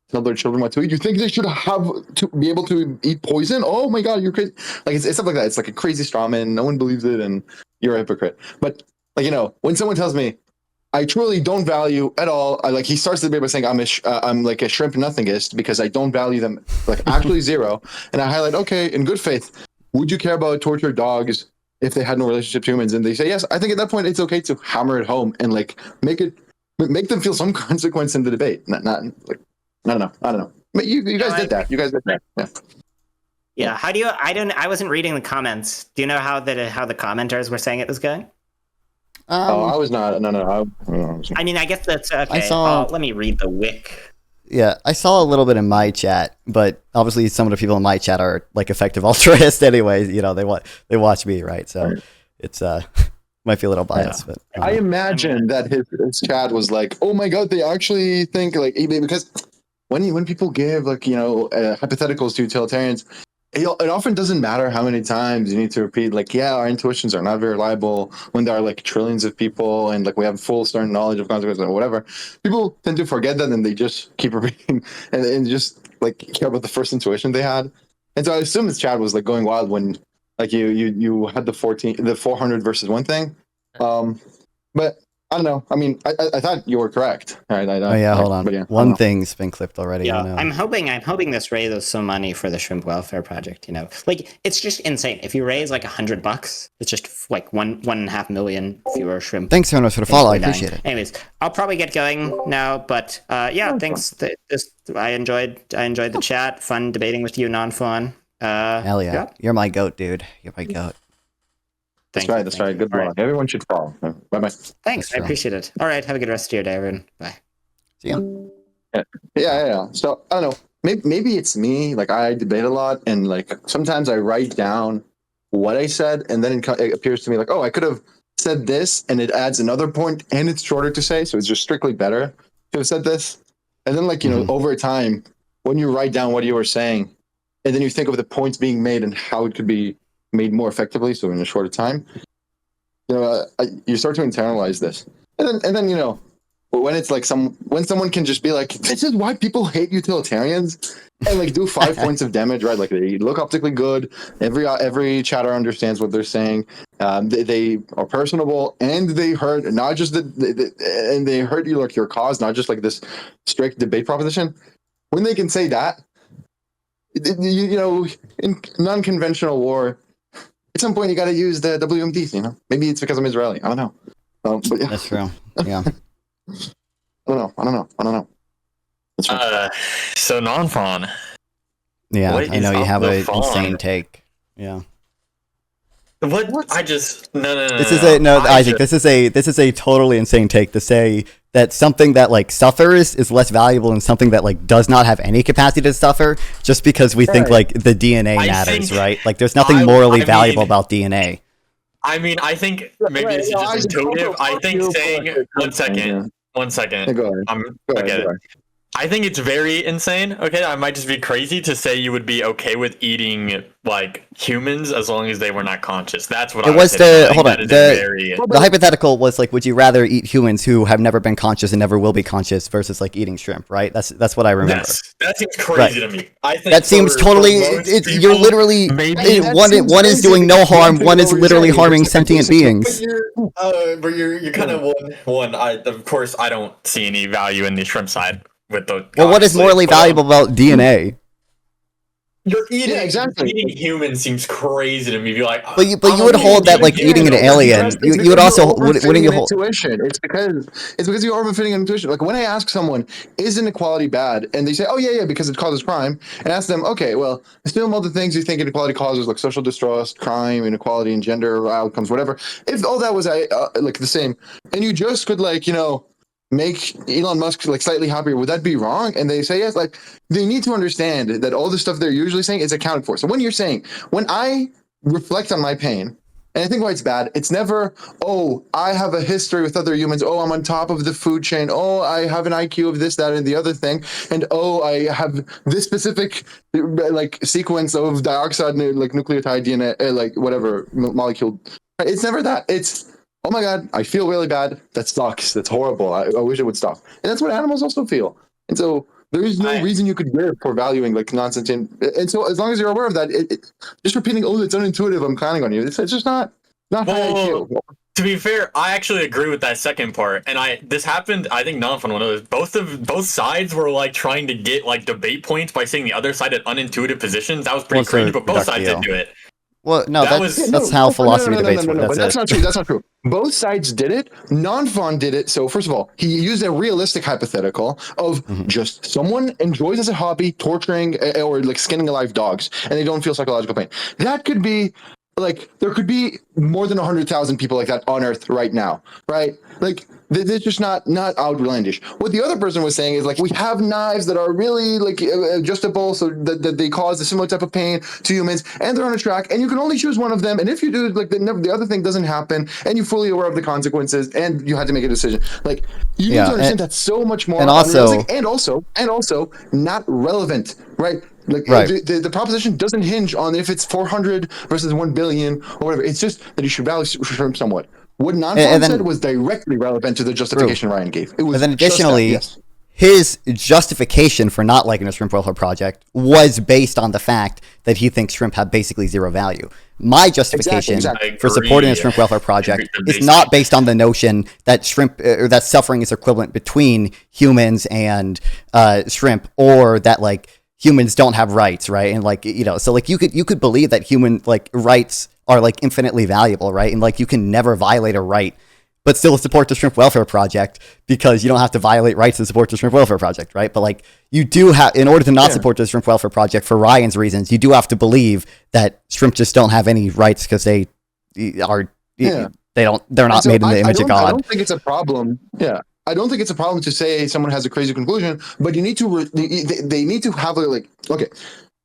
tell their children what to eat. You think they should have to be able to eat poison? Oh my god, you're crazy! Like it's stuff like that. It's like a crazy strawman. No one believes it, and you're a hypocrite. But like when someone tells me, I truly don't value at all. He starts the debate by saying I'm like a shrimp nothingist because I don't value them, like actually zero. And I highlight, okay, in good faith, would you care about tortured dogs if they had no relationship to humans? And they say yes. I think at that point it's okay to hammer it home and like make them feel some consequence in the debate. Not like I don't know. But you guys did that. You guys did that. Yeah. Yeah. How do you? I wasn't reading the comments. Do you know how the commenters were saying it was going? I was not. No. I mean, I guess that's okay. Let me read the wick. Yeah, I saw a little bit in my chat, but obviously some of the people in my chat are like effective altruists anyways. They watch me, right? So it's might be a little biased, but I imagine that his chat was like, oh my god, they actually think like because when people give like hypotheticals to utilitarians. It often doesn't matter how many times you need to repeat, like, yeah, our intuitions are not very reliable when there are like trillions of people and like we have full certain knowledge of consequences or whatever. People tend to forget that and they just keep repeating and just like care about the first intuition they had. And so I assume this chat was like going wild when like you had the 400 versus one thing. But I don't know. I mean, I thought you were correct. Right? Hold on. But yeah, one thing's been clipped already. Yeah, I know. I'm hoping this raises some money for the shrimp welfare project. Like it's just insane. If you raise like $100, it's just like 1.5 million fewer shrimp. Thanks so much for the follow. I appreciate it. Anyways, I'll probably get going now. But yeah, thanks. I enjoyed the chat. Fun debating with you, Non-Fun. Hell yeah, you're my goat, dude. You're my goat. That's right. Good luck. Everyone should follow. Bye-bye. Thanks. I appreciate it. All right. Have a good rest of your day, everyone. Bye. See you. Yeah. So, I don't know. maybe it's me. Like I debate a lot, and like sometimes I write down what I said, and then it appears to me like, oh, I could have said this, and it adds another point, and it's shorter to say, so it's just strictly better to have said this. And then like over time, when you write down what you were saying, and then you think of the points being made and how it could be made more effectively, so in a shorter time, you start to internalize this, and then when it's like when someone can just be like, this is why people hate utilitarians, and like do 5 points of damage, right? Like they look optically good. Every chatter understands what they're saying. They are personable, and they hurt not just and they hurt you like your cause, not just like this strict debate proposition. When they can say that, in non-conventional war, at some point you got to use the WMDs. Maybe it's because I'm Israeli. I don't know. But yeah. That's true. Yeah. I don't know. That's right. So non-fawn. Yeah, What I know is you up have with an fawn? insane take. Yeah. What? I just no. This is Isaac. This is a totally insane take to say that something that like suffers is less valuable than something that like does not have any capacity to suffer, just because we think like the DNA matters, right? Like there's nothing morally valuable about DNA. I mean, I think maybe this is just intuitive. I think saying one second. Go ahead. I think it's very insane. Okay, I might just be crazy to say you would be okay with eating like humans as long as they were not conscious. That's what It I was would the say. hold on. The The hypothetical was like, would you rather eat humans who have never been conscious and never will be conscious versus like eating shrimp, right? That's what I remember. that seems crazy to me. I think That seems totally. You're literally one is doing no harm. One is literally harming sentient beings. But you're kind of one. Of course, I don't see any value in the shrimp side. Well, what is morally valuable about DNA? You're eating exactly. Eating humans seems crazy to me. You're like, but you would hold that like eating an alien. You would also wouldn't you hold intuition? It's because you're overfitting an intuition. Like when I ask someone, is inequality bad, and they say, oh yeah, because it causes crime, and ask them, okay, well, assume all the things you think inequality causes, like social distrust, crime, inequality in gender outcomes, whatever. If all that was like the same, and you just could make Elon Musk like slightly happier, would that be wrong? And they say yes. Like they need to understand that all the stuff they're usually saying is accounted for. So when I reflect on my pain and I think why it's bad, it's never, oh, I have a history with other humans. Oh, I'm on top of the food chain. Oh, I have an IQ of this, that, and the other thing. And oh, I have this specific like sequence of dioxide, like nucleotide DNA, like whatever molecule. It's never that. It's, oh my God, I feel really bad. That sucks. That's horrible. I wish it would stop. And that's what animals also feel. And so there is no reason you could live for valuing like nonsense. And so as long as you're aware of that, just repeating, oh, it's unintuitive, I'm clowning on you. It's just not how I feel. To be fair, I actually agree with that second part. And this happened, I think, not fun one of those. Both sides were like trying to get like debate points by saying the other side had unintuitive positions. That was pretty crazy, but both sides did do it. Well, no, that's how philosophy debates work. But that's not true. That's not true. Both sides did it. Non-Fawn did it. So first of all, he used a realistic hypothetical of just someone enjoys as a hobby torturing or like skinning alive dogs, and they don't feel psychological pain. That could be like there could be more than 100,000 people like that on Earth right now, right? Like they're just not outlandish. What the other person was saying is like we have knives that are really like adjustable, so that they cause a similar type of pain to humans, and they're on a track, and you can only choose one of them. And if you do, like the other thing doesn't happen, and you're fully aware of the consequences, and you had to make a decision. Like you need to understand that's so much more, and also not relevant, right? Like the proposition doesn't hinge on if it's 400 versus 1 billion or whatever. It's just that you should value shrimp somewhat. What non-Fawn said was directly relevant to the justification Ryan gave. It was. And then additionally, his justification for not liking the Shrimp Welfare Project was based on the fact that he thinks shrimp have basically zero value. My justification for supporting the Shrimp Welfare Project is not based on the notion that shrimp or that suffering is equivalent between humans and shrimp, or that like humans don't have rights, right? And like so like you could believe that human like rights are like infinitely valuable, right? And like you can never violate a right, but still support the Shrimp Welfare Project because you don't have to violate rights to support the Shrimp Welfare Project, right? But like you do have, in order to not support the Shrimp Welfare Project for Ryan's reasons, you do have to believe that shrimp just don't have any rights because they're not made in the image of God. I don't think it's a problem. Yeah. I don't think it's a problem to say someone has a crazy conclusion, but you need to they need to have okay.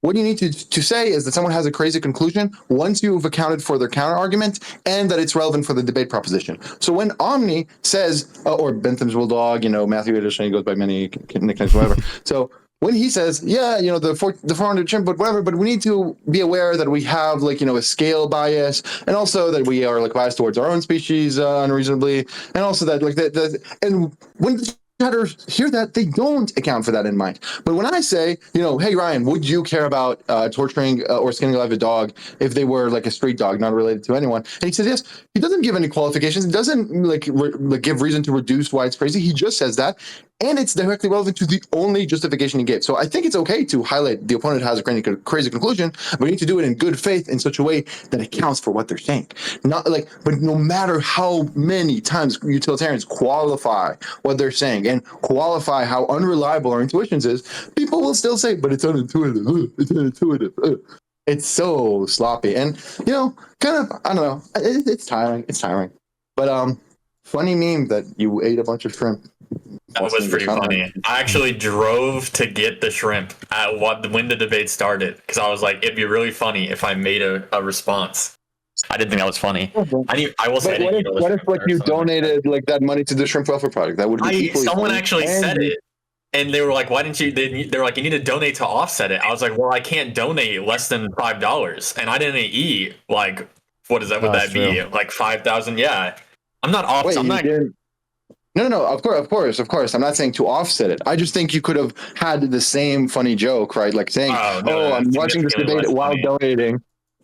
What you need to say is that someone has a crazy conclusion once you've accounted for their counter argument and that it's relevant for the debate proposition. So when Omni says, or Bentham's Bulldog, Matthew additionally goes by many nicknames, whatever. So when he says, the 400 chimp, but whatever, but we need to be aware that we have a scale bias, and also that we are biased towards our own species unreasonably, and also that and when chatters hear that, they don't account for that in mind. But when I say, hey Ryan, would you care about torturing or skinning alive a dog if they were a street dog, not related to anyone? And he says yes. He doesn't give any qualifications. He doesn't give reason to reduce why it's crazy. He just says that, and it's directly relevant to the only justification he gave. So I think it's okay to highlight the opponent has a crazy conclusion, but you need to do it in good faith in such a way that accounts for what they're saying. But no matter how many times utilitarians qualify what they're saying and qualify how unreliable our intuitions is, people will still say, but it's unintuitive. It's unintuitive. It's so sloppy. And, kind of, I don't know. It's tiring. It's tiring. But funny meme that you ate a bunch of shrimp. That was pretty funny. I actually drove to get the shrimp when the debate started because I was like, it'd be really funny if I made a response. I didn't think that was funny. I will say. What if you donated that money to the Shrimp Welfare Project? That would be someone funny. actually said it, and they were like, "Why didn't you?" They were like, "You need to donate to offset it." I was like, "Well, I can't donate less than $5, and I didn't eat what is that? Would that be like 5,000? Yeah, I'm not off. I'm not. No. Of course. I'm not saying to offset it. I just think you could have had the same funny joke, right? Like saying, I'm watching this debate while donating.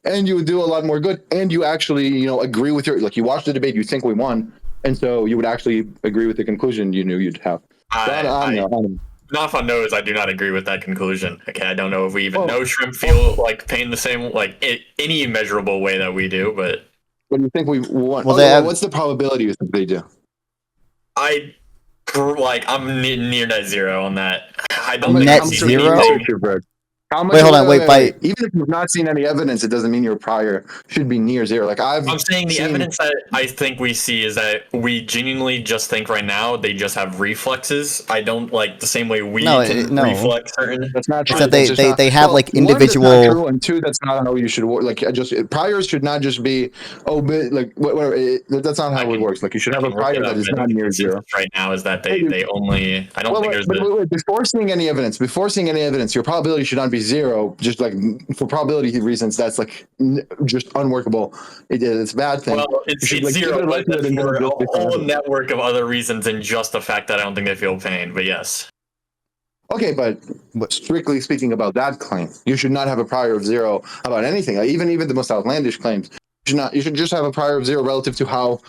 And you would do a lot more good. And you actually, agree with you watch the debate, you think we won. And so you would actually agree with the conclusion you knew you'd have. Nafon knows I do not agree with that conclusion. Okay, I don't know if we even know shrimp feel pain the same, any measurable way that we do, but. What do you think we won? Well, what's the probability you think they do? I'm near net zero on that. I don't think net zero. Wait, hold on. Wait. Even if you've not seen any evidence, it doesn't mean your prior should be near zero. I'm saying the evidence that I think we see is that we genuinely just think right now they just have reflexes. I don't the same way we can reflex certain. That's not true. So they have individual. One, that's not true, and two, that's not how you should work. Priors should not just be whatever. That's not how it works. You should have a prior that is not near zero. Right now is that they only. I don't think there's. But before seeing any evidence, your probability should not be zero. Just for probability reasons, that's just unworkable. It's a bad thing. Well, it's zero, but for a whole network of other reasons than just the fact that I don't think they feel pain. But yes. Okay, but strictly speaking about that claim, you should not have a prior of zero about anything. Even the most outlandish claims, you should just have a prior of zero relative to how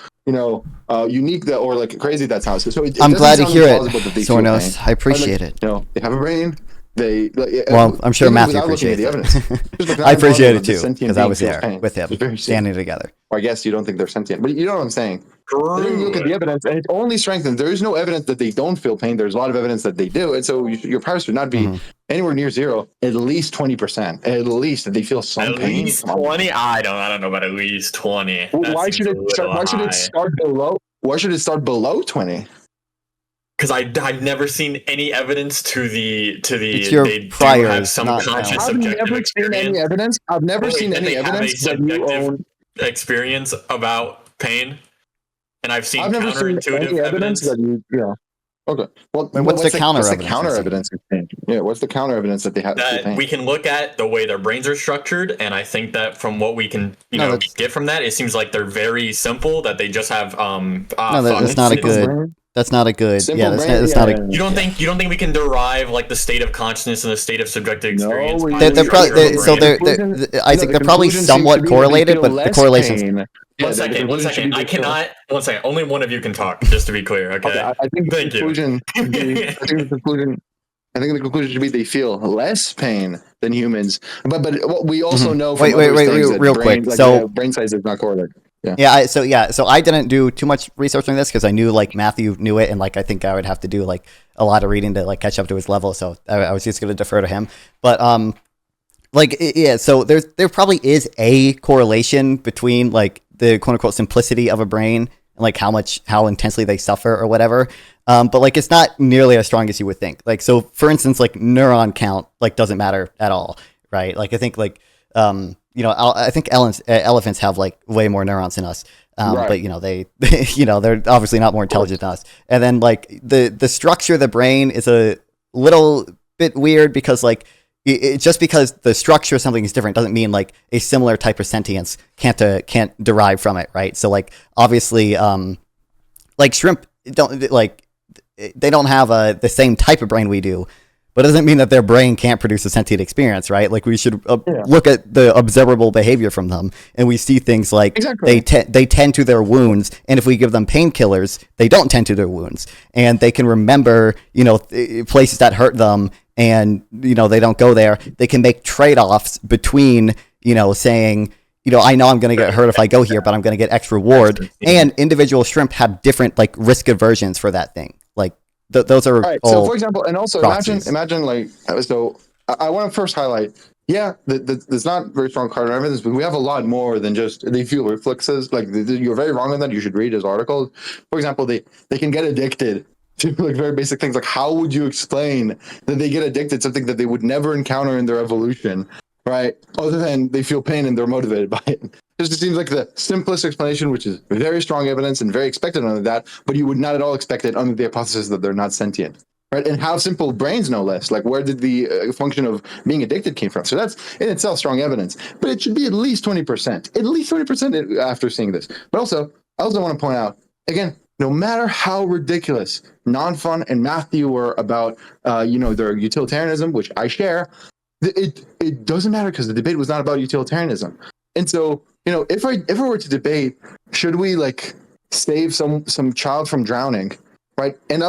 unique that or crazy that sounds. So I'm glad to hear it, Sornos. I appreciate it. They have a brain. I'm sure Matthew appreciates it. I appreciate it too because I was there with him, standing together. Or I guess you don't think they're sentient, but you know what I'm saying. Then you look at the evidence, and it only strengthens. There is no evidence that they don't feel pain. There's a lot of evidence that they do, and so your prior should not be anywhere near zero. At least 20%. At least that they feel some pain. At least 20. I don't know about at least 20. Why should it start below? Why should it start below 20? Because I've never seen any evidence to the it's your they priors, do have some conscious subjective experience. I've never seen any evidence that you own experience about pain, and I've seen any evidence that you. Okay. Well, what's the counter evidence? Yeah, what's the counter evidence that they have? That we can look at the way their brains are structured, and I think that from what we can get from that, it seems like they're very simple. That they just have that's not a good. That's not a good. That's not a. You don't think we can derive the state of consciousness and the state of subjective experience? No, I think they're probably somewhat correlated, but the correlations. One second. I cannot. One second. Only one of you can talk. Just to be clear. Okay. I think the conclusion. I think the conclusion should be they feel less pain than humans, but we also know. From wait, real quick. So brain size is not correlated. So I didn't do too much research on this because I knew Matthew knew it, and I think I would have to do a lot of reading to catch up to his level. So I was just going to defer to him. But so there probably is a correlation between the quote unquote simplicity of a brain like how intensely they suffer or whatever. But like it's not nearly as strong as you would think. Like, so for instance, like neuron count like doesn't matter at all, right? Like I think like I think elephants have like way more neurons than us. Right. But they they're obviously not more intelligent than us. And then like the structure of the brain is a little bit weird because like just because the structure of something is different doesn't mean like a similar type of sentience can't derive from it, right? So like obviously like shrimp they don't have the same type of brain we do, but it doesn't mean that their brain can't produce a sentient experience, right? Like we should look at the observable behavior from them, and we see things like they tend to their wounds, and if we give them painkillers, they don't tend to their wounds, and they can remember places that hurt them, and they don't go there. They can make trade-offs between saying, I know I'm going to get hurt if I go here, but I'm going to get X reward. And individual shrimp have different like risk aversions for that thing. Like those are right. all So for example, and also proxies. imagine like, so I want to first highlight, there's not very strong card evidence, but we have a lot more than just they feel reflexes. Like you're very wrong on that. You should read his articles. For example, they can get addicted to like very basic things. Like how would you explain that they get addicted to something that they would never encounter in their evolution? Right. Other than they feel pain and they're motivated by it. It seems like the simplest explanation, which is very strong evidence and very expected under that, but you would not at all expect it under the hypothesis that they're not sentient. Right. And have simple brains, no less. Like where did the function of being addicted came from? So that's in itself strong evidence, but it should be at least 20%, at least 20% after seeing this. But also, I also want to point out, again, no matter how ridiculous Non-Fun and Matthew were about, their utilitarianism, which I share, it doesn't matter because the debate was not about utilitarianism. And so, if I were to debate, should we like save some child from drowning, right? And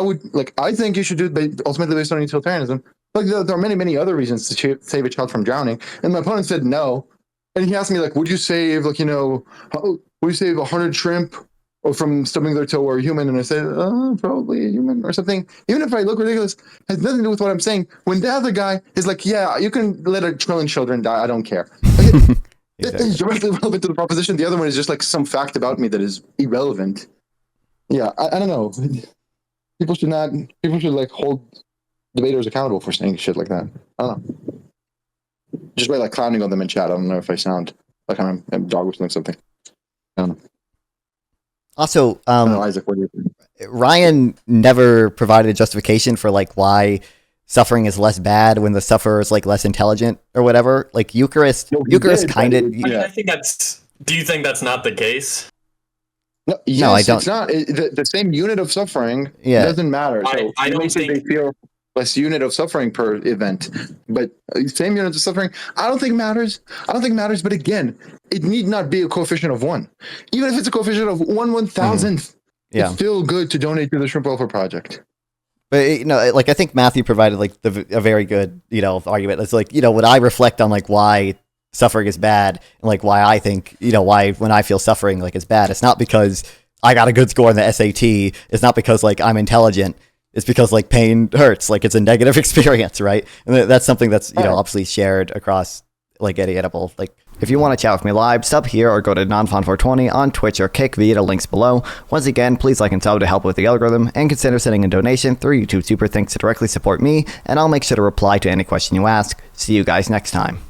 I think you should do it ultimately based on utilitarianism. Like there are many other reasons to save a child from drowning. And my opponent said no. And he asked me like, would you save would you save 100 shrimp or from stubbing their toe or a human? And I said, probably a human or something. Even if I look ridiculous, it has nothing to do with what I'm saying. When the other guy is like, yeah, you can let 1 trillion children die, I don't care. Exactly. It's directly relevant to the proposition. The other one is just like some fact about me that is irrelevant. Yeah, I don't know. People should like hold debaters accountable for saying shit like that. I don't know. Just by like clowning on them in chat. I don't know if I sound like I'm dog whistling something. I don't know. Also, Isaac, what do you think? Ryan never provided a justification for like why suffering is less bad when the sufferer is like less intelligent or whatever. Like Eucharist kind of. I think that's. Do you think that's not the case? No, yes, no, I don't. It's not. The same unit of suffering doesn't matter. So I don't think they feel less unit of suffering per event, but same unit of suffering. I don't think matters. But again, it need not be a coefficient of 1. Even if it's a coefficient of 1/1000th, it's still good to donate to the Shrimp Welfare Project. But like I think Matthew provided like a very good argument. It's like when I reflect on like why suffering is bad and like why I think why when I feel suffering like it's bad, it's not because I got a good score in the SAT. It's not because like I'm intelligent. It's because like pain hurts. Like it's a negative experience, right? And that's something that's obviously shared across like any edible. Like if you want to chat with me live, sub here or go to nonfun420 on Twitch or Kick via the links below. Once again, please like and sub to help with the algorithm, and consider sending a donation through YouTube Super Thanks to directly support me, and I'll make sure to reply to any question you ask. See you guys next time.